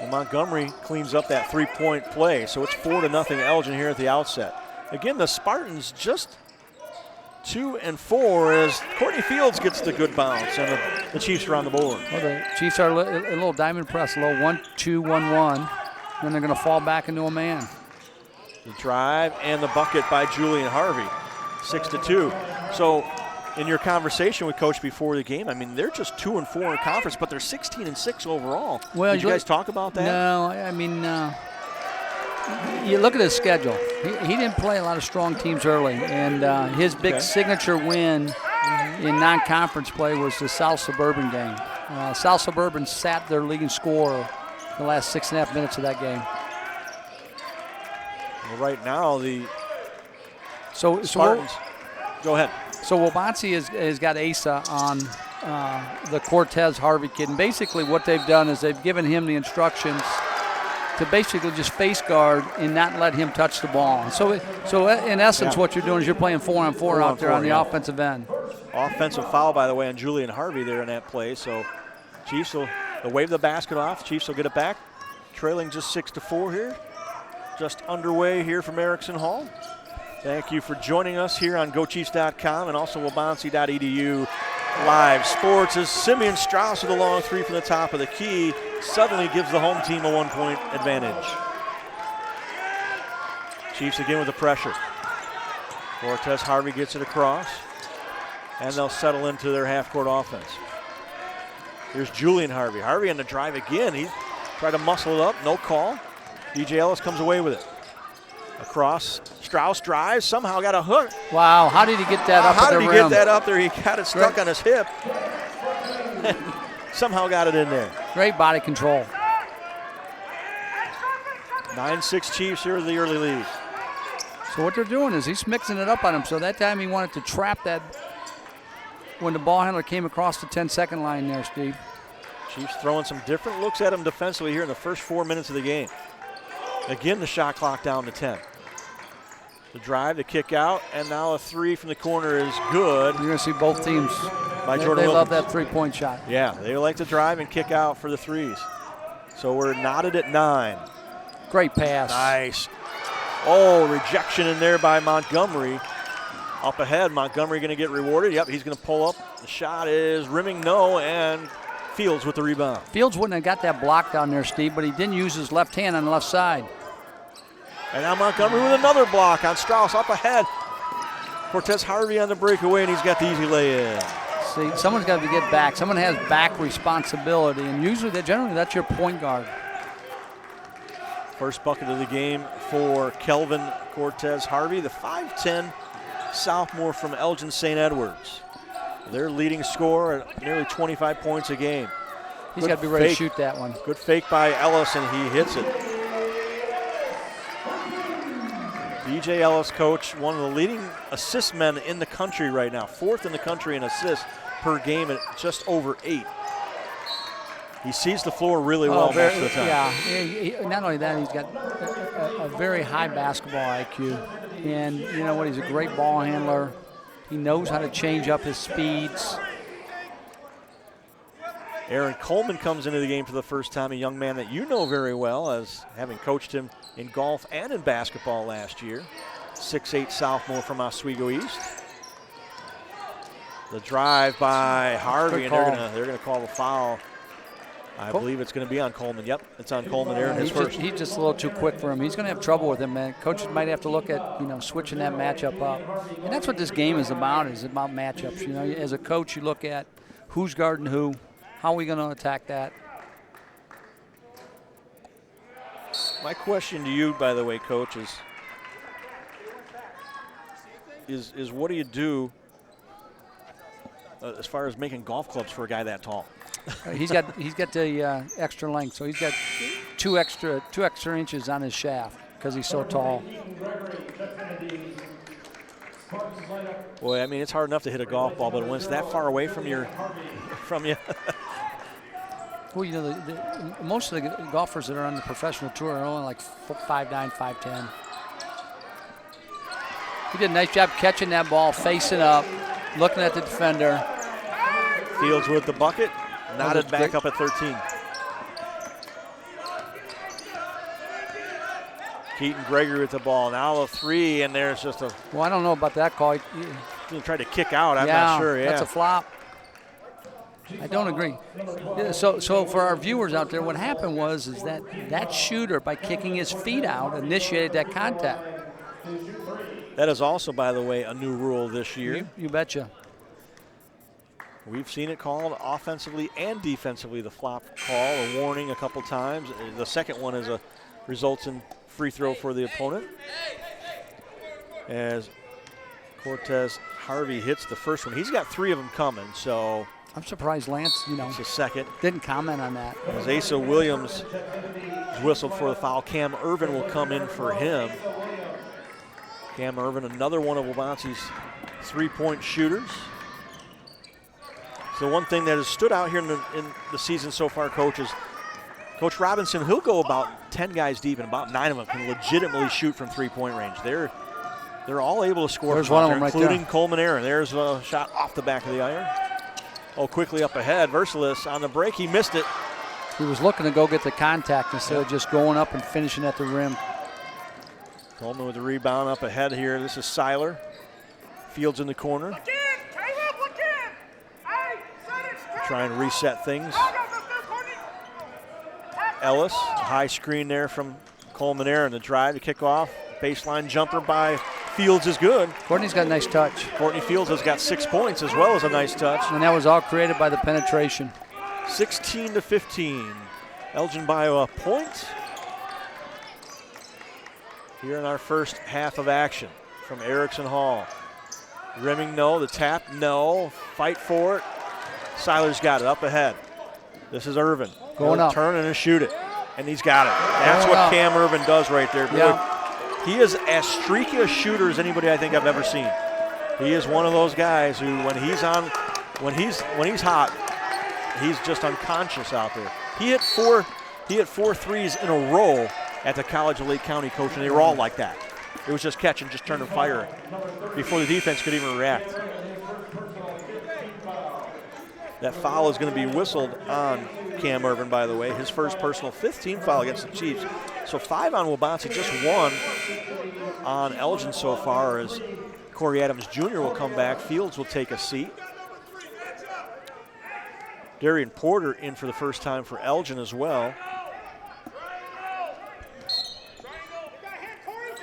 A: Well, Montgomery cleans up that 3-point play, so it's 4-0 Elgin here at the outset. Again, the Spartans just 2 and 4 as Courtney Fields gets the good bounce, and the Chiefs are on the board.
B: Well, the Chiefs are a little diamond press, low 1-2-1-1. Then they're going to fall back into a man.
A: The drive and the bucket by Julian Harvey, 6-2. So in your conversation with Coach before the game, I mean, they're just 2-4 in conference, but they're 16-6 overall.
B: Well,
A: did you guys talk about that?
B: No, I mean, you look at his schedule. He didn't play a lot of strong teams early, and his big signature win in non-conference play was the South Suburban game. South Suburban sat their leading scorer the last 6.5 minutes of that game.
A: Well, right now, the
B: Spartans.
A: Go ahead.
B: So Wabansie has got Asa on the Cortez Harvey kid, and basically what they've done is they've given him the instructions to basically just face guard and not let him touch the ball. So in essence, what you're doing is you're playing 4-on-4 out there on the offensive end.
A: Offensive foul, by the way, on Julian Harvey there in that play. So Chiefs will wave the basket off. Chiefs will get it back. Trailing just 6-4 here. Just underway here from Erickson Hall. Thank you for joining us here on GoChiefs.com and also Wabansie.edu live sports as Simeon Strauss with a long three from the top of the key suddenly gives the home team a 1-point advantage. Chiefs again with the pressure. Cortez Harvey gets it across, and they'll settle into their half-court offense. Here's Julian Harvey. Harvey on the drive again. He tried to muscle it up, no call. DJ Ellis comes away with it. Across, Strauss drives, somehow got a hook.
B: Wow, how did he get that up at the rim?
A: How did he get that up there? He got it stuck on his hip. Somehow got it in there.
B: Great body control.
A: 9-6 Chiefs here in the early lead.
B: So what they're doing is he's mixing it up on him. So that time he wanted to trap that when the ball handler came across the 10-second line there, Steve.
A: Chiefs throwing some different looks at him defensively here in the first 4 minutes of the game. Again, the shot clock down to 10. The drive, the kick out, and now a three from the corner is good.
B: You're going to see both teams.
A: By Jordan
B: They love
A: Wilkins.
B: that three-point shot.
A: Yeah, they like to drive and kick out for the threes. So we're knotted at 9.
B: Great pass.
A: Nice. Oh, rejection in there by Montgomery. Up ahead, Montgomery going to get rewarded. Yep, he's going to pull up. The shot is rimming no, and Fields with the rebound.
B: Fields wouldn't have got that block down there, Steve, but he didn't use his left hand on the left side.
A: And now Montgomery with another block on Strauss up ahead. Cortez Harvey on the breakaway, and he's got the easy lay-in.
B: See, someone's got to get back. Someone has back responsibility, and usually, generally, that's your point guard.
A: First bucket of the game for Kelvin Cortez Harvey, the 5'10 sophomore from Elgin St. Edwards. Their leading scorer at nearly 25 points a game.
B: He's got to be ready to shoot that one.
A: Good fake by Ellis, and he hits it. DJ Ellis, coach, one of the leading assist men in the country right now. 4th in the country in assists per game at just over 8. He sees the floor really well most of the time.
B: Yeah, not only that, he's got a very high basketball IQ. And you know what, he's a great ball handler. He knows how to change up his speeds.
A: Aaron Coleman comes into the game for the first time, a young man that you know very well as having coached him in golf and in basketball last year. 6'8 sophomore from Oswego East. The drive by Harvey, and they're gonna call the foul. I believe it's going to be on Coleman. Yep, it's on Coleman. Aaron, his first.
B: He's just a little too quick for him. He's going to have trouble with him, man. Coaches might have to look at, switching that matchup up. And that's what this game is about matchups. You know, as a coach, you look at who's guarding who, how are we going to attack that.
A: My question to you, by the way, Coach, is what do you do as far as making golf clubs for a guy that tall?
B: He's got the extra length, so he's got two extra inches on his shaft because he's so tall.
A: Boy, I mean, it's hard enough to hit a golf ball, but when it's that far away from you.
B: Well, you know, most of the golfers that are on the professional tour are only like 5'9", 5'10". He did a nice job catching that ball, facing up, looking at the defender.
A: Fields with the bucket. Knotted back up at 13. Keaton Gregory with the ball. Now a three, and there's just a.
B: Well, I don't know about that call.
A: He tried to kick out. I'm not sure. Yeah,
B: that's a flop. I don't agree. So for our viewers out there, what happened was that shooter, by kicking his feet out, initiated that contact.
A: That is also, by the way, a new rule this year.
B: You betcha.
A: We've seen it called offensively and defensively, the flop call, a warning a couple times. The second one is results in free throw for the opponent. As Cortez Harvey hits the first one. He's got 3 of them coming, so.
B: I'm surprised Lance,
A: it's a second.
B: didn't comment on that.
A: As Asa Williams is whistled for the foul, Cam Irvin will come in for him. Cam Irvin, another one of Waubonsie's 3-point shooters. So one thing that has stood out here in the season so far, Coach, is Coach Robinson, he'll go about 10 guys deep, and about 9 of them can legitimately shoot from 3-point range. They're all able to score.
B: There's one of them right there.
A: Including Coleman Aaron. There's a shot off the back of the iron. Oh, quickly up ahead. Versalis on the break. He missed it.
B: He was looking to go get the contact instead of just going up and finishing at the rim.
A: Coleman with the rebound up ahead here. This is Seiler. Fields in the corner. Trying to reset things. Ellis, high screen there from Coleman Aaron. The drive to kick off. Baseline jumper by Fields is good.
B: Courtney's got a nice touch.
A: Courtney Fields has got 6 points as well as a nice touch.
B: And that was all created by the penetration.
A: 16-15. Elgin by a point. Here in our first half of action from Erickson Hall. Rimming, no. The tap, no. Fight for it. Seiler's got it up ahead. This is Irvin.
B: Going up.
A: Turn and shoot it. And he's got it. That's what Cam Irvin does right there. Boy,
B: yeah.
A: He is as streaky a shooter as anybody I think I've ever seen. He is one of those guys who, when he's hot, he's just unconscious out there. He hit four threes in a row at the College of Lake County, Coach, and they were all like that. It was just catch and just turn and fire before the defense could even react. That foul is going to be whistled on Cam Irvin, by the way. His first personal 15 foul against the Chiefs. So 5 on Waubonsie, just 1 on Elgin so far, as Corey Adams Jr. will come back. Fields will take a seat. Darian Porter in for the first time for Elgin as well.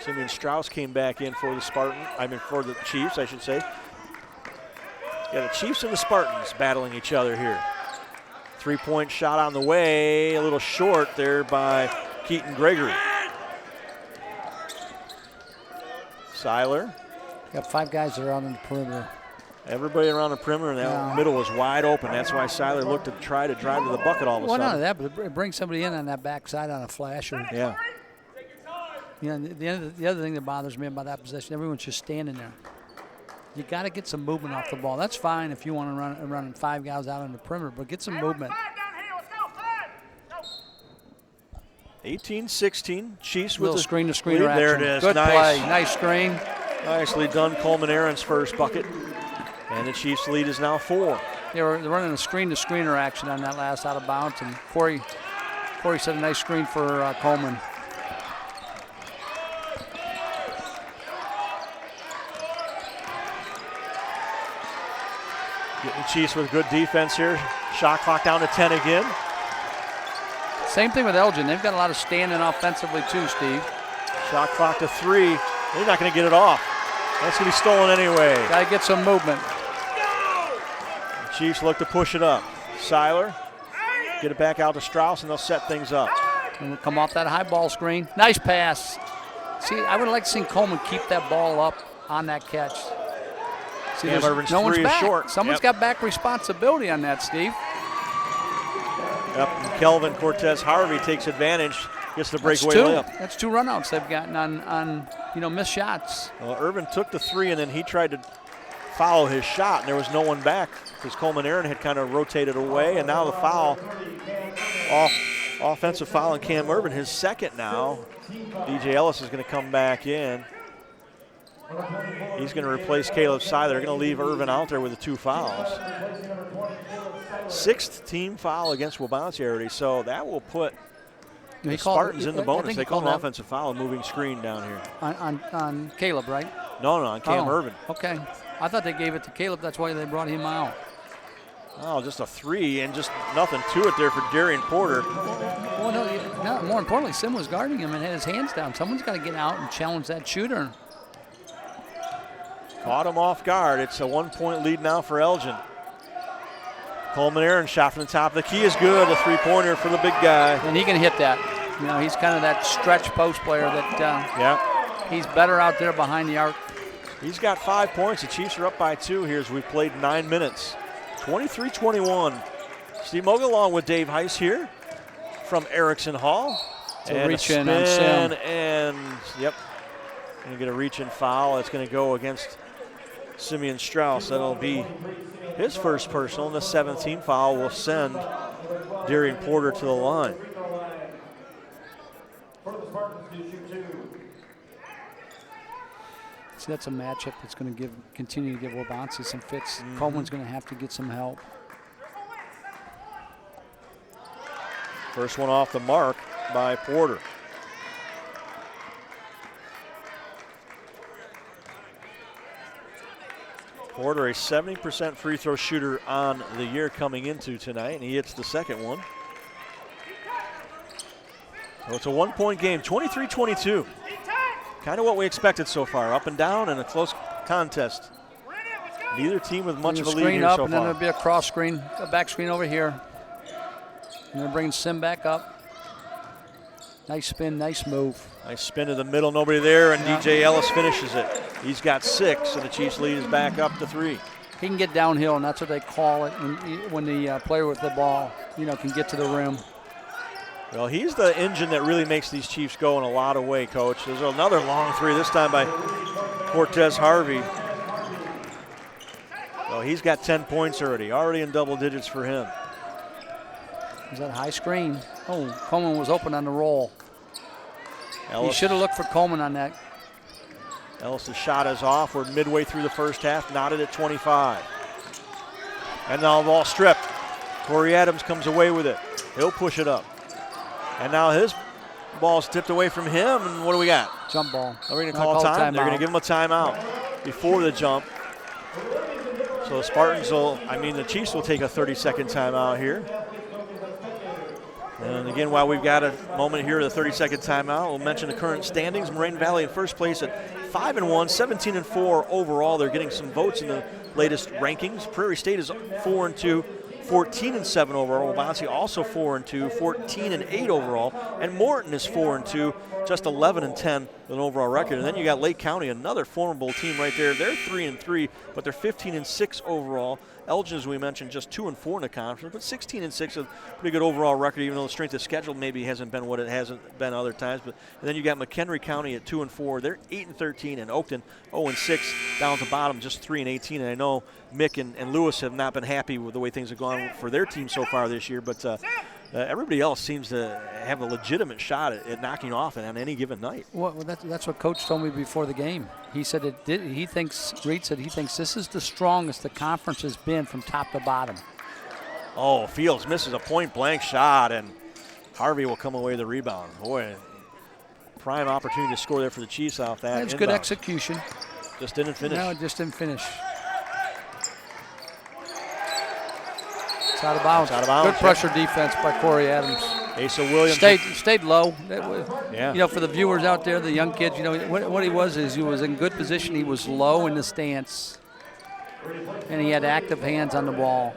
A: Simeon Strauss came back in for for the Chiefs, I should say. Yeah, the Chiefs and the Spartans battling each other here. 3-point shot on the way, a little short there by Keaton Gregory. Seiler.
B: Got 5 guys around in the perimeter.
A: Everybody around the perimeter, and that middle was wide open. That's why Seiler looked to try to drive to the bucket all of a sudden.
B: Well, not that, but it brings somebody in on that backside on a flasher.
A: Yeah.
B: You know, the other thing that bothers me about that possession, everyone's just standing there. You got to get some movement off the ball. That's fine if you want to run 5 guys out on the perimeter, but get some movement.
A: 18-16, Chiefs with the
B: screen-to-screen
A: lead.
B: action.
A: There it is.
B: Good
A: nice
B: play. Nice screen.
A: Nicely done. Coleman Aaron's first bucket. And the Chiefs' lead is now 4.
B: They're running a screen-to-screener action on that last out of bounds, and Corey set a nice screen for Coleman.
A: Getting the Chiefs with good defense here. Shot clock down to 10 again.
B: Same thing with Elgin. They've got a lot of standing offensively too, Steve.
A: Shot clock to 3. They're not going to get it off. That's going to be stolen anyway.
B: Got to get some movement.
A: The Chiefs look to push it up. Seiler, get it back out to Strauss, and they'll set things up.
B: And we'll come off that high ball screen. Nice pass. See, I would like to see Coleman keep that ball up on that catch. See, no one's back.
A: Short.
B: Someone's got back responsibility on that, Steve.
A: Yep, and Kelvin Cortez Harvey takes advantage, gets the breakaway layup.
B: That's 2 runouts they've gotten on missed shots.
A: Well, Irvin took the 3, and then he tried to follow his shot, and there was no one back because Coleman Aaron had kind of rotated away, and now the foul, offensive foul on Cam Irvin, his second now. DJ Ellis is going to come back in. He's going to replace Caleb Seiler. They're going to leave Irvin out there with the 2 fouls. 6th team foul against Waubonsie already, so that will put the Spartans in the bonus. They call an offensive foul, a moving screen down here.
B: On Caleb, right?
A: No, on Cam Irvin.
B: Okay. I thought they gave it to Caleb. That's why they brought him out.
A: Oh, just a 3 and just nothing to it there for Darian Porter.
B: Well, no, more importantly, Sim was guarding him and had his hands down. Someone's got to get out and challenge that shooter.
A: Caught him off guard. It's a 1-point lead now for Elgin. Coleman Aaron shot from the top of the key is good. A three-pointer for the big guy.
B: And he can hit that. You know, he's kind of that stretch post player that he's better out there behind the arc.
A: He's got 5 points. The Chiefs are up by 2 here as we've played 9 minutes. 23-21. Steve Moga along with Dave Heiss here from Erickson Hall.
B: And reach in on Sim.
A: And, yep, going to get a reach-in foul. It's going to go against Simeon Strauss. That'll be his first personal, and the 17th foul will send Darian Porter to the line.
B: See, that's a matchup that's going to continue to give Waubonsee some fits. Coleman's going to have to get some help.
A: First one off the mark by Porter. Porter, a 70% free throw shooter on the year coming into tonight, and he hits the second one. So it's a 1-point game, 23-22. Kind of what we expected so far, up and down and a close contest. Neither team with much of a lead here
B: up,
A: so
B: and then
A: far.
B: there'll be a cross screen, a back screen over here. And they're bringing Sim back up. Nice spin, nice move. Nice
A: spin to the middle, nobody there, and DJ Ellis finishes it. He's got 6, so the Chiefs lead is back up to 3.
B: He can get downhill, and that's what they call it when the player with the ball, can get to the rim.
A: Well, he's the engine that really makes these Chiefs go in a lot of way, Coach. There's another long three, this time by Cortez Harvey. Well, he's got 10 points already in double digits for him.
B: Is that high screen? Oh, Coleman was open on the roll.
A: Ellis.
B: He should have looked for Coleman on that.
A: Ellis' shot is off. We're midway through the first half, knotted at 25. And now the ball stripped. Corey Adams comes away with it. He'll push it up. And now his ball's tipped away from him, and what do we got?
B: Jump ball.
A: Are we going to call time? They're going to give him a timeout before the jump. So the Spartans the Chiefs will take a 30-second timeout here. And again, while we've got a moment here, the 30-second timeout, we'll mention the current standings. Moraine Valley in first place at 5-1, 17-4 overall. They're getting some votes in the latest rankings. Prairie State is 4-2. 14-7 overall. Waubonsee also 4-2, 14-8 overall, and Morton is 4-2, just 11-10 with an overall record. And then you got Lake County, another formidable team right there. They're 3-3, but they're 15-6 overall. Elgin, as we mentioned, just 2-4 in the conference, but 16-6, a pretty good overall record, even though the strength of schedule maybe hasn't been what it hasn't been other times. But and then you got McHenry County at 2-4. They're 8-13, and Oakton 0-6 down at the bottom, just 3-18. And I know Mick and Lewis have not been happy with the way things have gone for their team so far this year, but everybody else seems to have a legitimate shot at knocking off it on any given night.
B: Well, that's what Coach told me before the game. He said Reed said he thinks this is the strongest the conference has been from top to bottom.
A: Oh, Fields misses a point-blank shot, and Harvey will come away with the rebound. Boy, prime opportunity to score there for the Chiefs off that.
B: That's good execution.
A: Just didn't finish.
B: No, it just didn't finish. It's out of bounds.
A: Out of bounds.
B: Good pressure defense by Corey Adams.
A: Asa Williams
B: stayed low.
A: Yeah.
B: For the viewers out there, the young kids, what he was is he was in good position. He was low in the stance, and he had active hands on the ball.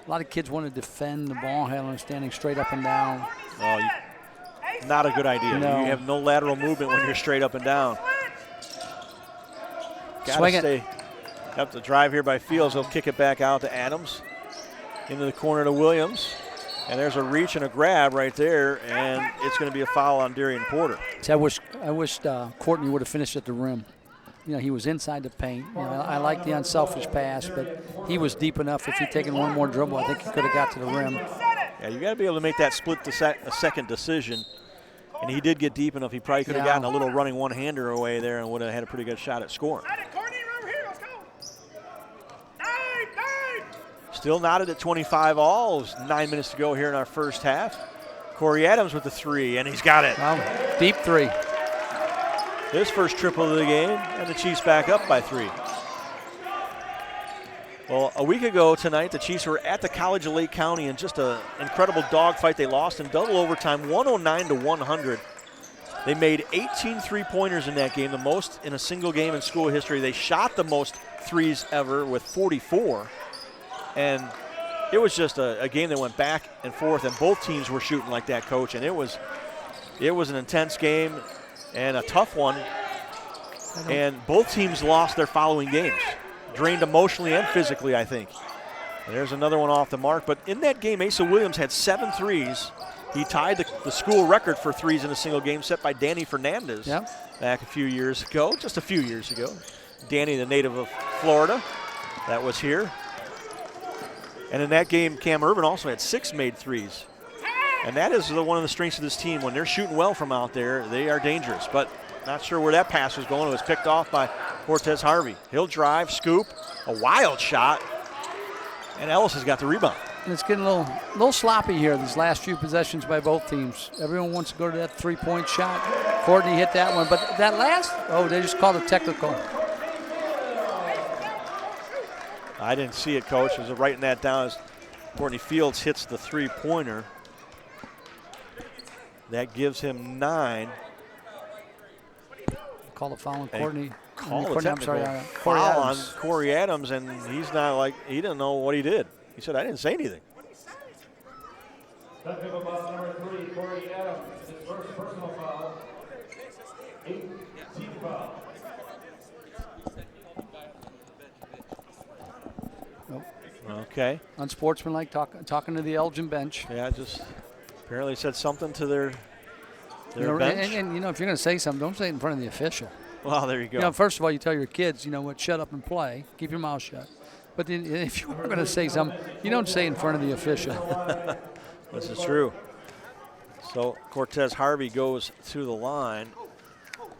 B: A lot of kids want to defend the ball handler standing straight up and down.
A: Oh, not a good idea.
B: No.
A: You have no lateral movement when you're straight up and down.
B: Swing it.
A: Stay. Up the drive here by Fields. He'll kick it back out to Adams. Into the corner to Williams. And there's a reach and a grab right there, and it's going to be a foul on Darian Porter.
B: See, I wished Courtney would have finished at the rim. He was inside the paint. I like the unselfish pass, but he was deep enough. If he'd taken one more dribble, I think he could have got to the rim.
A: Yeah, you got to be able to make that split a second decision. And he did get deep enough. He probably could have gotten a little running one-hander away there and would have had a pretty good shot at scoring. Still knotted at 25 all. 9 minutes to go here in our first half. Corey Adams with the three, and he's got it.
B: Well, deep three.
A: His first triple of the game, and the Chiefs back up by 3. Well, a week ago tonight, the Chiefs were at the College of Lake County in just an incredible dogfight. They lost in double overtime, 109-100. They made 18 three-pointers in that game, the most in a single game in school history. They shot the most threes ever with 44. And it was just a game that went back and forth, and both teams were shooting like that, Coach. And it was an intense game and a tough one. And both teams lost their following games, drained emotionally and physically, I think. And there's another one off the mark. But in that game, Asa Williams had 7 threes. He tied the school record for threes in a single game set by Danny Fernandez back a few years ago, just a few years ago. Danny, the native of Florida, that was here. And in that game, Cam Irvin also had 6 made threes. And that is one of the strengths of this team. When they're shooting well from out there, they are dangerous. But not sure where that pass was going. It was picked off by Cortez Harvey. He'll drive, scoop, a wild shot, and Ellis has got the rebound.
B: And it's getting a little sloppy here these last few possessions by both teams. Everyone wants to go to that three-point shot. Courtney hit that one, but that last, they just called it technical.
A: I didn't see it, Coach. I was writing that down as Courtney Fields hits the three-pointer. That gives him 9.
B: Call the foul on Courtney.
A: Call a technical foul on Corey Adams, and he's not he didn't know what he did. He said, I didn't say anything.
D: Technical foul number 3, Corey Adams, his first personal foul. 8 team foul.
A: Okay.
B: Unsportsmanlike talking to the Elgin bench.
A: Yeah, just apparently said something to their bench.
B: And if you're going to say something, don't say it in front of the official.
A: Well, there you go.
B: First of all, you tell your kids, shut up and play. Keep your mouth shut. But then if you are going to say something, you don't say it in front of the official.
A: This is true. So Cortez Harvey goes to the line,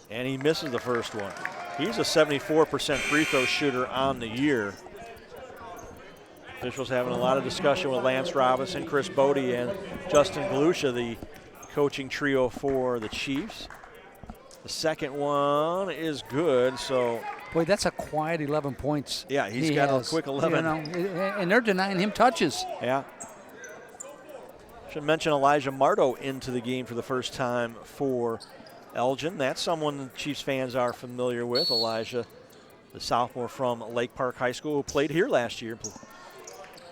A: and he misses the first one. He's a 74% free throw shooter on the year. Officials having a lot of discussion with Lance Robinson, Chris Bodie, and Justin Galusha, the coaching trio for the Chiefs. The second one is good, so.
B: Boy, that's a quiet 11 points.
A: Yeah, he's got a quick 11.
B: And they're denying him touches.
A: Yeah. Should mention Elijah Marto into the game for the first time for Elgin. That's someone Chiefs fans are familiar with. Elijah, the sophomore from Lake Park High School, who played here last year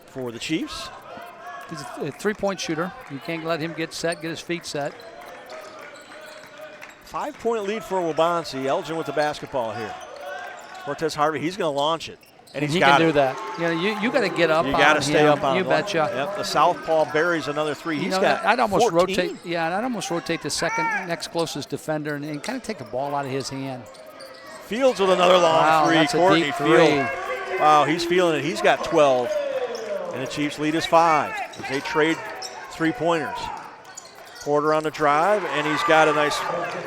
A: for the Chiefs.
B: He's a three-point shooter. You can't let him get his feet set.
A: 5-point lead for Waubonsie. Elgin with the basketball here. Cortez Harvey, he's going to launch it. And
B: he can do that. You got to get up on him.
A: You got to stay up on him.
B: You betcha.
A: Yep, the southpaw buries another 3. He's got
B: I'd almost
A: 14.
B: rotate. Yeah, I'd almost rotate the next closest defender and kind of take the ball out of his hand.
A: Fields with another long 3.
B: That's
A: Courtney
B: a deep
A: Field. Wow, he's feeling it. He's got 12. And the Chiefs lead is 5 as they trade three-pointers. Porter on the drive, and he's got a nice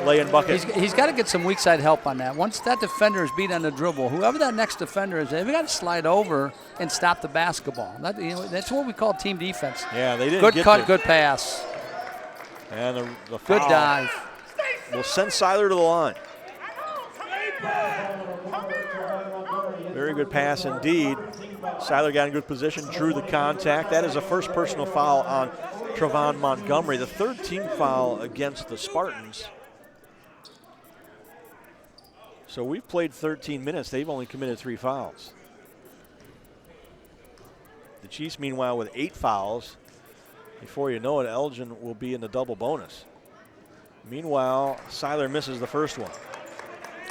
A: lay-in bucket.
B: He's got to get some weak side help on that. Once that defender is beat on the dribble, whoever that next defender is, they've got to slide over and stop the basketball. That's what we call team defense.
A: Yeah, they didn't
B: good
A: get
B: cut,
A: there.
B: good pass.
A: And the foul
B: good dive.
A: Will send Seiler to the line. Very good pass indeed. Seiler got in good position, drew the contact. That is a first personal foul on Trevon Montgomery, the third team foul against the Spartans. So we've played 13 minutes. They've only committed 3 fouls. The Chiefs, meanwhile, with 8 fouls. Before you know it, Elgin will be in the double bonus. Meanwhile, Seiler misses the first one.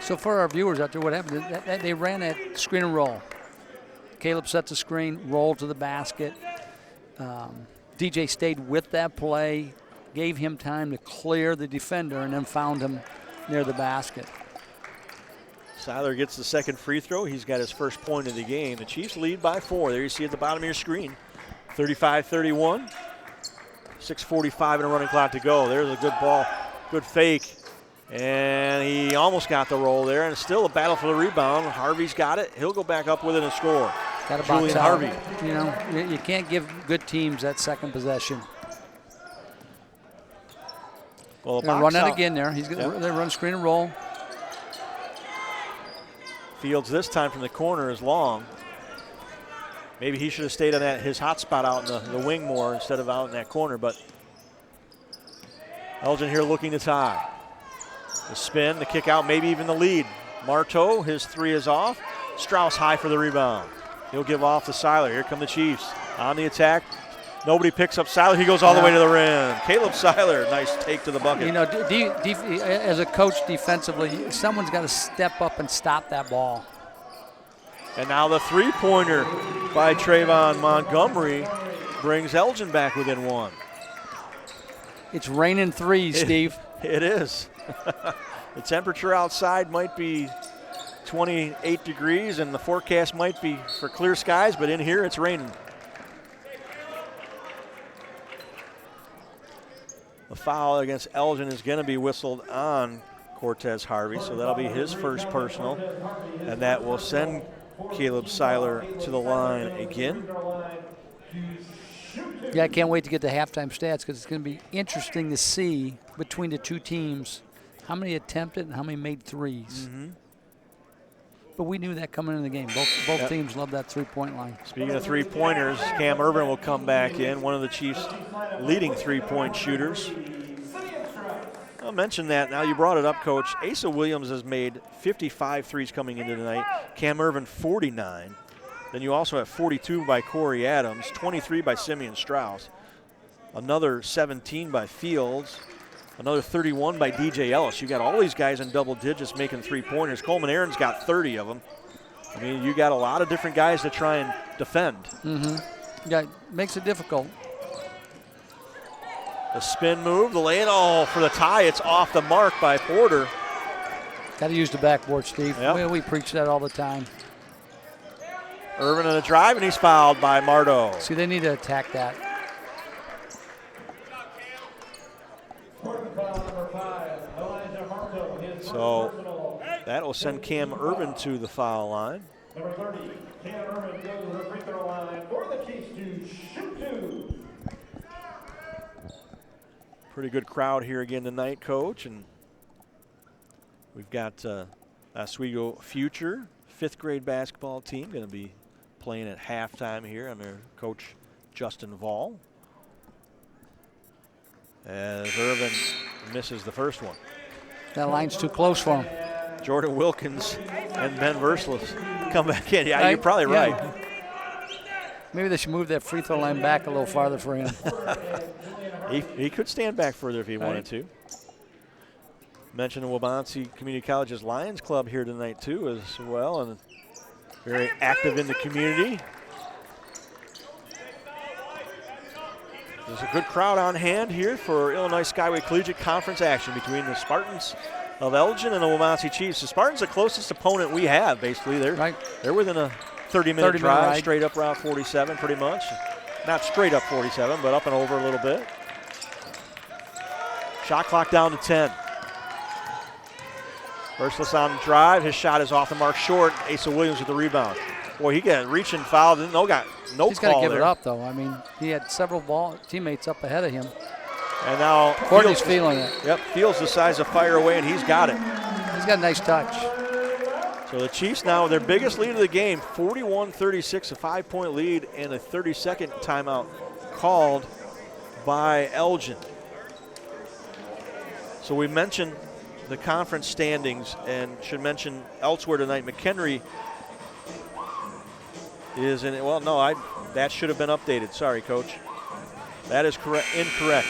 B: So for our viewers out there, what happened? They ran that screen and roll. Caleb set the screen, rolled to the basket. DJ stayed with that play, gave him time to clear the defender, and then found him near the basket.
A: Seiler gets the second free throw. He's got his first point of the game. The Chiefs lead by 4. There you see at the bottom of your screen, 35-31. 6:45 and a running clock to go. There's a good ball, good fake. And he almost got the roll there, and still a battle for the rebound. Harvey's got it. He'll go back up with it and score. Julian Harvey.
B: You can't give good teams that second possession.
A: Well,
B: run it again there. They run screen and roll.
A: Fields this time from the corner is long. Maybe he should have stayed on his hot spot out in the wing more instead of out in that corner, but Elgin here looking to tie. The spin, the kick out, maybe even the lead. Marteau, his 3 is off. Strauss high for the rebound. He'll give off to Seiler. Here come the Chiefs. On the attack. Nobody picks up Seiler. He goes all the way to the rim. Caleb Seiler, nice take to the bucket.
B: You know, as a coach defensively, someone's got to step up and stop that ball.
A: And now the three-pointer by Trayvon Montgomery brings Elgin back within one.
B: It's raining threes, Steve.
A: It is. The temperature outside might be 28 degrees, and the forecast might be for clear skies, but in here it's raining. The foul against Elgin is going to be whistled on Cortez Harvey, so that'll be his first personal, and that will send Caleb Seiler to the line again.
B: Yeah, I can't wait to get the halftime stats because it's going to be interesting to see between the two teams how many attempted and how many made threes. But we knew that coming into the game. Both teams love that three-point line.
A: Speaking of three-pointers, Cam Irvin will come back in, one of the Chiefs' leading three-point shooters. I'll mention that now. You brought it up, Coach. Asa Williams has made 55 threes coming into tonight. Cam Irvin, 49. Then you also have 42 by Corey Adams, 23 by Simeon Strauss, another 17 by Fields, another 31 by DJ Ellis. You got all these guys in double digits making three-pointers. Coleman Aaron's got 30 of them. I mean, you got a lot of different guys to try and defend.
B: Yeah, makes it difficult.
A: The spin move, the lay-in, for the tie. It's off the mark by Porter.
B: Got to use the backboard, Steve.
A: Yep.
B: We preach that all the time.
A: Irvin on a drive, and he's fouled by Mardo.
B: See, they need to attack that.
A: So that will send Cam Irvin to the foul line.
D: Number 30, Cam Irvin goes to the free throw line for the Chiefs to shoot two.
A: Pretty good crowd here again tonight, Coach. And we've got Oswego Future, 5th grade basketball team, going to be playing at halftime here under Coach Justin Vall. As Irvin misses the first one.
B: That line's too close for him.
A: Jordan Wilkins and Ben Verslis come back in. Yeah, you're probably right.
B: Maybe they should move that free throw line back a little farther for him.
A: He could stand back further if he wanted to. Mentioned the Waubonsee Community College's Lions Club here tonight too as well, and very active in the community. There's a good crowd on hand here for Illinois Skyway Collegiate Conference action between the Spartans of Elgin and the Waubonsee Chiefs. The Spartans are the closest opponent we have, basically. They're within a 30-minute drive, straight up Route 47 pretty much. Not straight up 47, but up and over a little bit. Shot clock down to 10. Verslis on the drive. His shot is off the mark short. Asa Williams with the rebound. Boy, he got reaching foul. He's got no
B: He's
A: call
B: got to give
A: there.
B: it up, though. I mean, he had several teammates up ahead of him.
A: And now
B: Courtney's feeling it.
A: Yep, Fields decides to fire away, and he's got it.
B: He's got a nice touch.
A: So the Chiefs now, their biggest lead of the game, 41-36, a 5-point lead, and a 30-second timeout called by Elgin. So we mentioned the conference standings and should mention elsewhere tonight, McHenry is in it. Well, no, that should have been updated. Sorry, Coach. That is incorrect.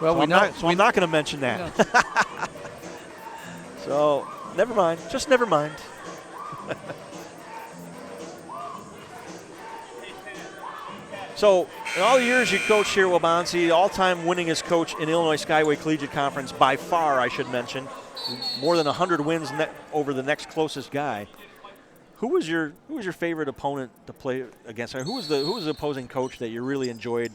B: Well,
A: so I'm not going to mention that. So, never mind. Just never mind. So, in all the years you coached here at Waubonsee, all-time winningest coach in Illinois Skyway Collegiate Conference by far, I should mention. More than 100 wins over the next closest guy. Who was your favorite opponent to play against? Who was the opposing coach that you really enjoyed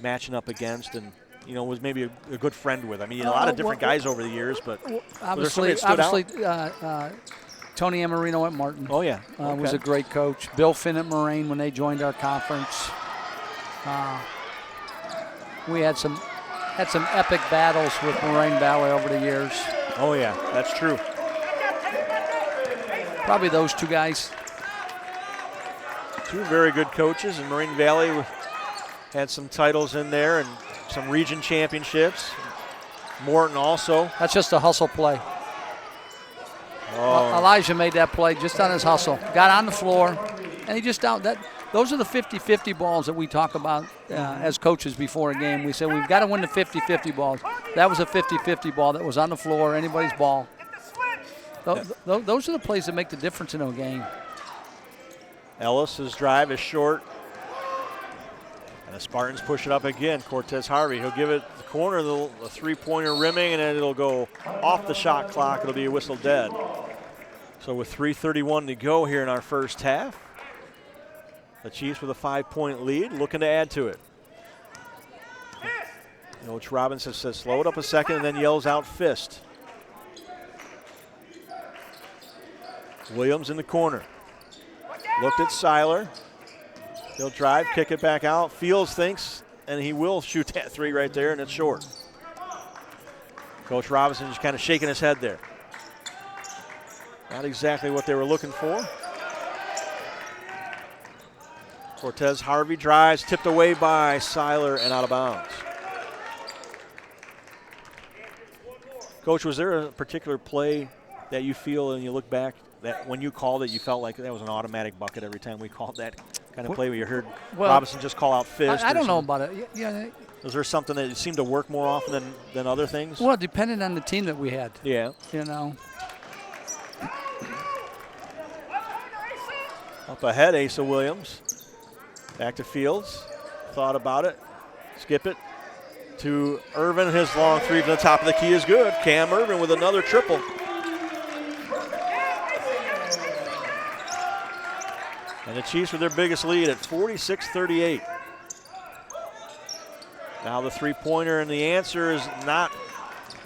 A: matching up against and was maybe a good friend with? I mean, a lot of different guys over the years, but
B: obviously Tony Amarino at Martin.
A: Oh yeah,
B: was a great coach. Bill Finn at Moraine when they joined our conference. We had some epic battles with Moraine Valley over the years.
A: Oh yeah, that's true.
B: Probably those two guys.
A: Two very good coaches, and Moraine Valley had some titles in there and some region championships. Morton also.
B: That's just a hustle play.
A: Oh.
B: Elijah made that play just on his hustle. Got on the floor, and he just those are the 50-50 balls that we talk about as coaches before a game. We say we've got to win the 50-50 balls. That was a 50-50 ball that was on the floor, anybody's ball. Those are the plays that make the difference in a game.
A: Ellis's drive is short. And the Spartans push it up again. Cortez Harvey, he'll give it the corner, the three-pointer rimming, and then it'll go off the shot clock. It'll be a whistle dead. So with 3:31 to go here in our first half, the Chiefs with a 5-point lead, looking to add to it. Coach Robinson says slow it up a second and then yells out fist. Williams in the corner. Looked at Seiler. He'll drive, kick it back out. Fields thinks, and he will shoot that three right there, and it's short. Coach Robinson just kind of shaking his head there. Not exactly what they were looking for. Cortez Harvey drives, tipped away by Seiler and out of bounds. Coach, was there a particular play that you feel and you look back that when you called it, you felt like that was an automatic bucket every time we called that kind of play where you heard Robinson just call out fist?
B: I don't know about it. Yeah.
A: Was there something that seemed to work more often than other things?
B: Well, it depended on the team that we had.
A: Yeah.
B: You know.
A: Up ahead, Asa Williams. Back to Fields. Thought about it. Skip it to Irvin. His long three from the top of the key is good. Cam Irvin with another triple. And the Chiefs with their biggest lead at 46-38. Now the three-pointer, and the answer is not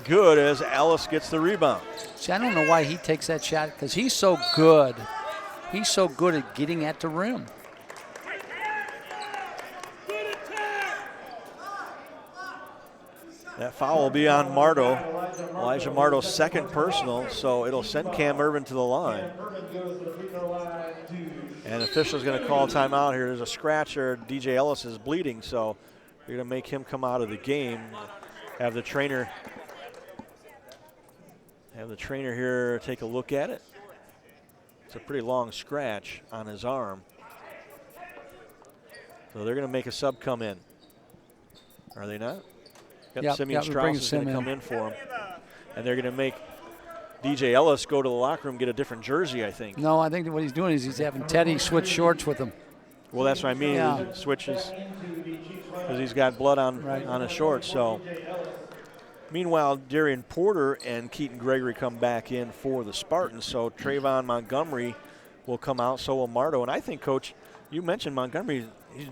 A: good as Ellis gets the rebound.
B: See, I don't know why he takes that shot because he's so good. He's so good at getting at the rim.
A: That foul will be on Marto. Elijah Marto's second personal, so it'll send Cam Irvin to the line. And official's going to call timeout here. There's a scratch, or DJ Ellis is bleeding, so they're going to make him come out of the game. Have the trainer here take a look at it. It's a pretty long scratch on his arm. So they're going to make a sub come in. Are they not? Yep, Simeon Strauss is going to come in for him. And they're going to make DJ Ellis go to the locker room, get a different jersey, I think.
B: No, I think what he's doing is he's having Teddy switch shorts with him.
A: Well, that's what I mean.
B: Yeah.
A: He switches because he's got blood on his shorts. So, meanwhile, Darian Porter and Keaton Gregory come back in for the Spartans. So Trayvon Montgomery will come out. So will Marto. And I think, Coach, you mentioned Montgomery. He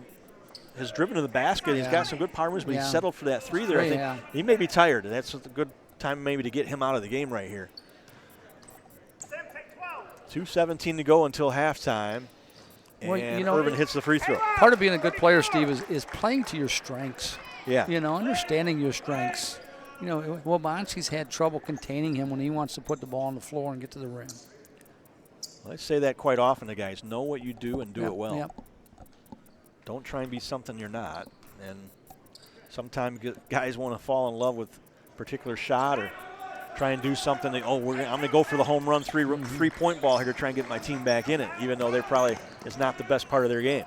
A: has driven to the basket. He's got some good power moves, but he's settled for that three there. I think he may be tired. That's a good time maybe to get him out of the game right here. 2:17 to go until halftime. And well, Irvin hits the free throw.
B: Part of being a good player, Steve, is playing to your strengths.
A: Yeah.
B: Understanding your strengths. Wabanski's had trouble containing him when he wants to put the ball on the floor and get to the rim.
A: Well, I say that quite often to guys. Know what you do and do it well.
B: Yep.
A: Don't try and be something you're not. And sometimes guys want to fall in love with a particular shot or try and do something. I'm going to go for the home run three-point ball here to try and get my team back in it, even though it's not the best part of their game.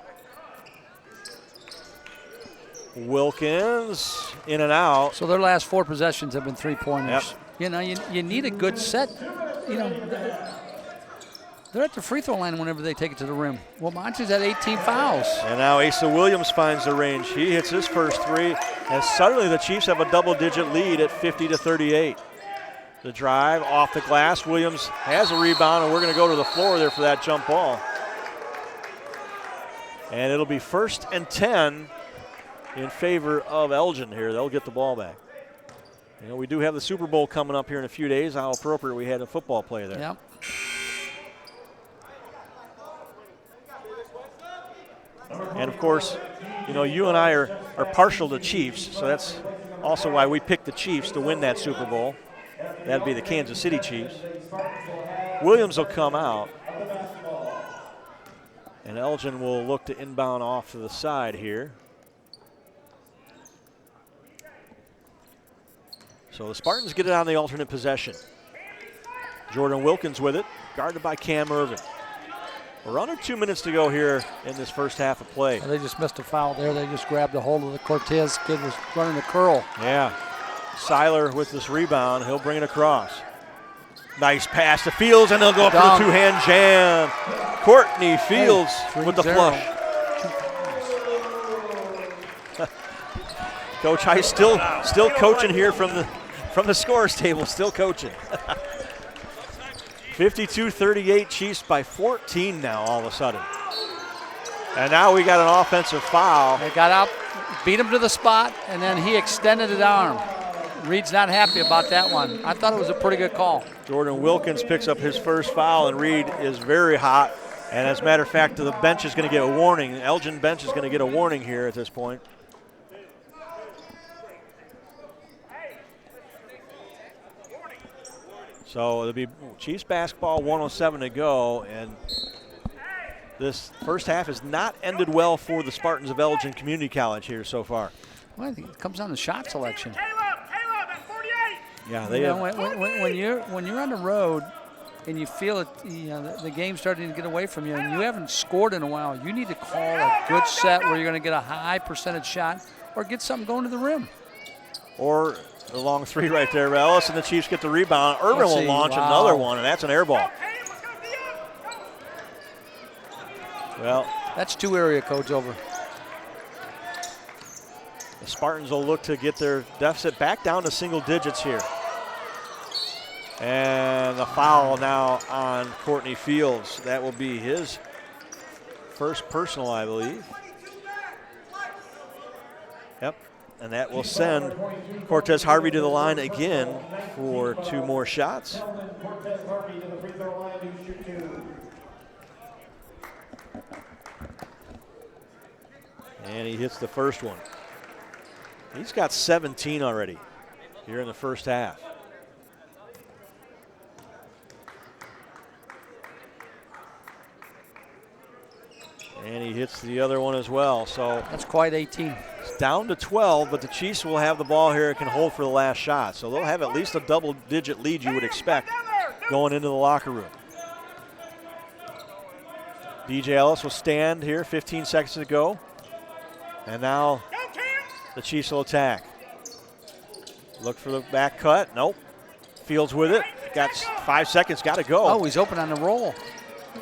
A: Wilkins in and out.
B: So their last 4 possessions have been three-pointers.
A: Yep.
B: You need a good set. They're at the free throw line whenever they take it to the rim. Well, Monty's at 18 fouls.
A: And now Asa Williams finds the range. He hits his first three, and suddenly the Chiefs have a double-digit lead at 50-38. The drive off the glass. Williams has a rebound, and we're going to go to the floor there for that jump ball. And it'll be 1st and 10 in favor of Elgin here. They'll get the ball back. We do have the Super Bowl coming up here in a few days. How appropriate we had a football play there.
B: Yep.
A: And, of course, you and I are partial to Chiefs, so that's also why we picked the Chiefs to win that Super Bowl. That'd be the Kansas City Chiefs. Williams will come out. And Elgin will look to inbound off to the side here. So the Spartans get it on the alternate possession. Jordan Wilkins with it, guarded by Cam Irvin. We're under 2 minutes to go here in this first half of play.
B: Well, they just missed a foul there. They just grabbed a hold of the Cortez kid was running the curl.
A: Yeah. Seiler with this rebound. He'll bring it across. Nice pass to Fields, and they'll go up for the two-hand jam. Courtney Fields with the flush. Coach Heiss still coaching here from the scores table, still coaching. 52-38, Chiefs by 14 now all of a sudden. And now we got an offensive foul.
B: They got up, beat him to the spot, and then he extended his arm. Reed's not happy about that one. I thought it was a pretty good call.
A: Jordan Wilkins picks up his first foul, and Reed is very hot. And as a matter of fact, the bench is going to get a warning. The Elgin bench is going to get a warning here at this point. So it'll be Chiefs basketball, 1:07 to go, and this first half has not ended well for the Spartans of Elgin Community College here so far.
B: Well, I think it comes down to shot selection.
A: Yeah, they have.
B: When you're on the road and you feel it, the game's starting to get away from you, and you haven't scored in a while, you need to call a good set where you're going to get a high percentage shot or get something going to the rim.
A: Or the long three right there. Ellis and the Chiefs get the rebound. Urban will launch another one, and that's an air ball. Well,
B: that's 2 area codes over.
A: The Spartans will look to get their deficit back down to single digits here. And the foul now on Courtney Fields. That will be his first personal, I believe. Yep. And that will send Cortez Harvey to the line again for 2 more shots. And he hits the first one. He's got 17 already here in the first half. And he hits the other one as well. So
B: that's quite 18.
A: It's down to 12, but the Chiefs will have the ball here and can hold for the last shot. So they'll have at least a double-digit lead you would expect going into the locker room. DJ Ellis will stand here, 15 seconds to go. And now the Chiefs will attack. Look for the back cut. Nope. Fields with it. Got 5 seconds, got to go.
B: Oh, he's open on the roll.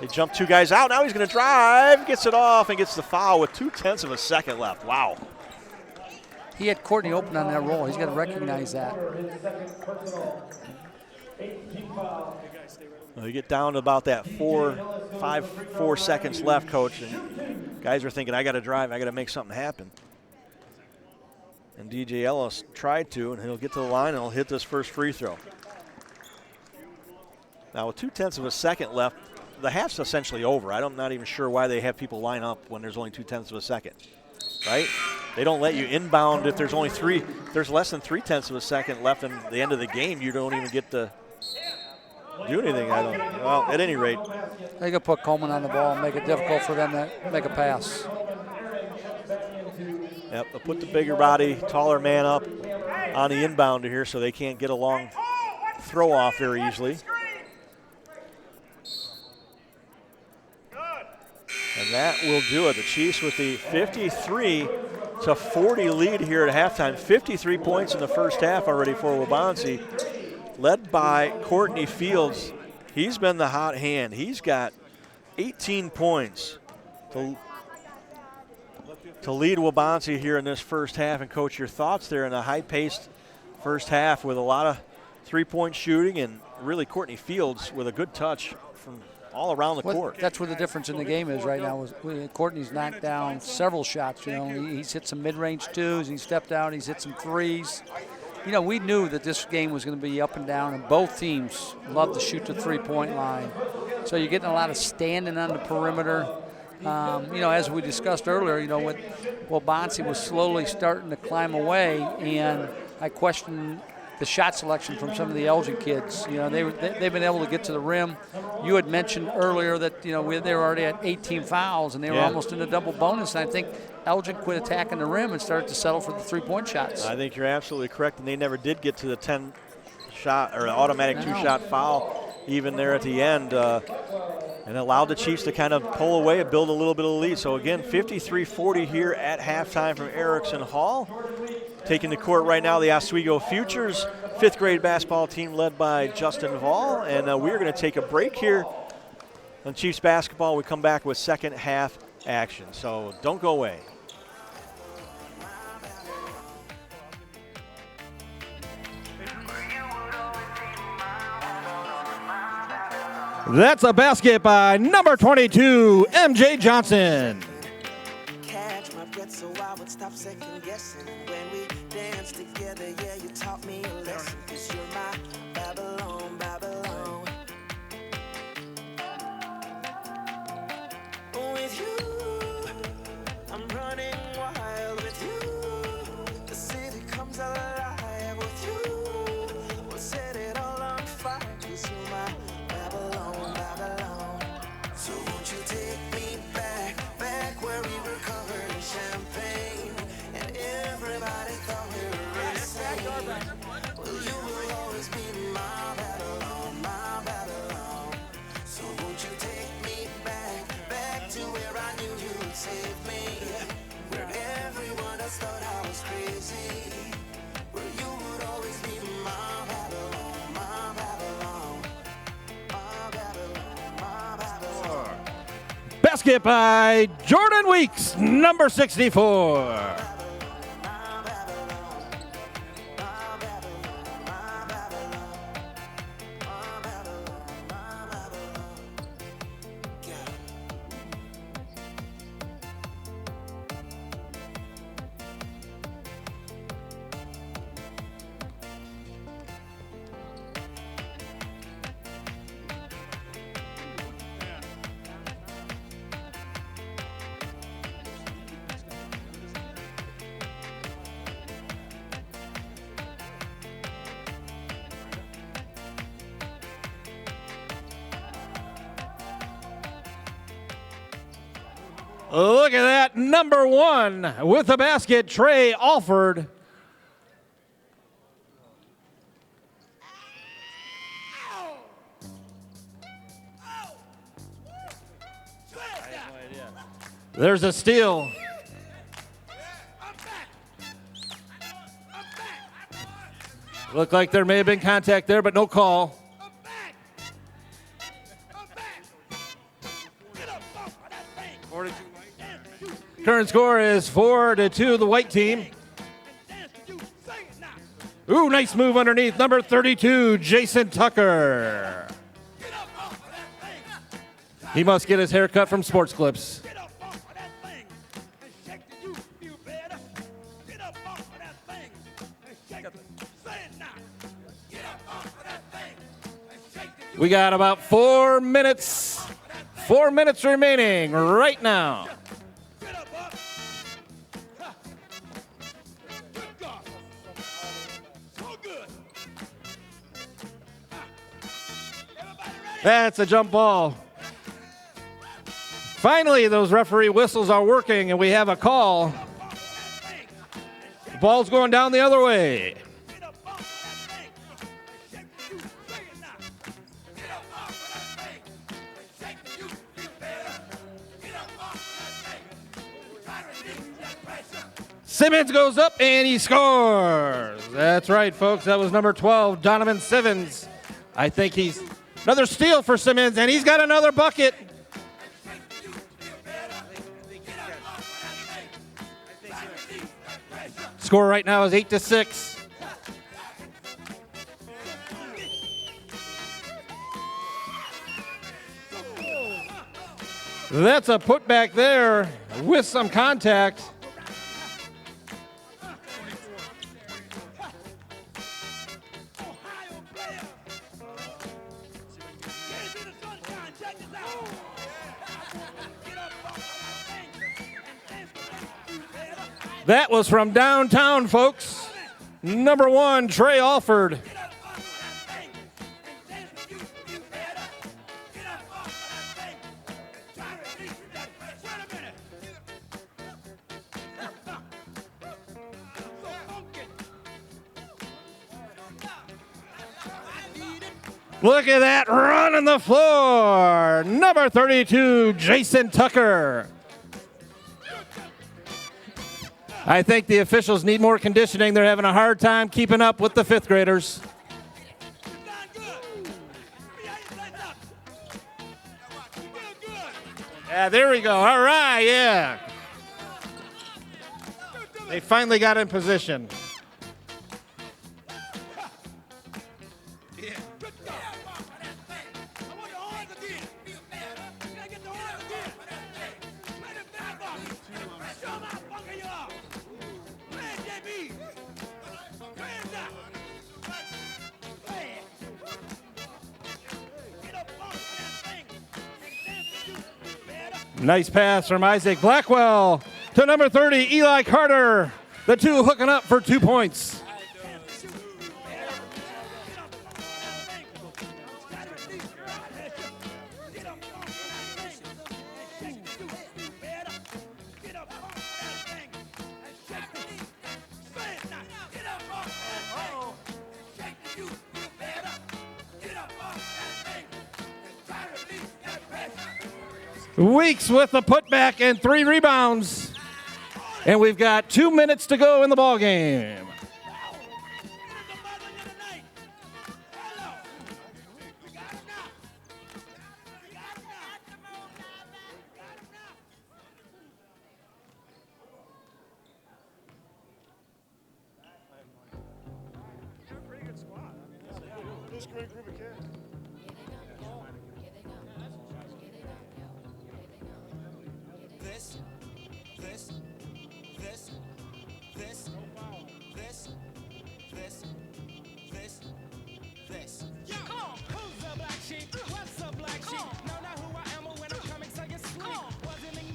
A: They jump 2 guys out. Now he's going to drive, gets it off, and gets the foul with 0.2 of a second left. Wow.
B: He had Courtney open on that roll. He's got to recognize that.
A: Well, you get down to about that 4 seconds left, Coach, and guys are thinking, I got to drive, I got to make something happen. And DJ Ellis tried to, and he'll get to the line and he'll hit this first free throw. Now with 0.2 of a second left, the half's essentially over. I'm not even sure why they have people line up when there's only 0.2 of a second, right? They don't let you inbound if there's only there's less than 0.3 of a second left in the end of the game. You don't even get to do anything. Well, at any rate.
B: They could put Coleman on the ball and make it difficult for them to make a pass.
A: Yep, they'll put the bigger body, taller man up on the inbounder here so they can't get a long throw off very easily. And that will do it. The Chiefs with the 53-40 lead here at halftime. 53 points in the first half already for Waubonsee, led by Courtney Fields. He's been the hot hand. He's got 18 points to lead Waubonsee here in this first half. And, Coach, your thoughts there in a high-paced first half with a lot of three-point shooting and really Courtney Fields with a good touch from all around the court.
B: That's where the difference in the game is right now. Courtney's knocked down several shots. He's hit some mid-range twos. He stepped out. He's hit some threes. We knew that this game was going to be up and down, and both teams love to shoot the three-point line. So you're getting a lot of standing on the perimeter. As we discussed earlier, Waubonsee was slowly starting to climb away, and I questioned the shot selection from some of the Elgin kids. They've been able to get to the rim. You had mentioned earlier that they were already at 18 fouls and they were almost in a double bonus. And I think Elgin quit attacking the rim and started to settle for the three-point shots.
A: I think you're absolutely correct, and they never did get to the 10-shot or automatic two-shot foul even there at the end. and allowed the Chiefs to kind of pull away and build a little bit of a lead. So again, 53-40 here at halftime from Erickson Hall. Taking the court right now, the Oswego Futures 5th grade basketball team led by Justin Vall. And we're going to take a break here on Chiefs basketball. We come back with second half action. So don't go away.
C: That's a basket by number 22, MJ Johnson.
G: Catch my breath so I would stop second guessing. When we danced together, yeah, you taught me a lesson. 'Cause you're my Babylon, Babylon. With you, I'm running wild. With you, the city comes alive. With you, we'll set it all on fire. 'Cause you're my Babylon, Babylon. So won't you take me back, back where we were covered in champagne, and everybody thought we were insane. Well, you will always be my Babylon, my Babylon. So won't you take me back, back to where I knew you would save me, where everyone else thought I was crazy, where you would always be my Babylon, my Babylon, my Babylon, my Babylon.
C: Basket by Jordan Weeks, number 64. Look at that, number 1 with the basket, Trey Alford. There's a steal. Looked like there may have been contact there, but no call. Current score is 4-2, the white team. Ooh, nice move underneath. Number 32, Jason Tucker. He must get his hair cut from Sports Clips. We got about 4 minutes. 4 minutes remaining right now. That's a jump ball. Finally, those referee whistles are working, and we have a call. The ball's going down the other way. Simmons goes up, and he scores. That's right, folks. That was number 12, Donovan Simmons. I think he's another steal for Simmons, and he's got another bucket. Score right now is 8-6. That's a putback there with some contact. That was from downtown, folks. Number 1, Trey Alford. Look at that run on the floor. Number 32, Jason Tucker. I think the officials need more conditioning. They're having a hard time keeping up with the fifth graders. Yeah, there we go. All right, yeah. They finally got in position. Nice pass from Isaac Blackwell to number 30, Eli Carter. The two hooking up for 2 points. Weeks with the putback and 3 rebounds. And we've got 2 minutes to go in the ball game.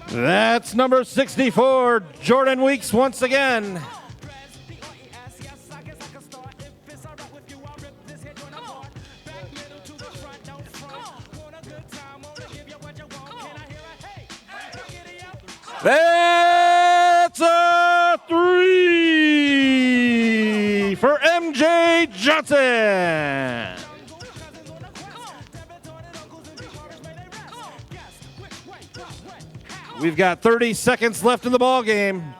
C: That's number 64, Jordan Weeks once again. That's a 3 for MJ Johnson. We've got 30 seconds left in the ball game.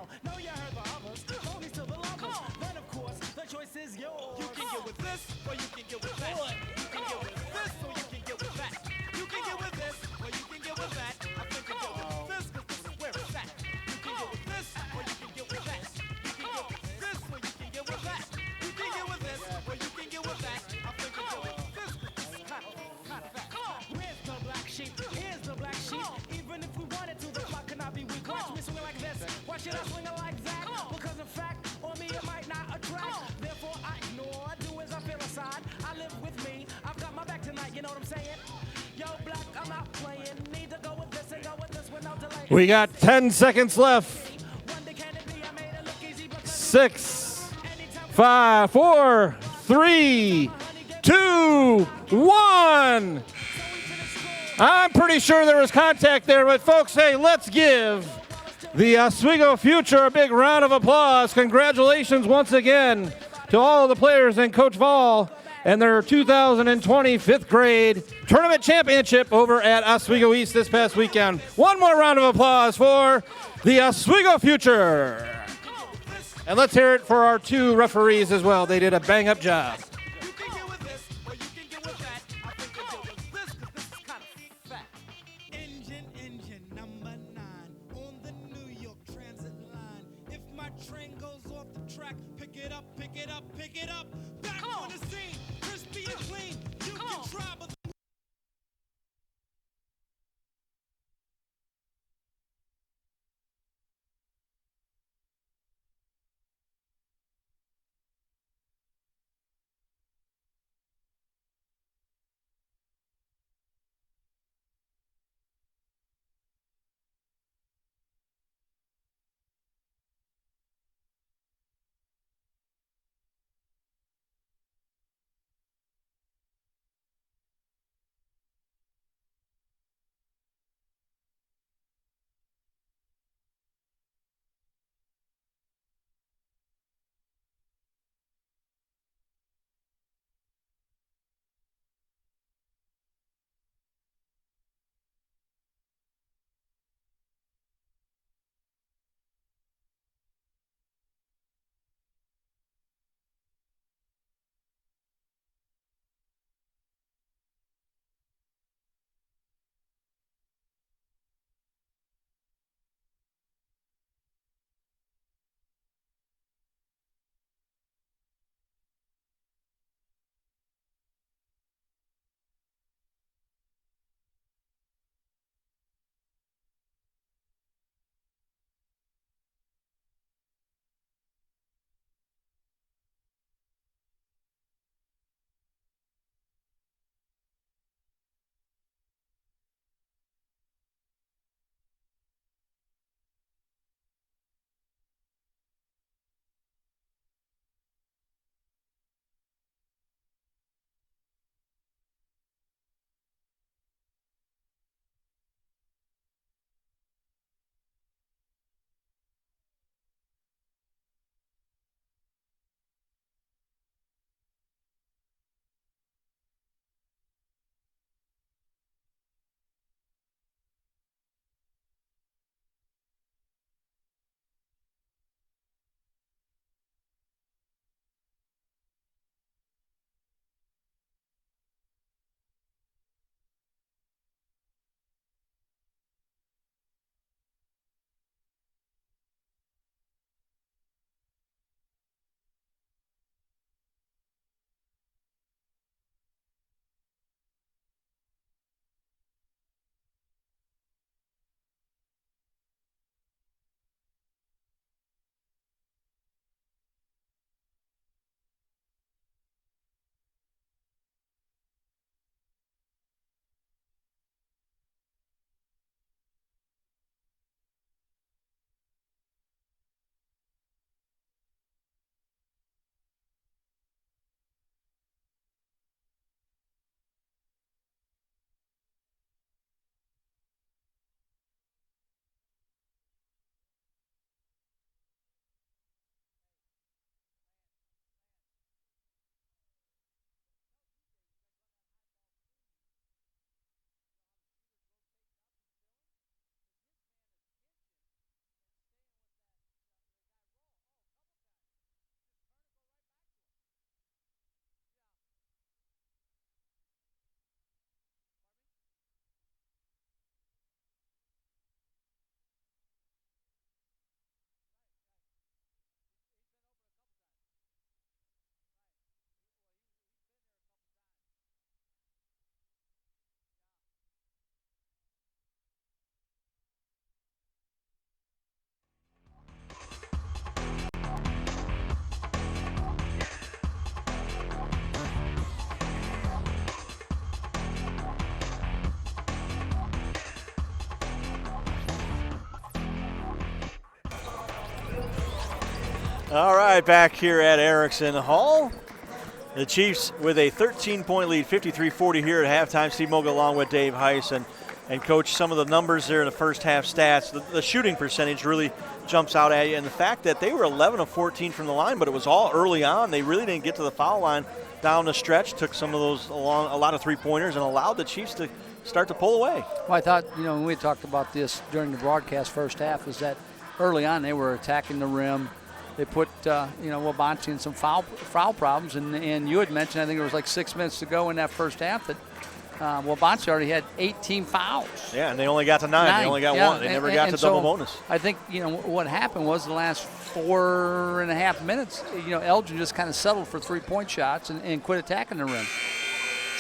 C: We got 10 seconds left. 6, 5, 4, 3, 2, 1. I'm pretty sure there was contact there, but folks, hey, let's give the Oswego Future a big round of applause. Congratulations once again to all the players and Coach Vall and their 2020 fifth grade tournament championship over at Oswego East this past weekend. One more round of applause for the Oswego Future. And let's hear it for our 2 referees as well. They did a bang-up job.
A: All right, back here at Erickson Hall. The Chiefs with a 13-point lead, 53-40 here at halftime. Steve Moga along with Dave Heiss. And Coach, some of the numbers there in the first half stats, the shooting percentage really jumps out at you. And the fact that they were 11 of 14 from the line, but it was all early on. They really didn't get to the foul line down the stretch, took some of those along, a lot of three-pointers, and allowed the Chiefs to start to pull away.
B: Well, I thought, when we talked about this during the broadcast first half, is that early on they were attacking the rim. They put, Wabansi in some foul problems. And you had mentioned, I think it was like 6 minutes to go in that first half, that Wabansi already had 18 fouls.
A: Yeah, and they only got to 9. They only got 1. They never got to double bonus.
B: I think, what happened was the last 4.5 minutes, Elgin just kind of settled for three-point shots and quit attacking the rim.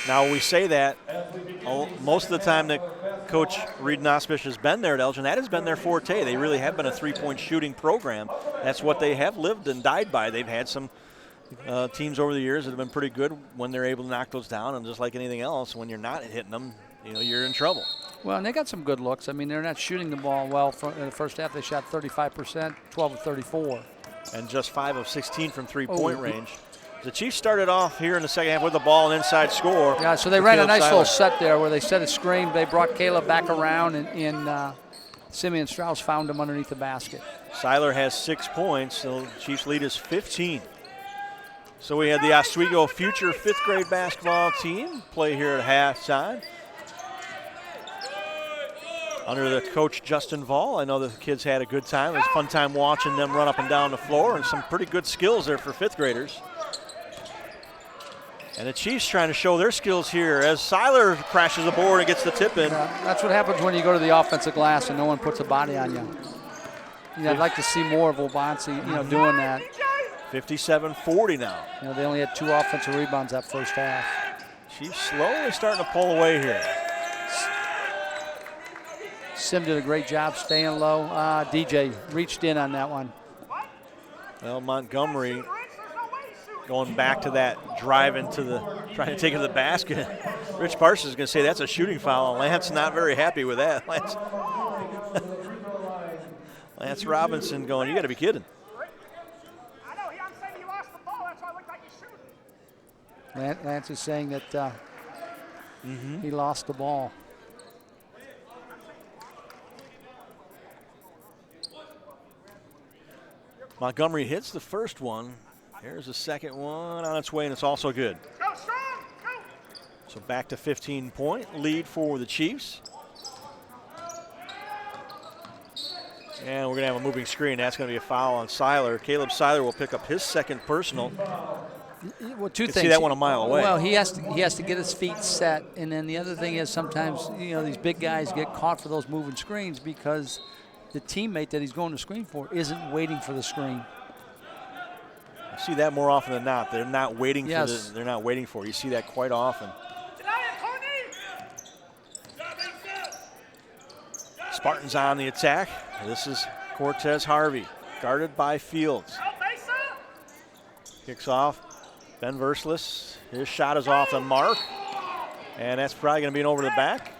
A: Now, we say that most of the time that Coach Reed Nospish has been there at Elgin, that has been their forte. They really have been a three-point shooting program. That's what they have lived and died by. They've had some teams over the years that have been pretty good when they're able to knock those down, and just like anything else, when you're not hitting them, you're in trouble.
B: Well, and they got some good looks. I mean, they're not shooting the ball well. In the first half, they shot 35%, 12 of 34.
A: And just 5 of 16 from three-point range. The Chiefs started off here in the second half with the ball and inside score.
B: Yeah, so they ran a nice little set there where they set a screen. They brought Caleb back around, and Simeon Strauss found him underneath the basket.
A: Seiler has 6 points, so the Chiefs lead is 15. So we had the Oswego future 5th grade basketball team play here at halftime. Under the coach Justin Vall, I know the kids had a good time. It was a fun time watching them run up and down the floor, and some pretty good skills there for 5th graders. And the Chiefs trying to show their skills here as Seiler crashes the board and gets the tip in.
B: That's what happens when you go to the offensive glass and no one puts a body on you. I'd like to see more of Wabansi, doing that.
A: 57-40 now.
B: They only had 2 offensive rebounds that first half.
A: Chiefs slowly starting to pull away here.
B: Sim did a great job staying low. DJ reached in on that one.
A: Well, Montgomery going back to that drive trying to take it to the basket. Rich Parsons is going to say that's a shooting foul, and Lance not very happy with that. Lance Robinson going, you got to be kidding.
B: Lance is saying that he lost the ball.
A: Montgomery hits the first one. Here's the second one on its way, and it's also good. So back to 15-point lead for the Chiefs. And we're going to have a moving screen. That's going to be a foul on Seiler. Caleb Seiler will pick up his second personal.
B: Well, 2 things.
A: See that one a mile away.
B: Well, he has to get his feet set, and then the other thing is sometimes these big guys get caught for those moving screens because the teammate that he's going to screen for isn't waiting for the screen.
A: I see that more often than not. They're not waiting
B: yes.
A: they're not waiting for it. You see that quite often. Spartans on the attack. This is Cortez Harvey, guarded by Fields. Kicks off. Ben Verslis. His shot is off the mark, and that's probably going to be an over the back.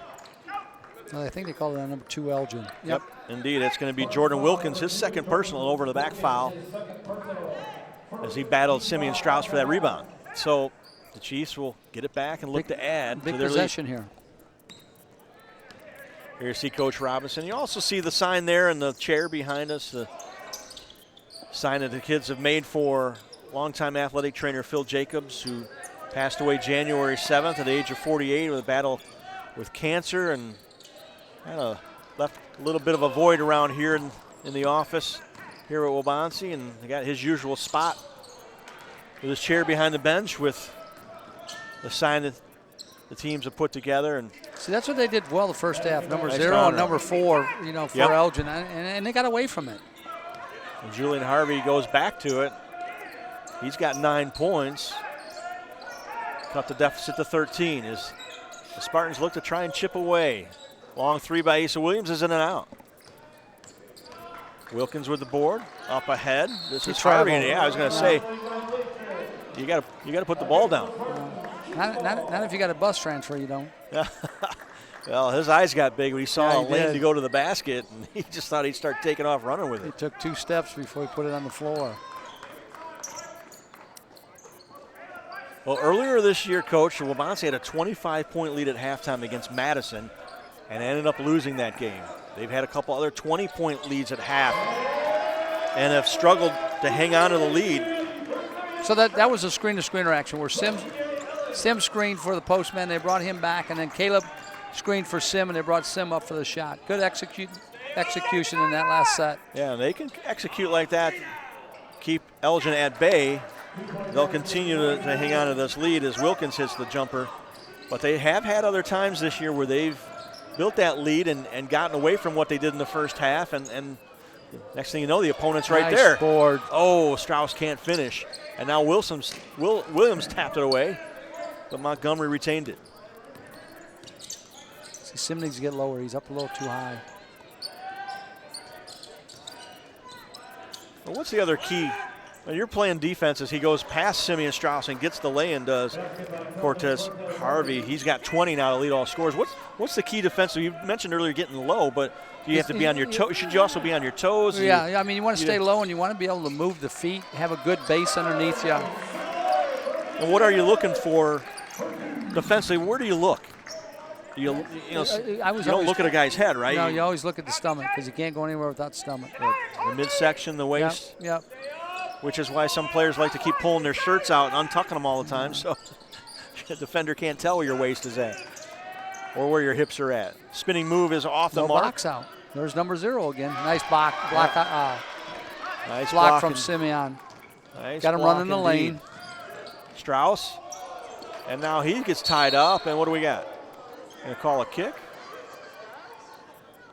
B: Well, I think they call it on number 2, Elgin.
A: Yep, indeed. It's going to be Jordan Wilkins, his second personal over the back foul, as he battled Simeon Strauss for that rebound. So the Chiefs will get it back and look to add to their
B: possession
A: lead.
B: Here.
A: Here you see Coach Robinson. You also see the sign there in the chair behind us, the sign that the kids have made for longtime athletic trainer Phil Jacobs, who passed away January 7th at the age of 48 with a battle with cancer, and kind of left a little bit of a void around here in the office here at Wabansi, and they got his usual spot with his chair behind the bench with the sign that the teams have put together. And
B: see, that's what they did well the first half. Number
A: nice
B: 0 and number 4, for Elgin, and they got away from it.
A: And Julian Harvey goes back to it. He's got 9 points. Cut the deficit to 13 as the Spartans look to try and chip away. Long 3 by Asa Williams is in and out. Wilkins with the board, up ahead. This is Harvey. Yeah, I was going to say, you got to put the ball down.
B: Not if you got a bus transfer, you don't.
A: Well, his eyes got big when he saw a lane to go to the basket, and he just thought he'd start taking off running with it.
B: He took 2 steps before he put it on the floor.
A: Well, earlier this year, Coach, Waubonsie had a 25-point lead at halftime against Madison and ended up losing that game. They've had a couple other 20-point leads at half and have struggled to hang on to the lead.
B: So that was a screen-to-screener action where Sim screened for the postman. They brought him back, and then Caleb screened for Sim, and they brought Sim up for the shot. Good execution in that last set.
A: Yeah, they can execute like that, keep Elgin at bay. They'll continue to hang on to this lead as Wilkins hits the jumper. But they have had other times this year where they've built that lead and gotten away from what they did in the first half. And next thing you know, the opponent's right
B: Nice
A: there.
B: board.
A: Oh, Strauss can't finish. And now Williams tapped it away, but Montgomery retained it.
B: See, Sim needs to get lower. He's up a little too high.
A: Well, what's the other key? When you're playing defense as he goes past Simeon Strauss and gets the lay-in, does Cortez Harvey. He's got 20 now to lead all scores. What's the key defensive? You mentioned earlier getting low, but do you have to be on your toes? Should you also be on your toes?
B: Yeah, I mean, you want to stay low and you want to be able to move the feet, have a good base underneath you.
A: And what are you looking for defensively? Where do you look? You don't look at a guy's head, right?
B: No, you always look at the stomach because you can't go anywhere without the stomach.
A: The midsection, the waist.
B: Yep.
A: Which is why some players like to keep pulling their shirts out and untucking them all the time, so the defender can't tell where your waist is at or where your hips are at. Spinning move is off the mark.
B: Box out. There's number 0 again. Nice block
A: nice
B: block from Simeon.
A: Nice
B: Got him
A: block
B: running the
A: indeed.
B: lane.
A: Strauss, and now he gets tied up, and what do we got? Gonna call a kick?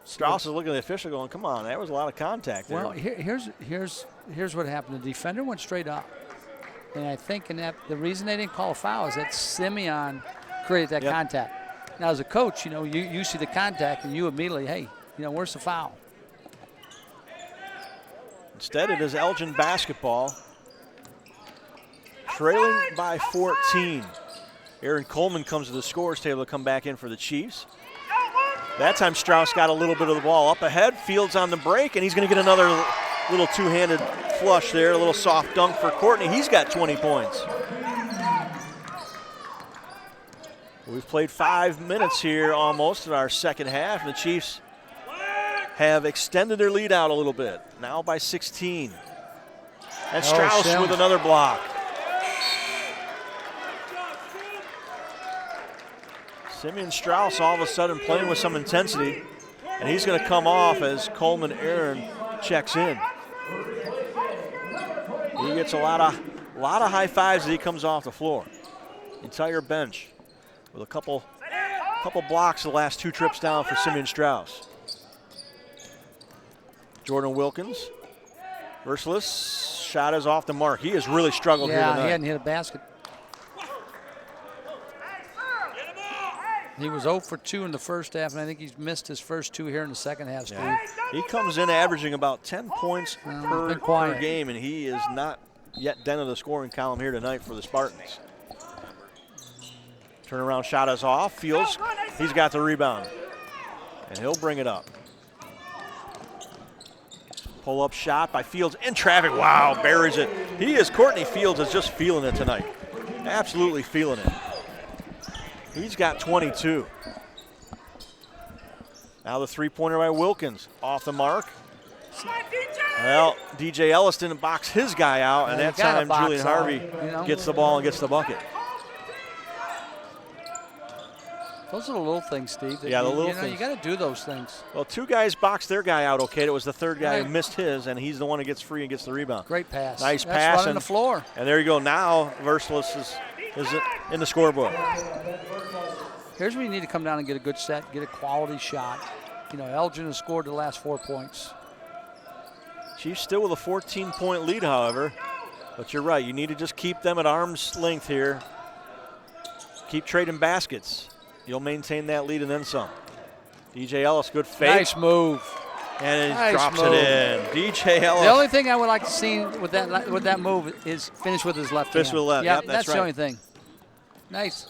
A: Strauss is looking at the official going, come on, that was a lot of contact there.
B: Well, here's what happened. The defender went straight up. And I think the reason they didn't call a foul is that Simeon created that contact. Now, as a coach, you see the contact and you immediately, hey, where's the foul?
A: Instead, it is Elgin basketball, trailing by 14. Aaron Coleman comes to the scores table to come back in for the Chiefs. That time Strauss got a little bit of the ball up ahead. Fields on the break, and he's going to get another little two-handed flush there, a little soft dunk for Courtney. He's got 20 points. We've played 5 minutes here almost in our second half, and the Chiefs have extended their lead out a little bit, now by 16. And Strauss with another block. Simeon Strauss all of a sudden playing with some intensity, and he's going to come off as Coleman Aaron checks in. He gets a lot of high fives as he comes off the floor. Entire bench with a couple blocks the last 2 trips down for Simeon Strauss. Jordan Wilkins, Verslis, shot is off the mark. He has really struggled here tonight.
B: Yeah, he hadn't hit a basket. He was 0 for 2 in the first half, and I think he's missed his first 2 here in the second half, Steve.
A: Yeah. He comes in averaging about 10 points per game, and he is not yet dented the scoring column here tonight for the Spartans. Turnaround shot is off. Fields, he's got the rebound, and he'll bring it up. Pull-up shot by Fields in traffic. Wow, buries it. Courtney Fields is just feeling it tonight. Absolutely feeling it. He's got 22. Now the three-pointer by Wilkins. Off the mark. Well, DJ Ellis didn't box his guy out, and that time Julian Harvey gets the ball and gets the bucket.
B: Those are the little things, Steve.
A: Yeah, the little things.
B: You got to do those things.
A: Well, 2 guys boxed their guy out okay. It was the third guy who missed his, and he's the one who gets free and gets the rebound.
B: Great pass.
A: Nice
B: That's
A: pass.
B: Running the floor.
A: And there you go. Now Verslis is in the scorebook.
B: Here's where you need to come down and get a good set, get a quality shot. Elgin has scored the last 4 points.
A: Chiefs still with a 14-point lead, however. But you're right. You need to just keep them at arm's length here. Keep trading baskets. You'll maintain that lead and then some. DJ Ellis, good fake.
B: Nice move.
A: And he drops it in. DJ Ellis.
B: The only thing I would like to see with that move is finish with his left hand.
A: Finish with left. Yep,
B: that's
A: right.
B: The only thing. Nice.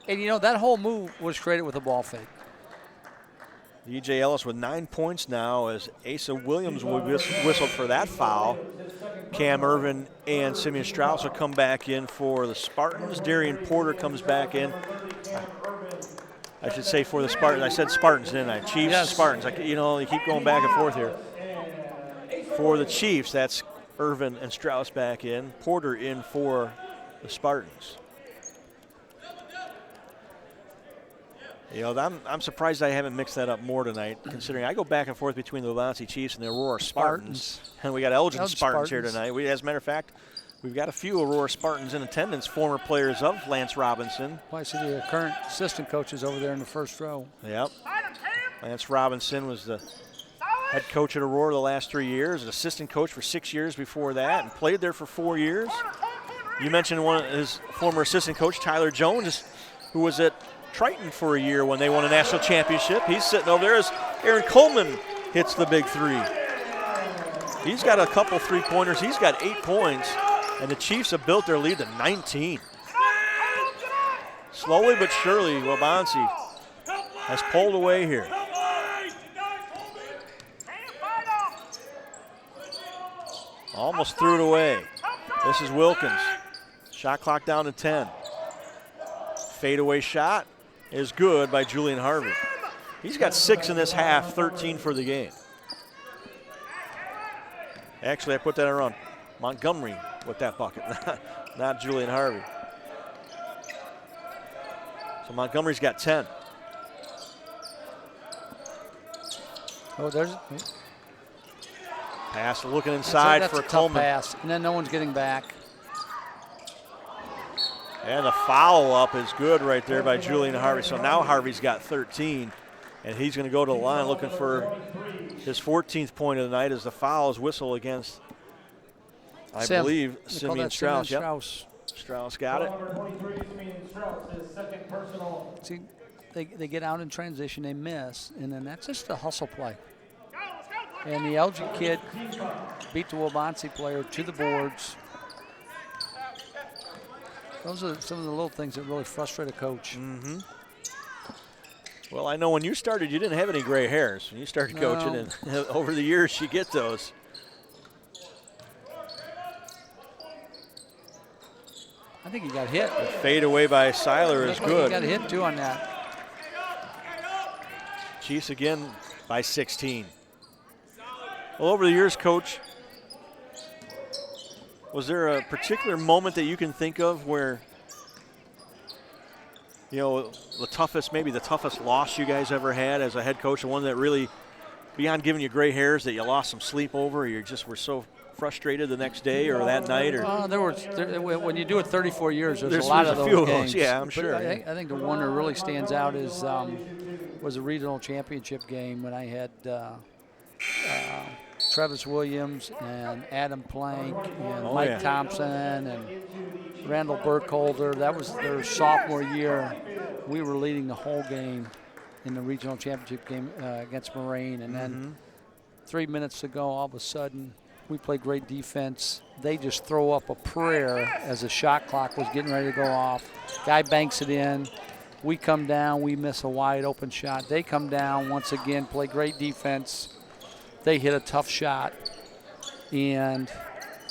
B: And that whole move was created with a ball fake.
A: DJ Ellis with 9 points now as Asa Williams will be whistled for that foul. Cam Irvin and Simeon Strauss will come back in for the Spartans. Darian Porter comes back in. I should say for the Spartans. I said Spartans, didn't I? Chiefs, yes. Spartans. You keep going back and forth here. For the Chiefs, that's Irvin and Strauss back in. Porter in for the Spartans. I'm surprised I haven't mixed that up more tonight, considering I go back and forth between the Waubonsee Chiefs and the Aurora Spartans. And we got Elgin Spartans here tonight. As a matter of fact, we've got a few Aurora Spartans in attendance, former players of Lance Robinson.
B: Well, I see the current assistant coaches over there in the first row.
A: Yep. Lance Robinson was the head coach at Aurora the last 3 years, an assistant coach for 6 years before that, and played there for 4 years. You mentioned one of his former assistant coach, Tyler Jones, who was at Triton for a year when they won a national championship. He's sitting over there as Aaron Coleman hits the big three. He's got a couple three-pointers. He's got 8 points, and the Chiefs have built their lead to 19. Slowly but surely, Waubonsee has pulled away here. Almost threw it away. This is Wilkins. Shot clock down to 10. Fadeaway shot is good by Julian Harvey. He's got 6 in this half, 13 for the game. Actually, I put that around Montgomery with that bucket, not Julian Harvey. So Montgomery's got 10.
B: Oh, there's
A: pass looking inside
B: that's
A: for
B: a tough
A: Coleman.
B: Pass, and then no one's getting back.
A: And the follow-up is good right there by Julian Harvey. So now Harvey's got 13, and he's going to go to the line looking for his 14th point of the night as the foul is whistled against, I believe, Simeon Strauss. Yep. Strauss got it.
B: See, they get out in transition, they miss, and then that's just a hustle play. And the Elgin kid beat the Waubonsee player to the boards. Those are some of the little things that really frustrate a coach.
A: Mm-hmm. Well, I know when you started, you didn't have any gray hairs. When you started coaching, and over the years, you get those.
B: I think he got hit.
A: The fade away by Seiler is good.
B: He got hit, too, on that.
A: Chiefs again by 16. Well, over the years, Coach, was there a particular moment that you can think of where, maybe the toughest loss you guys ever had as a head coach, the one that really, beyond giving you gray hairs, that you lost some sleep over, or you just were so frustrated the next day or that night? Or
B: when you do it 34 years, there's a lot of those games.
A: Yeah, I'm sure.
B: I think the one that really stands out is was a regional championship game when I had Travis Williams and Adam Plank and Mike Thompson and Randall Burkholder. That was their sophomore year. We were leading the whole game in the regional championship game against Moraine. And then 3 minutes to go, all of a sudden, we played great defense. They just throw up a prayer as the shot clock was getting ready to go off. Guy banks it in. We come down. We miss a wide open shot. They come down once again, play great defense. They hit a tough shot, and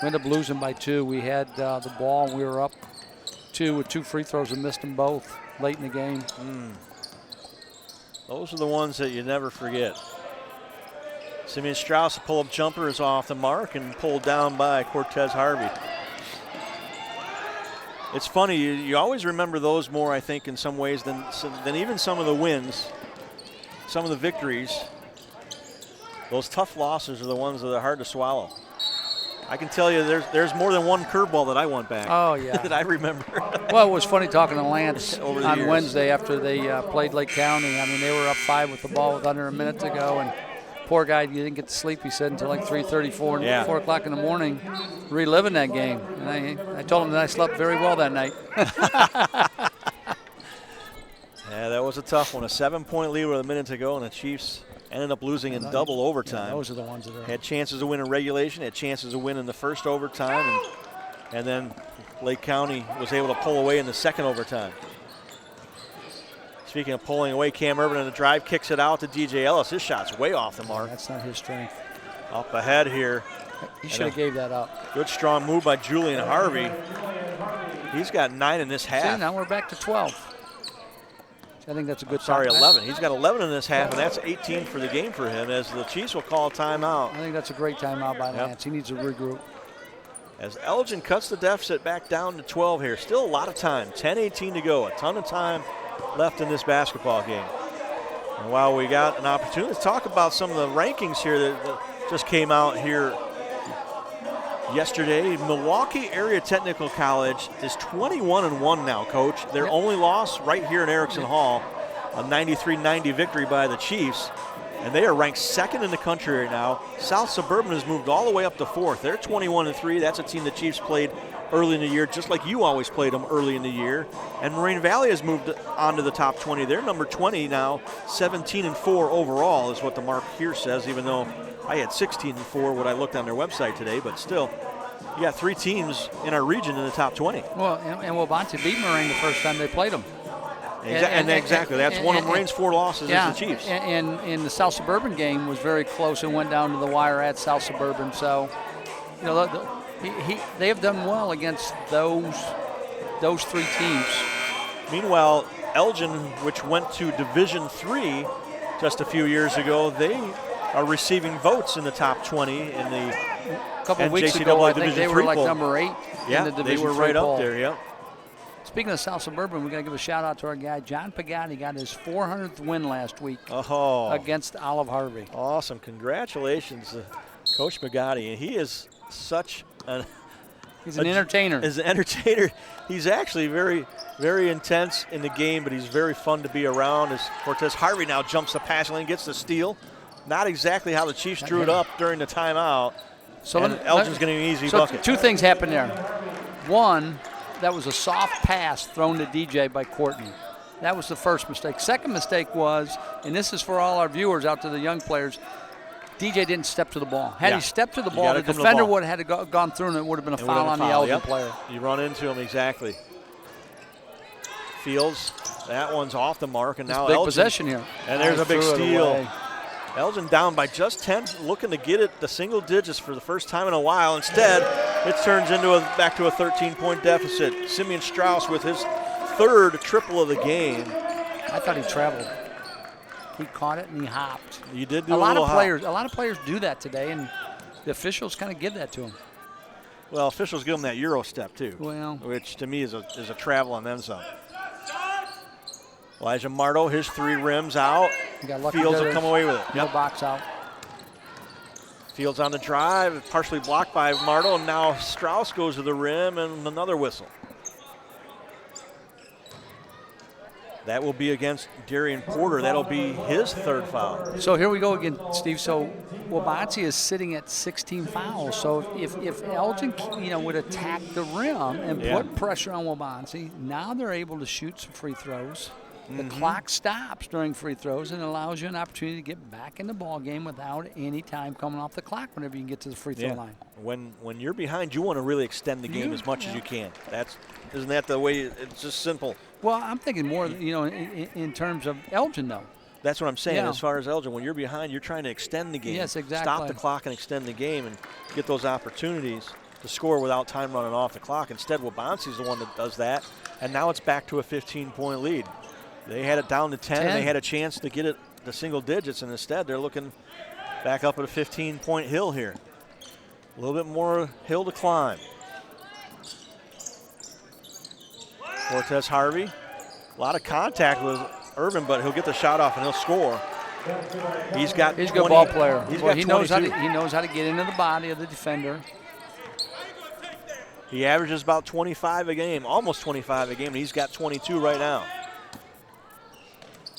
B: we ended up losing by 2. We had the ball, and we were up 2 with 2 free throws and missed them both late in the game.
A: Those are the ones that you never forget. Simeon Strauss' pull-up jumper is off the mark and pulled down by Cortez Harvey. It's funny, you always remember those more, I think, in some ways than even some of the wins, some of the victories. Those tough losses are the ones that are hard to swallow. I can tell you there's more than one curveball that I want back.
B: Oh, yeah.
A: that I remember.
B: Well, it was funny talking to Lance on
A: years.
B: Wednesday after they played Lake County. I mean, they were up 5 with the ball with under a minute to go, and poor guy, you didn't get to sleep, he said, until like 3:34 and 4 o'clock in the morning, reliving that game. And I told him that I slept very well that night.
A: Yeah, that was a tough one. A 7-point lead with a minute to go, and the Chiefs ended up losing in double overtime.
B: Yeah, those are the ones that are.
A: Had chances to win in regulation, had chances to win in the first overtime, and then Lake County was able to pull away in the second overtime. Speaking of pulling away, Cam Irvin on the drive kicks it out to DJ Ellis. His shot's way off the mark.
B: That's not his strength.
A: Up ahead here
B: He should have gave that up.
A: Good strong move by Julian Harvey. He's got 9 in this half.
B: See, now we're back to 12. I think that's a good
A: Sorry,
B: time.
A: 11. He's got 11 in this half, and that's 18 for the game for him as the Chiefs will call a timeout.
B: I think that's a great timeout by Lance. He needs to regroup.
A: As Elgin cuts the deficit back down to 12 here. Still a lot of time, 10-18 to go. A ton of time left in this basketball game. And while we got an opportunity to talk about some of the rankings here that just came out here yesterday, Milwaukee Area Technical College is 21-1 now, Coach. Their only loss right here in Erickson Hall, a 93-90 victory by the Chiefs. And they are ranked 2nd in the country right now. South Suburban has moved all the way up to 4th. They're 21-3. That's a team the Chiefs played early in the year, just like you always played them early in the year. And Moraine Valley has moved on to the top 20. They're number 20 now, 17-4 overall is what the mark here says, even though I had 16-4 when I looked on their website today. But still, you got 3 teams in our region in the top 20.
B: Well, and Wabansie beat Moraine the first time they played them.
A: Exactly. That's one of Moraine's 4 losses is the Chiefs.
B: And the South Suburban game was very close and went down to the wire at South Suburban. So, you know, they have done well against those 3 teams.
A: Meanwhile, Elgin, which went to Division III just a few years ago, they are receiving votes in the top 20 in the
B: a couple of weeks ago, I think they were like
A: poll.
B: number 8 in the Division
A: they were
B: III
A: right
B: poll.
A: up there, yeah.
B: Speaking of South Suburban, we got to give a shout out to our guy, John Pagani. Got his 400th win last week against Olive Harvey.
A: Awesome. Congratulations, Coach Pagani. And he is such an
B: He's an entertainer.
A: He's an entertainer. He's actually very, very intense in the game, but he's very fun to be around. As Cortez Harvey now jumps the passing lane, gets the steal. Not exactly how the Chiefs drew it up during the timeout.
B: So
A: Elgin's getting an easy bucket.
B: 2 things happened there. One, that was a soft pass thrown to DJ by Courtney. That was the first mistake. Second mistake was, and this is for all our viewers out to the young players, DJ didn't step to the ball. Had he stepped to the ball, the defender would have had to gone through and it would have been a foul on the Elgin player.
A: You run into him, exactly. Fields, that one's off the mark, and now
B: big
A: Elgin.
B: Possession here.
A: And there's a big steal. Elgin down by just 10, looking to get it the single digits for the first time in a while. Instead, it turns into back to a 13-point deficit. Simeon Strauss with his 3rd triple of the game.
B: I thought he traveled. He caught it and he hopped.
A: He did do
B: a lot of
A: hop.
B: players. A lot of players do that today, and the officials kind of give that to him.
A: Well, officials give him that Euro step too.
B: Well,
A: which to me is a travel on them some. Elijah Marto, his 3 rims out. Fields will come away with it.
B: No box out.
A: Fields on the drive, partially blocked by Marto, and now Strauss goes to the rim and another whistle. That will be against Darian Porter. That'll be his 3rd foul.
B: So here we go again, Steve. So Wabansie is sitting at 16 fouls. So if Elgin, would attack the rim and put pressure on Wabansie, now they're able to shoot some free throws. The clock stops during free throws and allows you an opportunity to get back in the ball game without any time coming off the clock whenever you can get to the free throw line.
A: When you're behind, you want to really extend the game as much as you can. Isn't that the way? It's just simple.
B: Well, I'm thinking more, in terms of Elgin, though.
A: That's what I'm saying. As far as Elgin, when you're behind, you're trying to extend the game.
B: Yes, exactly.
A: Stop the clock and extend the game and get those opportunities to score without time running off the clock. Instead, Wabansie's the one that does that, and now it's back to a 15-point lead. They had it down to 10, and they had a chance to get it to single digits, and instead they're looking back up at a 15-point hill here. A little bit more hill to climb. Cortez Harvey, a lot of contact with Irvin, but he'll get the shot off and he'll score. He's a
B: good ball player.
A: He knows
B: how to get into the body of the defender.
A: He averages about 25 a game, almost 25 a game, and he's got 22 right now.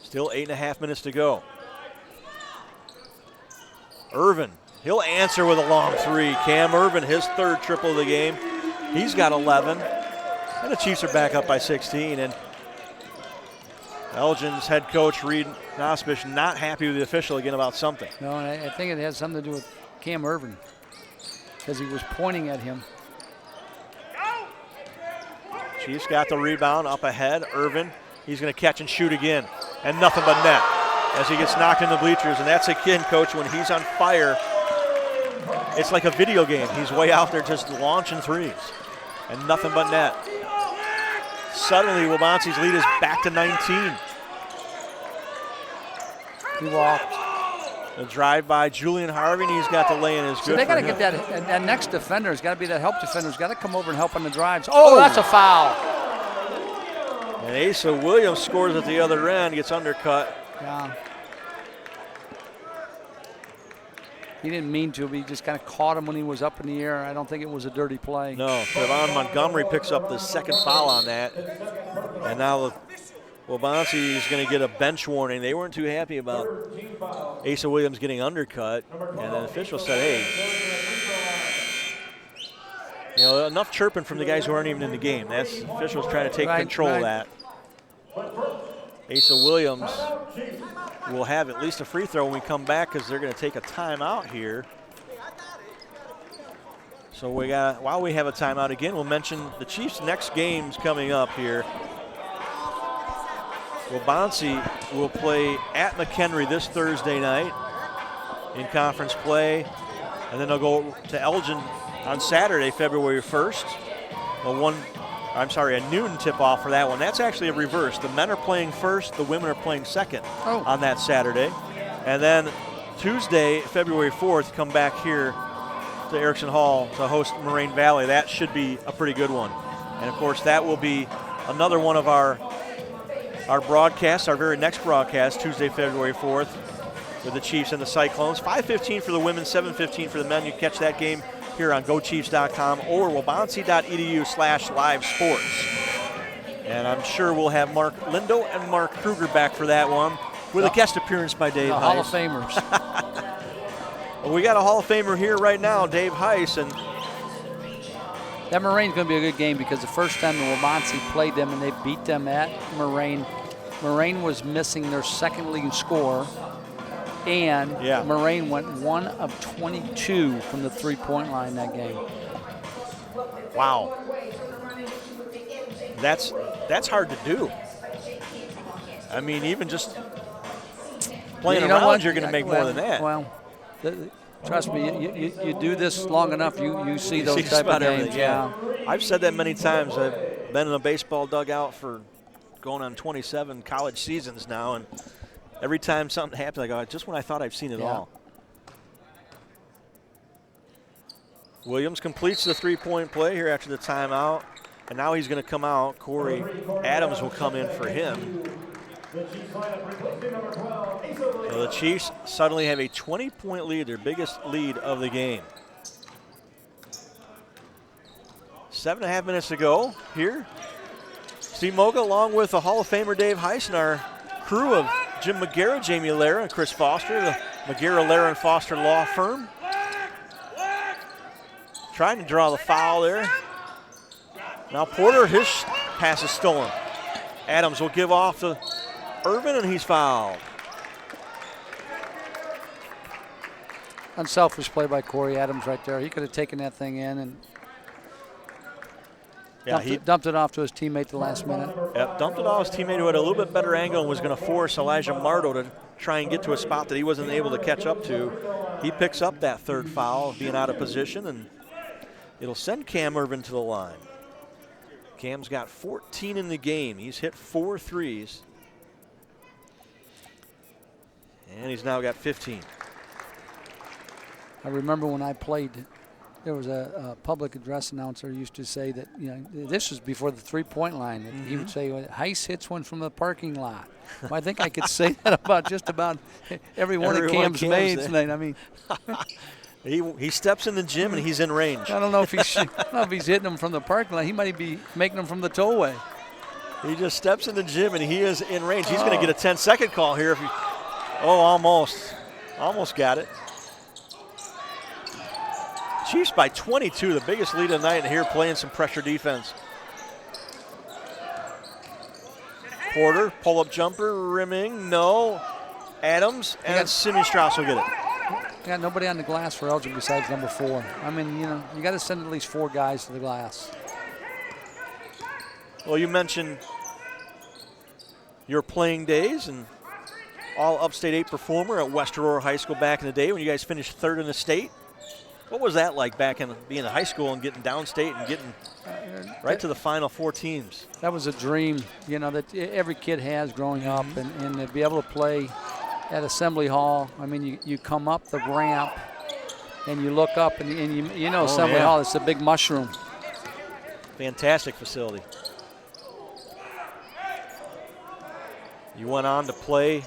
A: Still 8.5 minutes to go. Irvin, he'll answer with a long 3. Cam Irvin, his 3rd triple of the game. He's got 11. And the Chiefs are back up by 16. And Elgin's head coach, Reed Nospish, not happy with the official again about something.
B: No, and I think it has something to do with Cam Irvin because he was pointing at him.
A: Chiefs got the rebound up ahead. Irvin, he's going to catch and shoot again. And nothing but net as he gets knocked in the bleachers. And that's again, Coach, when he's on fire, it's like a video game. He's way out there just launching threes and nothing but net. Suddenly, Waubonsie's lead is back to 19.
B: He walked.
A: A drive by Julian Harvey, and he's got the lay-in is good.
B: So they got to get that next defender. Has got to be that help defender. Has got to come over and help on the drives. Oh, that's a foul.
A: And Asa Williams scores at the other end, gets undercut.
B: Yeah. He didn't mean to, but he just kind of caught him when he was up in the air. I don't think it was a dirty play.
A: No, Trevon Montgomery picks up the second foul on that. And now Waubonsie is going to get a bench warning. They weren't too happy about Asa Williams getting undercut. And the official said, hey, enough chirping from the guys who aren't even in the game. That's officials trying to take control of that. Asa Williams will have at least a free throw when we come back because they're going to take a timeout here. So while we have a timeout again, we'll mention the Chiefs' next games coming up here. Waubonsie will play at McHenry this Thursday night in conference play, and then they'll go to Elgin on Saturday, February 1st. A noon tip-off for that one. That's actually a reverse. The men are playing first, the women are playing second on that Saturday. And then Tuesday, February 4th, come back here to Erickson Hall to host Moraine Valley. That should be a pretty good one. And, of course, that will be another one of our broadcasts, our very next broadcast, Tuesday, February 4th, with the Chiefs and the Cyclones. 5:15 for the women, 7:15 for the men. You can catch that game here on GoChiefs.com or wabonsie.edu/live-sports. And I'm sure we'll have Mark Lindo and Mark Kruger back for that one with a guest appearance by Dave Heiss.
B: Hall of Famers.
A: Well, we got a Hall of Famer here right now, Dave Heiss. And
B: that Moraine's going to be a good game because the first time the Waubonsie played them and they beat them at Moraine, Moraine was missing their second leading scorer. And Moraine went 1 of 22 from the three-point line that game.
A: Wow. That's hard to do. I mean, even just playing around, you're going to make more than that.
B: Well, trust me, you do this long enough, you see those type of games.
A: Yeah. I've said that many times. I've been in a baseball dugout for going on 27 college seasons now, and every time something happens, I go, just when I thought I've seen it all. Williams completes the three-point play here after the timeout, and now he's going to come out. Corey Adams will come in for him. So the Chiefs suddenly have a 20-point lead, their biggest lead of the game. 7.5 minutes to go here. Steve Moga along with the Hall of Famer Dave Heiss and our crew of Jim McGarrett, Jamie Lara, and Chris Foster, the McGarrett, Lara, and Foster law firm. Trying to draw the foul there. Now Porter, his pass is stolen. Adams will give off to Irvin, and he's fouled.
B: Unselfish play by Corey Adams right there. He could have taken that thing in and dumped it off to his teammate the last minute.
A: Yep, dumped it off his teammate who had a little bit better angle and was going to force Elijah Mardo to try and get to a spot that he wasn't able to catch up to. He picks up that third foul, being out of position, and it'll send Cam Irvin to the line. Cam's got 14 in the game. He's hit 4 threes. And he's now got 15.
B: I remember when I played, there was a public address announcer who used to say that, this was before the three-point line. Mm-hmm. He would say, Heiss hits one from the parking lot. Well, I think I could say that about just about every one of Cam's made tonight. I mean,
A: he steps in the gym and he's in range.
B: I don't know if he's hitting them from the parking lot. He might be making them from the tollway.
A: He just steps in the gym and he is in range. He's going to get a 10-second call here if he. Oh, almost got it. Chiefs by 22, the biggest lead of the night, and here playing some pressure defense. Porter, pull-up jumper, rimming, no. Adams, and Simeon Strauss will get it.
B: Got nobody on the glass for Elgin besides number 4. I mean, you got to send at least 4 guys to the glass.
A: Well, you mentioned your playing days and all Upstate 8 performer at West Aurora High School back in the day when you guys finished 3rd in the state. What was that like back in being in high school and getting downstate and getting right to the final 4 teams?
B: That was a dream, you know, that every kid has growing up, and to be able to play at Assembly Hall. I mean, you come up the ramp and you look up, and you know Assembly Hall, it's a big mushroom.
A: Fantastic facility. You went on to play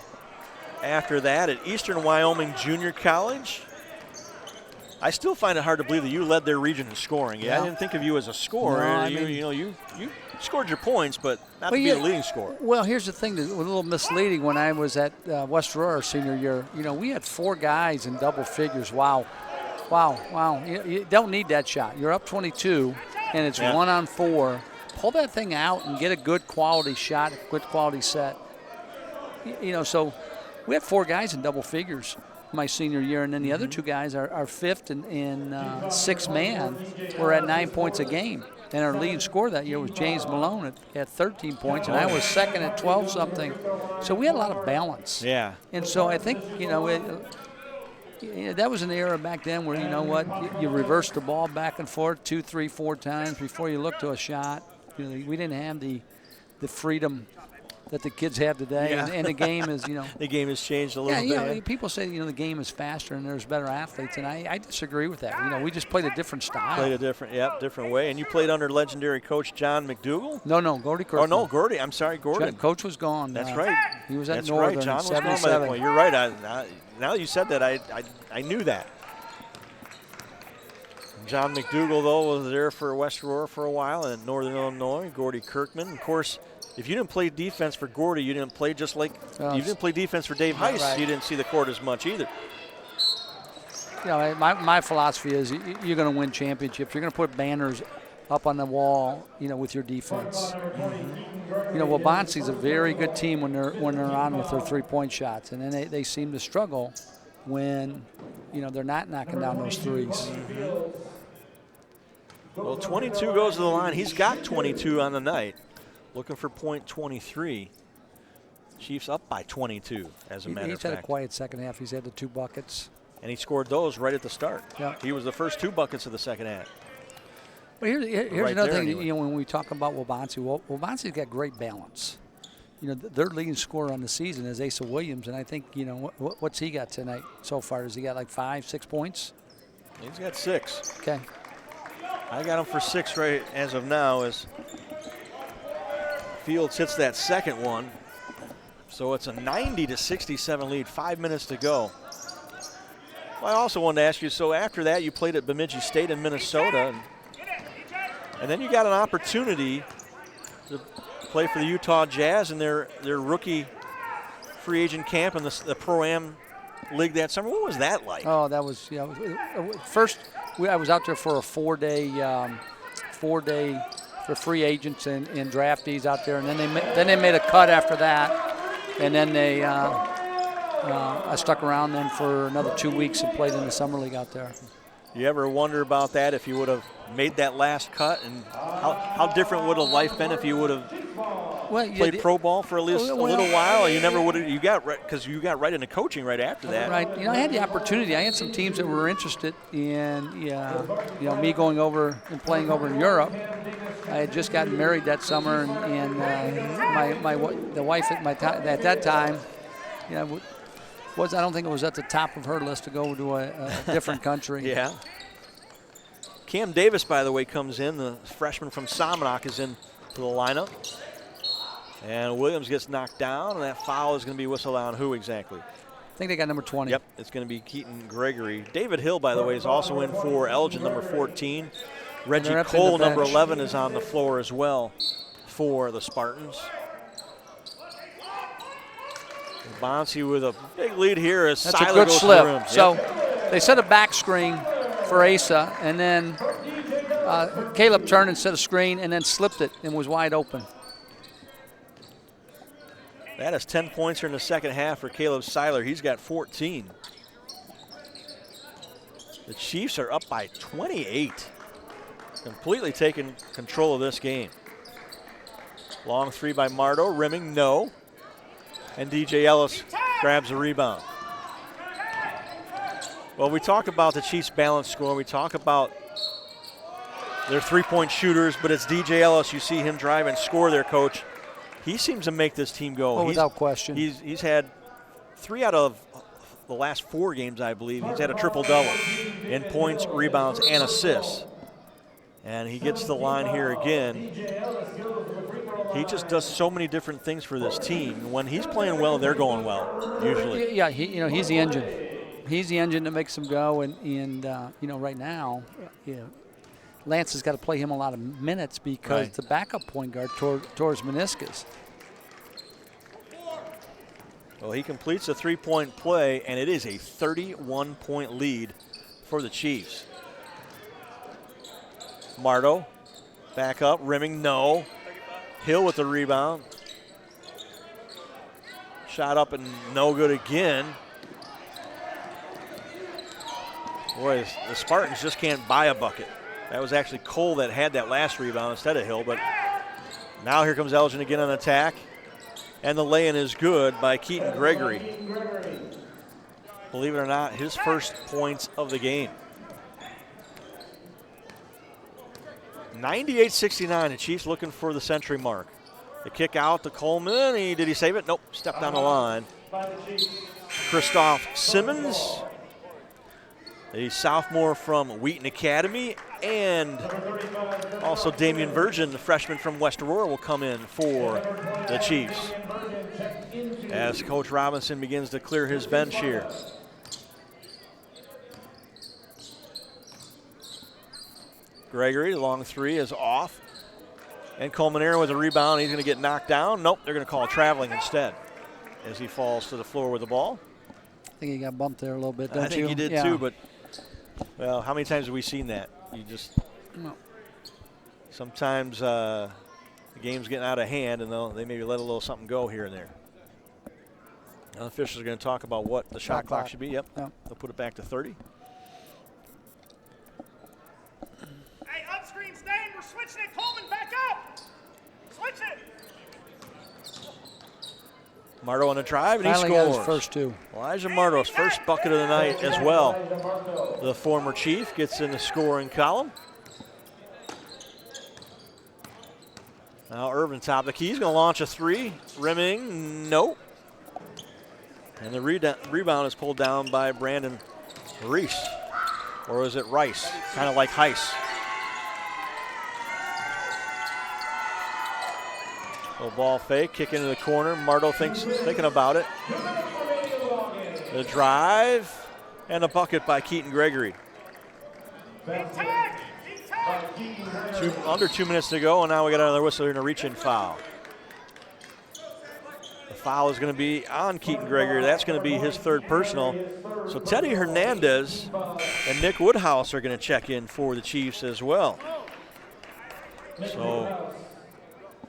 A: after that at Eastern Wyoming Junior College. I still find it hard to believe that you led their region in scoring. Yeah, I didn't think of you as a scorer.
B: No,
A: you scored your points, but not to be the leading scorer.
B: Well, here's the thing that was a little misleading when I was at West Aurora senior year. You know, we had 4 guys in double figures. Wow. You don't need that shot. You're up 22, and it's 1 on 4. Pull that thing out and get a good quality shot, a good quality set. You know, so we had 4 guys in double figures my senior year, and then the other 2 guys are fifth and 6th man. We're at 9 points a game, and our leading scorer that year was James Malone at 13 points, and I was second at 12 something. So we had a lot of balance.
A: Yeah.
B: And so I think that was an era back then where you reversed the ball back and forth 2, 3, 4 times before you looked to a shot. You know, we didn't have the freedom that the kids have today, and the game is,
A: the game has changed a little bit.
B: Yeah, people say, the game is faster and there's better athletes, and I disagree with that. You know, we just played a different style.
A: Played a different way. And you played under legendary coach John McDougal?
B: No, Gordy Kirkman.
A: Oh, no, Gordy. I'm sorry, Gordon.
B: Coach was gone.
A: That's right.
B: He was at
A: That's
B: Northern
A: right. John was
B: in
A: gone by that
B: 77.
A: point. You're right. Now you said that, I knew that. John McDougal, though, was there for West Aurora for a while in Northern Illinois. Gordy Kirkman. Of course, if you didn't play defense for Gordy, you didn't play just like you didn't play defense for Dave Heiss.
B: Right.
A: You didn't see the court as much either.
B: My philosophy is you're going to win championships. You're going to put banners up on the wall, with your defense. Waubonsie's a very good team when they're on with their 3-point shots, and then they seem to struggle when they're not knocking down those threes.
A: Well, 22 goes to the line. He's got 22 on the night. Looking for point 23. Chiefs up by 22, as a matter of fact.
B: He's had a quiet second half. He's had the 2 buckets.
A: And he scored those right at the start.
B: Yeah.
A: He was the first 2 buckets of the second half.
B: But here's
A: right
B: another
A: there,
B: thing,
A: anyway.
B: when we talk about Waubonsie, Waubonsie's got great balance. Their leading scorer on the season is Asa Williams, and I think, what's he got tonight so far? Has he got like 5, 6 points?
A: He's got 6.
B: Okay.
A: I got him for 6 right as of now as Fields hits that second one. So it's a 90-67 lead, 5 minutes to go. Well, I also wanted to ask you, so after that you played at Bemidji State in Minnesota, and then you got an opportunity to play for the Utah Jazz in their rookie free agent camp in the Pro-Am League that summer. What was that like?
B: Oh, that was, first I was out there for a 4-day for free agents and draftees out there, and then they made a cut after that, and then I stuck around then for another 2 weeks and played in the summer league out there.
A: You ever wonder about that, if you would have made that last cut, and how different would have life been if you would have played pro ball for at least a little while? You never would have. You got right into coaching right after that.
B: Right. I had the opportunity. I had some teams that were interested in me going over and playing over in Europe. I had just gotten married that summer, and the wife at that time, I don't think it was at the top of her list to go to a different country.
A: Yeah. Cam Davis, by the way, comes in. The freshman from Somonauk is into the lineup. And Williams gets knocked down, and that foul is going to be whistled on who exactly?
B: I think they got number 20.
A: Yep, it's going to be Keaton Gregory. David Hill, by the way, is also in for Elgin, number 14. Reggie Cole, number 11, is on the floor as well for the Spartans. Bonsi with a big lead here as
B: That's
A: Seiler
B: a good
A: goes
B: slip.
A: to the rim.
B: So
A: Yep.
B: they set a back screen for Asa, and then Caleb turned and set a screen and then slipped it and was wide open.
A: That is 10 points here in the second half for Caleb Seiler. He's got 14. The Chiefs are up by 28. Completely taking control of this game. Long 3 by Mardo, rimming, no. And DJ Ellis grabs the rebound. Well, we talk about the Chiefs' balanced score. We talk about their three-point shooters, but it's DJ Ellis. You see him drive and score there, Coach. He seems to make this team go.
B: Oh, without question.
A: He's had 3 out of the last 4 games, I believe. He's had a triple-double in points, rebounds, and assists. And he gets the line here again. He just does so many different things for this team. When he's playing well, they're going well, usually.
B: Yeah, he's the engine. He's the engine that makes them go. And right now, Lance has got to play him a lot of minutes because the backup point guard tore his meniscus.
A: Well, he completes a 3-point play, and it is a 31-point lead for the Chiefs. Marto, back up, rimming, no. Hill with the rebound. Shot up and no good again. Boy, the Spartans just can't buy a bucket. That was actually Cole that had that last rebound instead of Hill, but now here comes Elgin again on attack. And the lay-in is good by Keaton Gregory. Believe it or not, his first points of the game. 98-69, the Chiefs looking for the century mark. The kick out to Coleman. Did he save it? Nope, stepped on the line. Christoph Simmons, a sophomore from Wheaton Academy, and also Damian Virgin, the freshman from West Aurora, will come in for the Chiefs as Coach Robinson begins to clear his bench here. Gregory, the long 3 is off. And Coleman Aaron with a rebound. He's going to get knocked down. Nope, they're going to call traveling instead as he falls to the floor with the ball.
B: I think he got bumped there a little bit, don't you?
A: I think he did too, but, well, how many times have we seen that? You just, sometimes the game's getting out of hand and they maybe let a little something go here and there. Now the officials are going to talk about what the shot clock should be. Yep, they'll put it back to 30.
H: Hey, up screen, stay. We're switching it. Coleman, back up. Switch it.
A: Marto on the drive, and he
B: Finally
A: scores.
B: got his first 2.
A: Elijah Marto's first bucket of the night as well. The former Chief gets in the scoring column. Now Irvin top of the key. He's going to launch a 3. Rimming, nope. And the rebound is pulled down by Brandon Reese. Or is it Rice? Kind of like Heiss. Little ball fake, kick into the corner. Marto thinking about it. The drive and a bucket by Keaton Gregory. Under 2 minutes to go, and now we got another whistle here and a reach-in foul. The foul is going to be on Keaton Gregory. That's going to be his 3rd personal. So Teddy Hernandez and Nick Woodhouse are going to check in for the Chiefs as well. So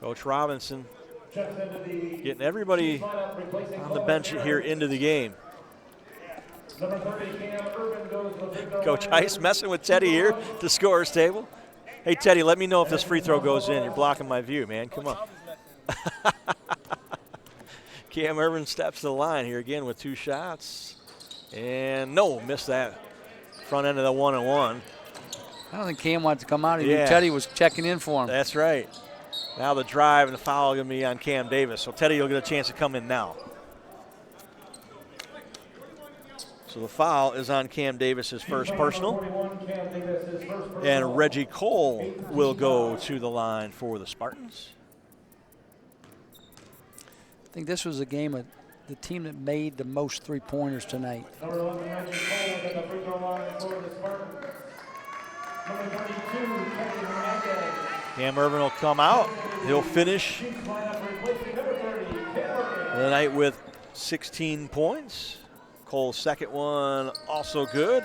A: Coach Robinson getting everybody on the bench here into the game. Coach Heiss messing with Teddy here at the scorer's table. Hey, Teddy, let me know if this free throw goes in. You're blocking my view, man. Come on. Cam Irvin steps to the line here again with 2 shots. And no, missed that front end of the 1-on-1.
B: I don't think Cam wanted to come out. He knew Teddy was checking in for him.
A: That's right. Now the drive and the foul are going to be on Cam Davis. So Teddy will get a chance to come in now. So the foul is on Cam Davis, his first personal. And Reggie Cole will go to the line for the Spartans.
B: I think this was a game of the team that made the most 3-pointers tonight.
D: Number 11, Reggie Cole at the free throw line for the Spartans. Number 32, Teddy Hernandez.
A: Cam Irvin will come out. He'll finish the night with 16 points. Cole's second one also good.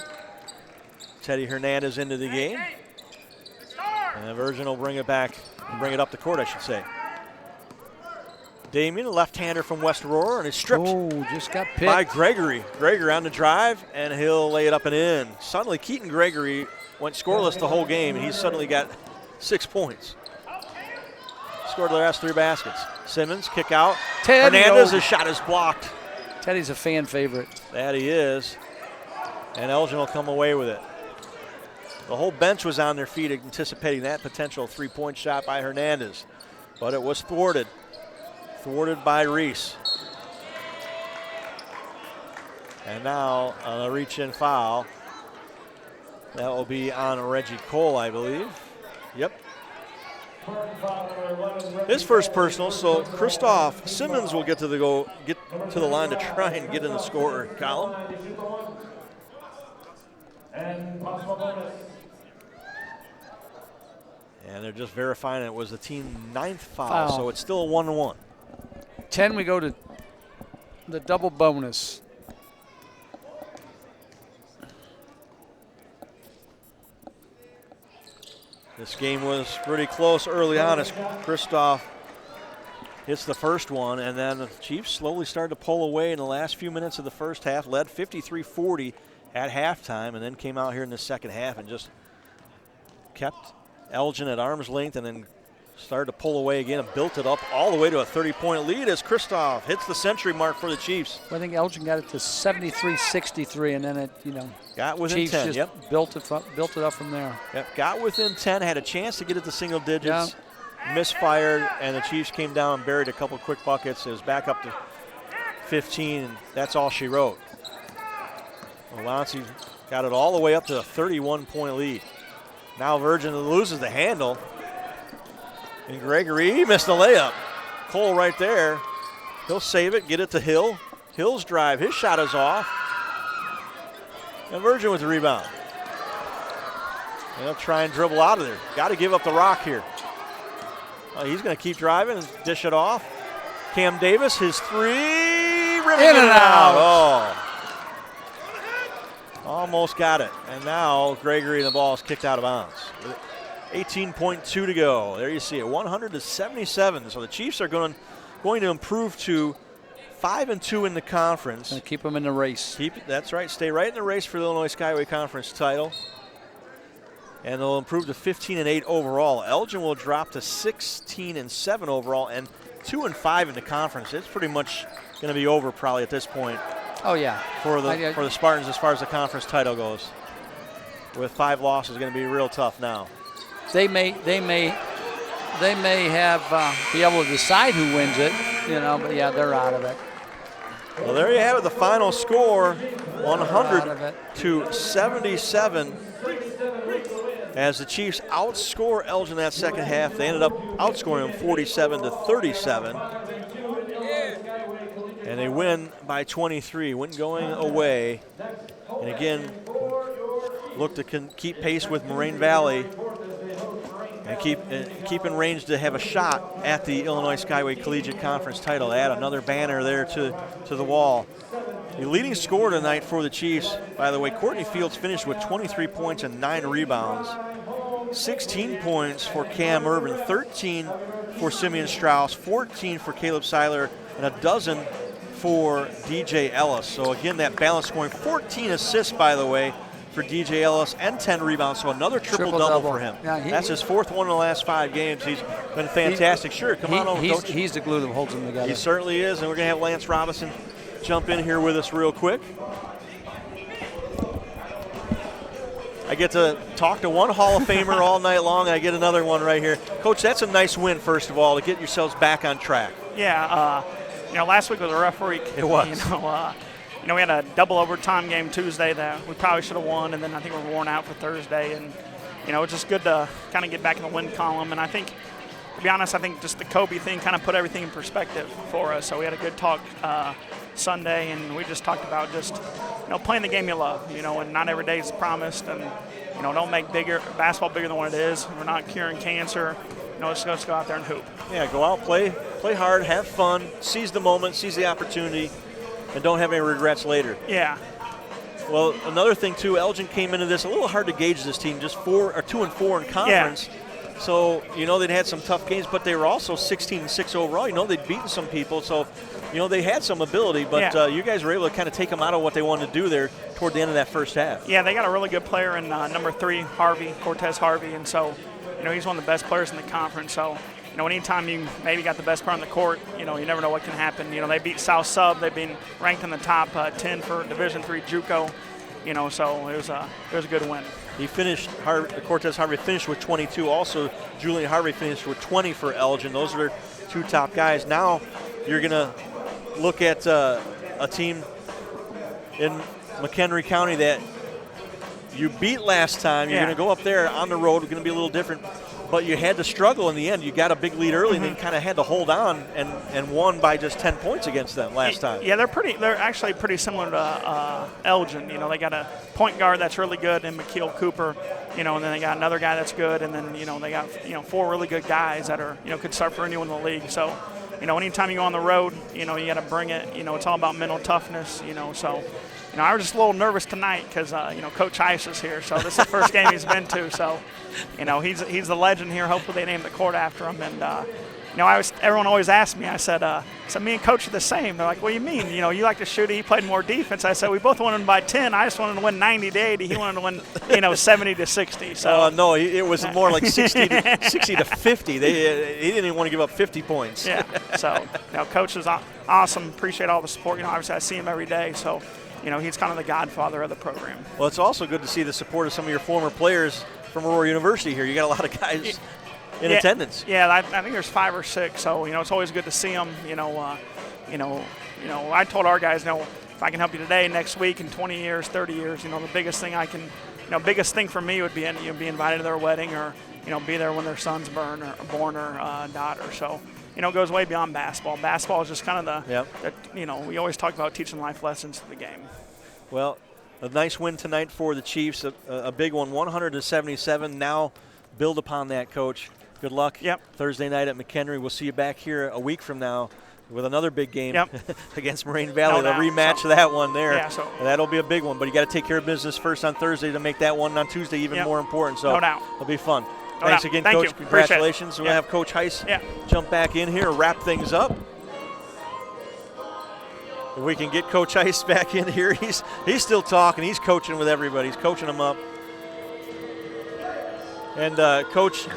A: Teddy Hernandez into the game. And Virgin will bring it back, bring it up the court, I should say. Damian, a left-hander from West Aurora, and he's stripped
B: just got picked
A: by Gregory. Gregory on the drive, and he'll lay it up and in. Suddenly, Keaton Gregory went scoreless the whole game, and he's suddenly got 6 points. Scored the last 3 baskets. Simmons, kick out.
B: Teddy,
A: Hernandez, his shot is blocked.
B: Teddy's a fan favorite.
A: That he is. And Elgin will come away with it. The whole bench was on their feet anticipating that potential three-point shot by Hernandez. But it was thwarted. Thwarted by Reese. And now on a reach-in foul. That will be on Reggie Cole, I believe. Yep. His first personal, so Christoph Simmons will get to the line to try and get in the scorer column. And they're just verifying it was the team 9th foul, so it's still a 1-1.
B: 10, we go to the double bonus.
A: This game was pretty close early on as Christoph hits the first one, and then the Chiefs slowly started to pull away in the last few minutes of the first half, led 53-40 at halftime, and then came out here in the second half and just kept Elgin at arm's length and then started to pull away again and built it up all the way to a 30-point lead as Christoph hits the century mark for the Chiefs.
B: I think Elgin got it to 73-63, and then it,
A: got within
B: Chiefs
A: 10.
B: just
A: Yep.
B: built it up from there.
A: Yep. Got within 10, had a chance to get it to single digits, misfired, and the Chiefs came down and buried a couple quick buckets. It was back up to 15, and that's all she wrote. Wawansie got it all the way up to a 31-point lead. Now Virgin loses the handle. And Gregory, he missed the layup. Cole right there. He'll save it, get it to Hill. Hill's drive, his shot is off. And Virgin with the rebound. And they'll try and dribble out of there. Got to give up the rock here. He's going to keep driving and dish it off. Cam Davis, his three. In and out. Oh. Almost got it. And now Gregory and the ball is kicked out of bounds. 18.2 to go. There you see it, 100-77. So the Chiefs are going to improve to 5-2 in the conference.
B: And keep them in the race.
A: That's right. Stay right in the race for the Illinois Skyway Conference title. And they'll improve to 15-8 overall. Elgin will drop to 16-7 overall and 2-5 in the conference. It's pretty much going to be over probably at this point.
B: Oh yeah.
A: For the Spartans as far as the conference title goes. With 5 losses, going to be real tough now.
B: They may have be able to decide who wins it, but yeah, they're out of it.
A: Well, there you have it, the final score, 100-77. As the Chiefs outscore Elgin that second half, they ended up outscoring them 47-37. And they win by 23, win going away. And again, look to keep pace with Moraine Valley and keep in range to have a shot at the Illinois Skyway Collegiate Conference title. Add another banner there to the wall. The leading scorer tonight for the Chiefs, by the way, Courtney Fields finished with 23 points and 9 rebounds. 16 points for Cam Irvin, 13 for Simeon Strauss, 14 for Caleb Seiler, and a dozen for DJ Ellis. So again, that balance scoring, 14 assists, by the way, for DJ Ellis and 10 rebounds, so another triple-double for him. Yeah, that's his 4th one in the last 5 games. He's been fantastic. Come on over, Coach.
B: He's the glue that holds them together.
A: He certainly is, and we're going to have Lance Robinson jump in here with us real quick. I get to talk to one Hall of Famer all night long, and I get another one right here. Coach, that's a nice win, first of all, to get yourselves back on track.
I: Yeah, last week was a rough week.
A: It was.
I: We had a double overtime game Tuesday that we probably should have won, and then I think we're worn out for Thursday. And, it's just good to kind of get back in the win column. And I think, to be honest, just the Kobe thing kind of put everything in perspective for us. So we had a good talk Sunday, and we just talked about just, playing the game you love, and not every day is promised. And, don't make basketball bigger than what it is. We're not curing cancer. Just go out there and hoop.
A: Yeah, go out, play hard, have fun, seize the moment, seize the opportunity, and don't have any regrets later.
I: Yeah.
A: Well, another thing too, Elgin came into this a little hard to gauge this team, just 2-4 in conference. Yeah. So they'd had some tough games, but they were also 16-6 overall. They'd beaten some people, so they had some ability. But you guys were able to kind of take them out of what they wanted to do there toward the end of that first half.
I: Yeah, they got a really good player in number 3, Cortez Harvey, and so he's one of the best players in the conference. So. Anytime you maybe got the best player on the court, you never know what can happen. They beat South Sub. They've been ranked in the top 10 for Division III JUCO. So it was a good win.
A: He finished, Cortez Harvey finished with 22. Also, Julian Harvey finished with 20 for Elgin. Those are their two top guys. Now you're going to look at a team in McHenry County that you beat last time. You're going to go up there on the road. It's going to be a little different. But you had to struggle in the end. You got a big lead early and then kind of had to hold on and won by just 10 points against them last time.
I: Yeah, they're actually pretty similar to Elgin. They got a point guard that's really good in McKeel Cooper, and then they got another guy that's good, and then, they got, 4 really good guys that are, could start for anyone in the league. So, anytime you go on the road, you got to bring it. It's all about mental toughness, so. I was just a little nervous tonight because, Coach Heiss is here. So this is the first game he's been to. So, he's the legend here. Hopefully they name the court after him. And, everyone always asks me, I said, me and Coach are the same. They're like, what do you mean? You like to shoot. He played more defense. I said, we both wanted to win by 10. I just wanted to win 90 to 80. He wanted to win, 70 to 60. So
A: no, it was more like 60 to 50. He didn't even want to give up 50 points.
I: Yeah. So, Coach is awesome. Appreciate all the support. Obviously I see him every day. So, he's kind of the godfather of the program.
A: Well, it's also good to see the support of some of your former players from Aurora University here. You got a lot of guys in attendance.
I: Yeah, I think there's 5 or 6. So, it's always good to see them. I told our guys, if I can help you today, next week, in 20 years, 30 years, the biggest thing biggest thing for me would be, be invited to their wedding or, be there when their son's born or daughter. So, it goes way beyond basketball. Basketball is just kind of we always talk about teaching life lessons to the game.
A: Well, a nice win tonight for the Chiefs, a big one, 100-77. Now build upon that, Coach. Good luck.
I: Yep.
A: Thursday night at McHenry. We'll see you back here a week from now with another big game against Moraine Valley. They'll rematch that one there.
I: Yeah,
A: that'll be a big one. But you got to take care of business first on Thursday to make that one on Tuesday even more important. So it'll be fun. Thanks again,
I: Thank
A: Coach.
I: you.
A: Congratulations. We'll have Coach Heiss jump back in here, wrap things up. If we can get Coach Heiss back in here, he's still talking. He's coaching with everybody. He's coaching them up. And Coach,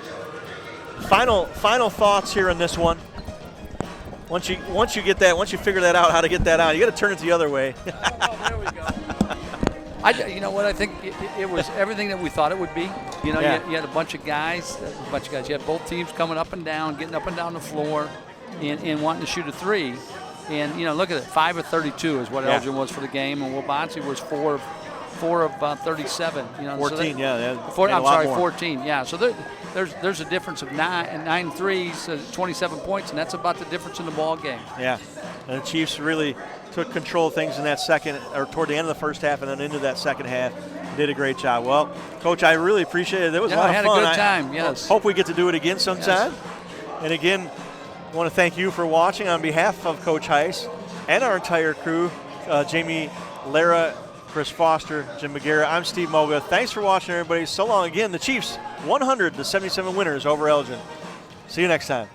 A: final thoughts here on this one. Once you figure that out, how to get that out, you got to turn it the other way.
B: There we go. I think it was everything that we thought it would be. You had a bunch of guys. You had both teams coming up and down, getting up and down the floor, and wanting to shoot a 3. And look at it, 5 of 32 is what Elgin was for the game, and Wabansie was 4 of 37.
A: 14,
B: I'm sorry, 14. Yeah, so there's a difference of 9 threes, 27 points, and that's about the difference in the ball game.
A: Yeah, and the Chiefs really took control of things in that second, or toward the end of the first half and then into that second half. Did a great job. Well, Coach, I really appreciate it. It was a lot of fun.
B: I had a good time, yes.
A: Hope we get to do it again sometime. Yes. And again, I want to thank you for watching on behalf of Coach Heiss and our entire crew, Jamie Lara, Chris Foster, Jim McGarrett. I'm Steve Moga. Thanks for watching, everybody. So long. Again, the Chiefs, 100-77 winners over Elgin. See you next time.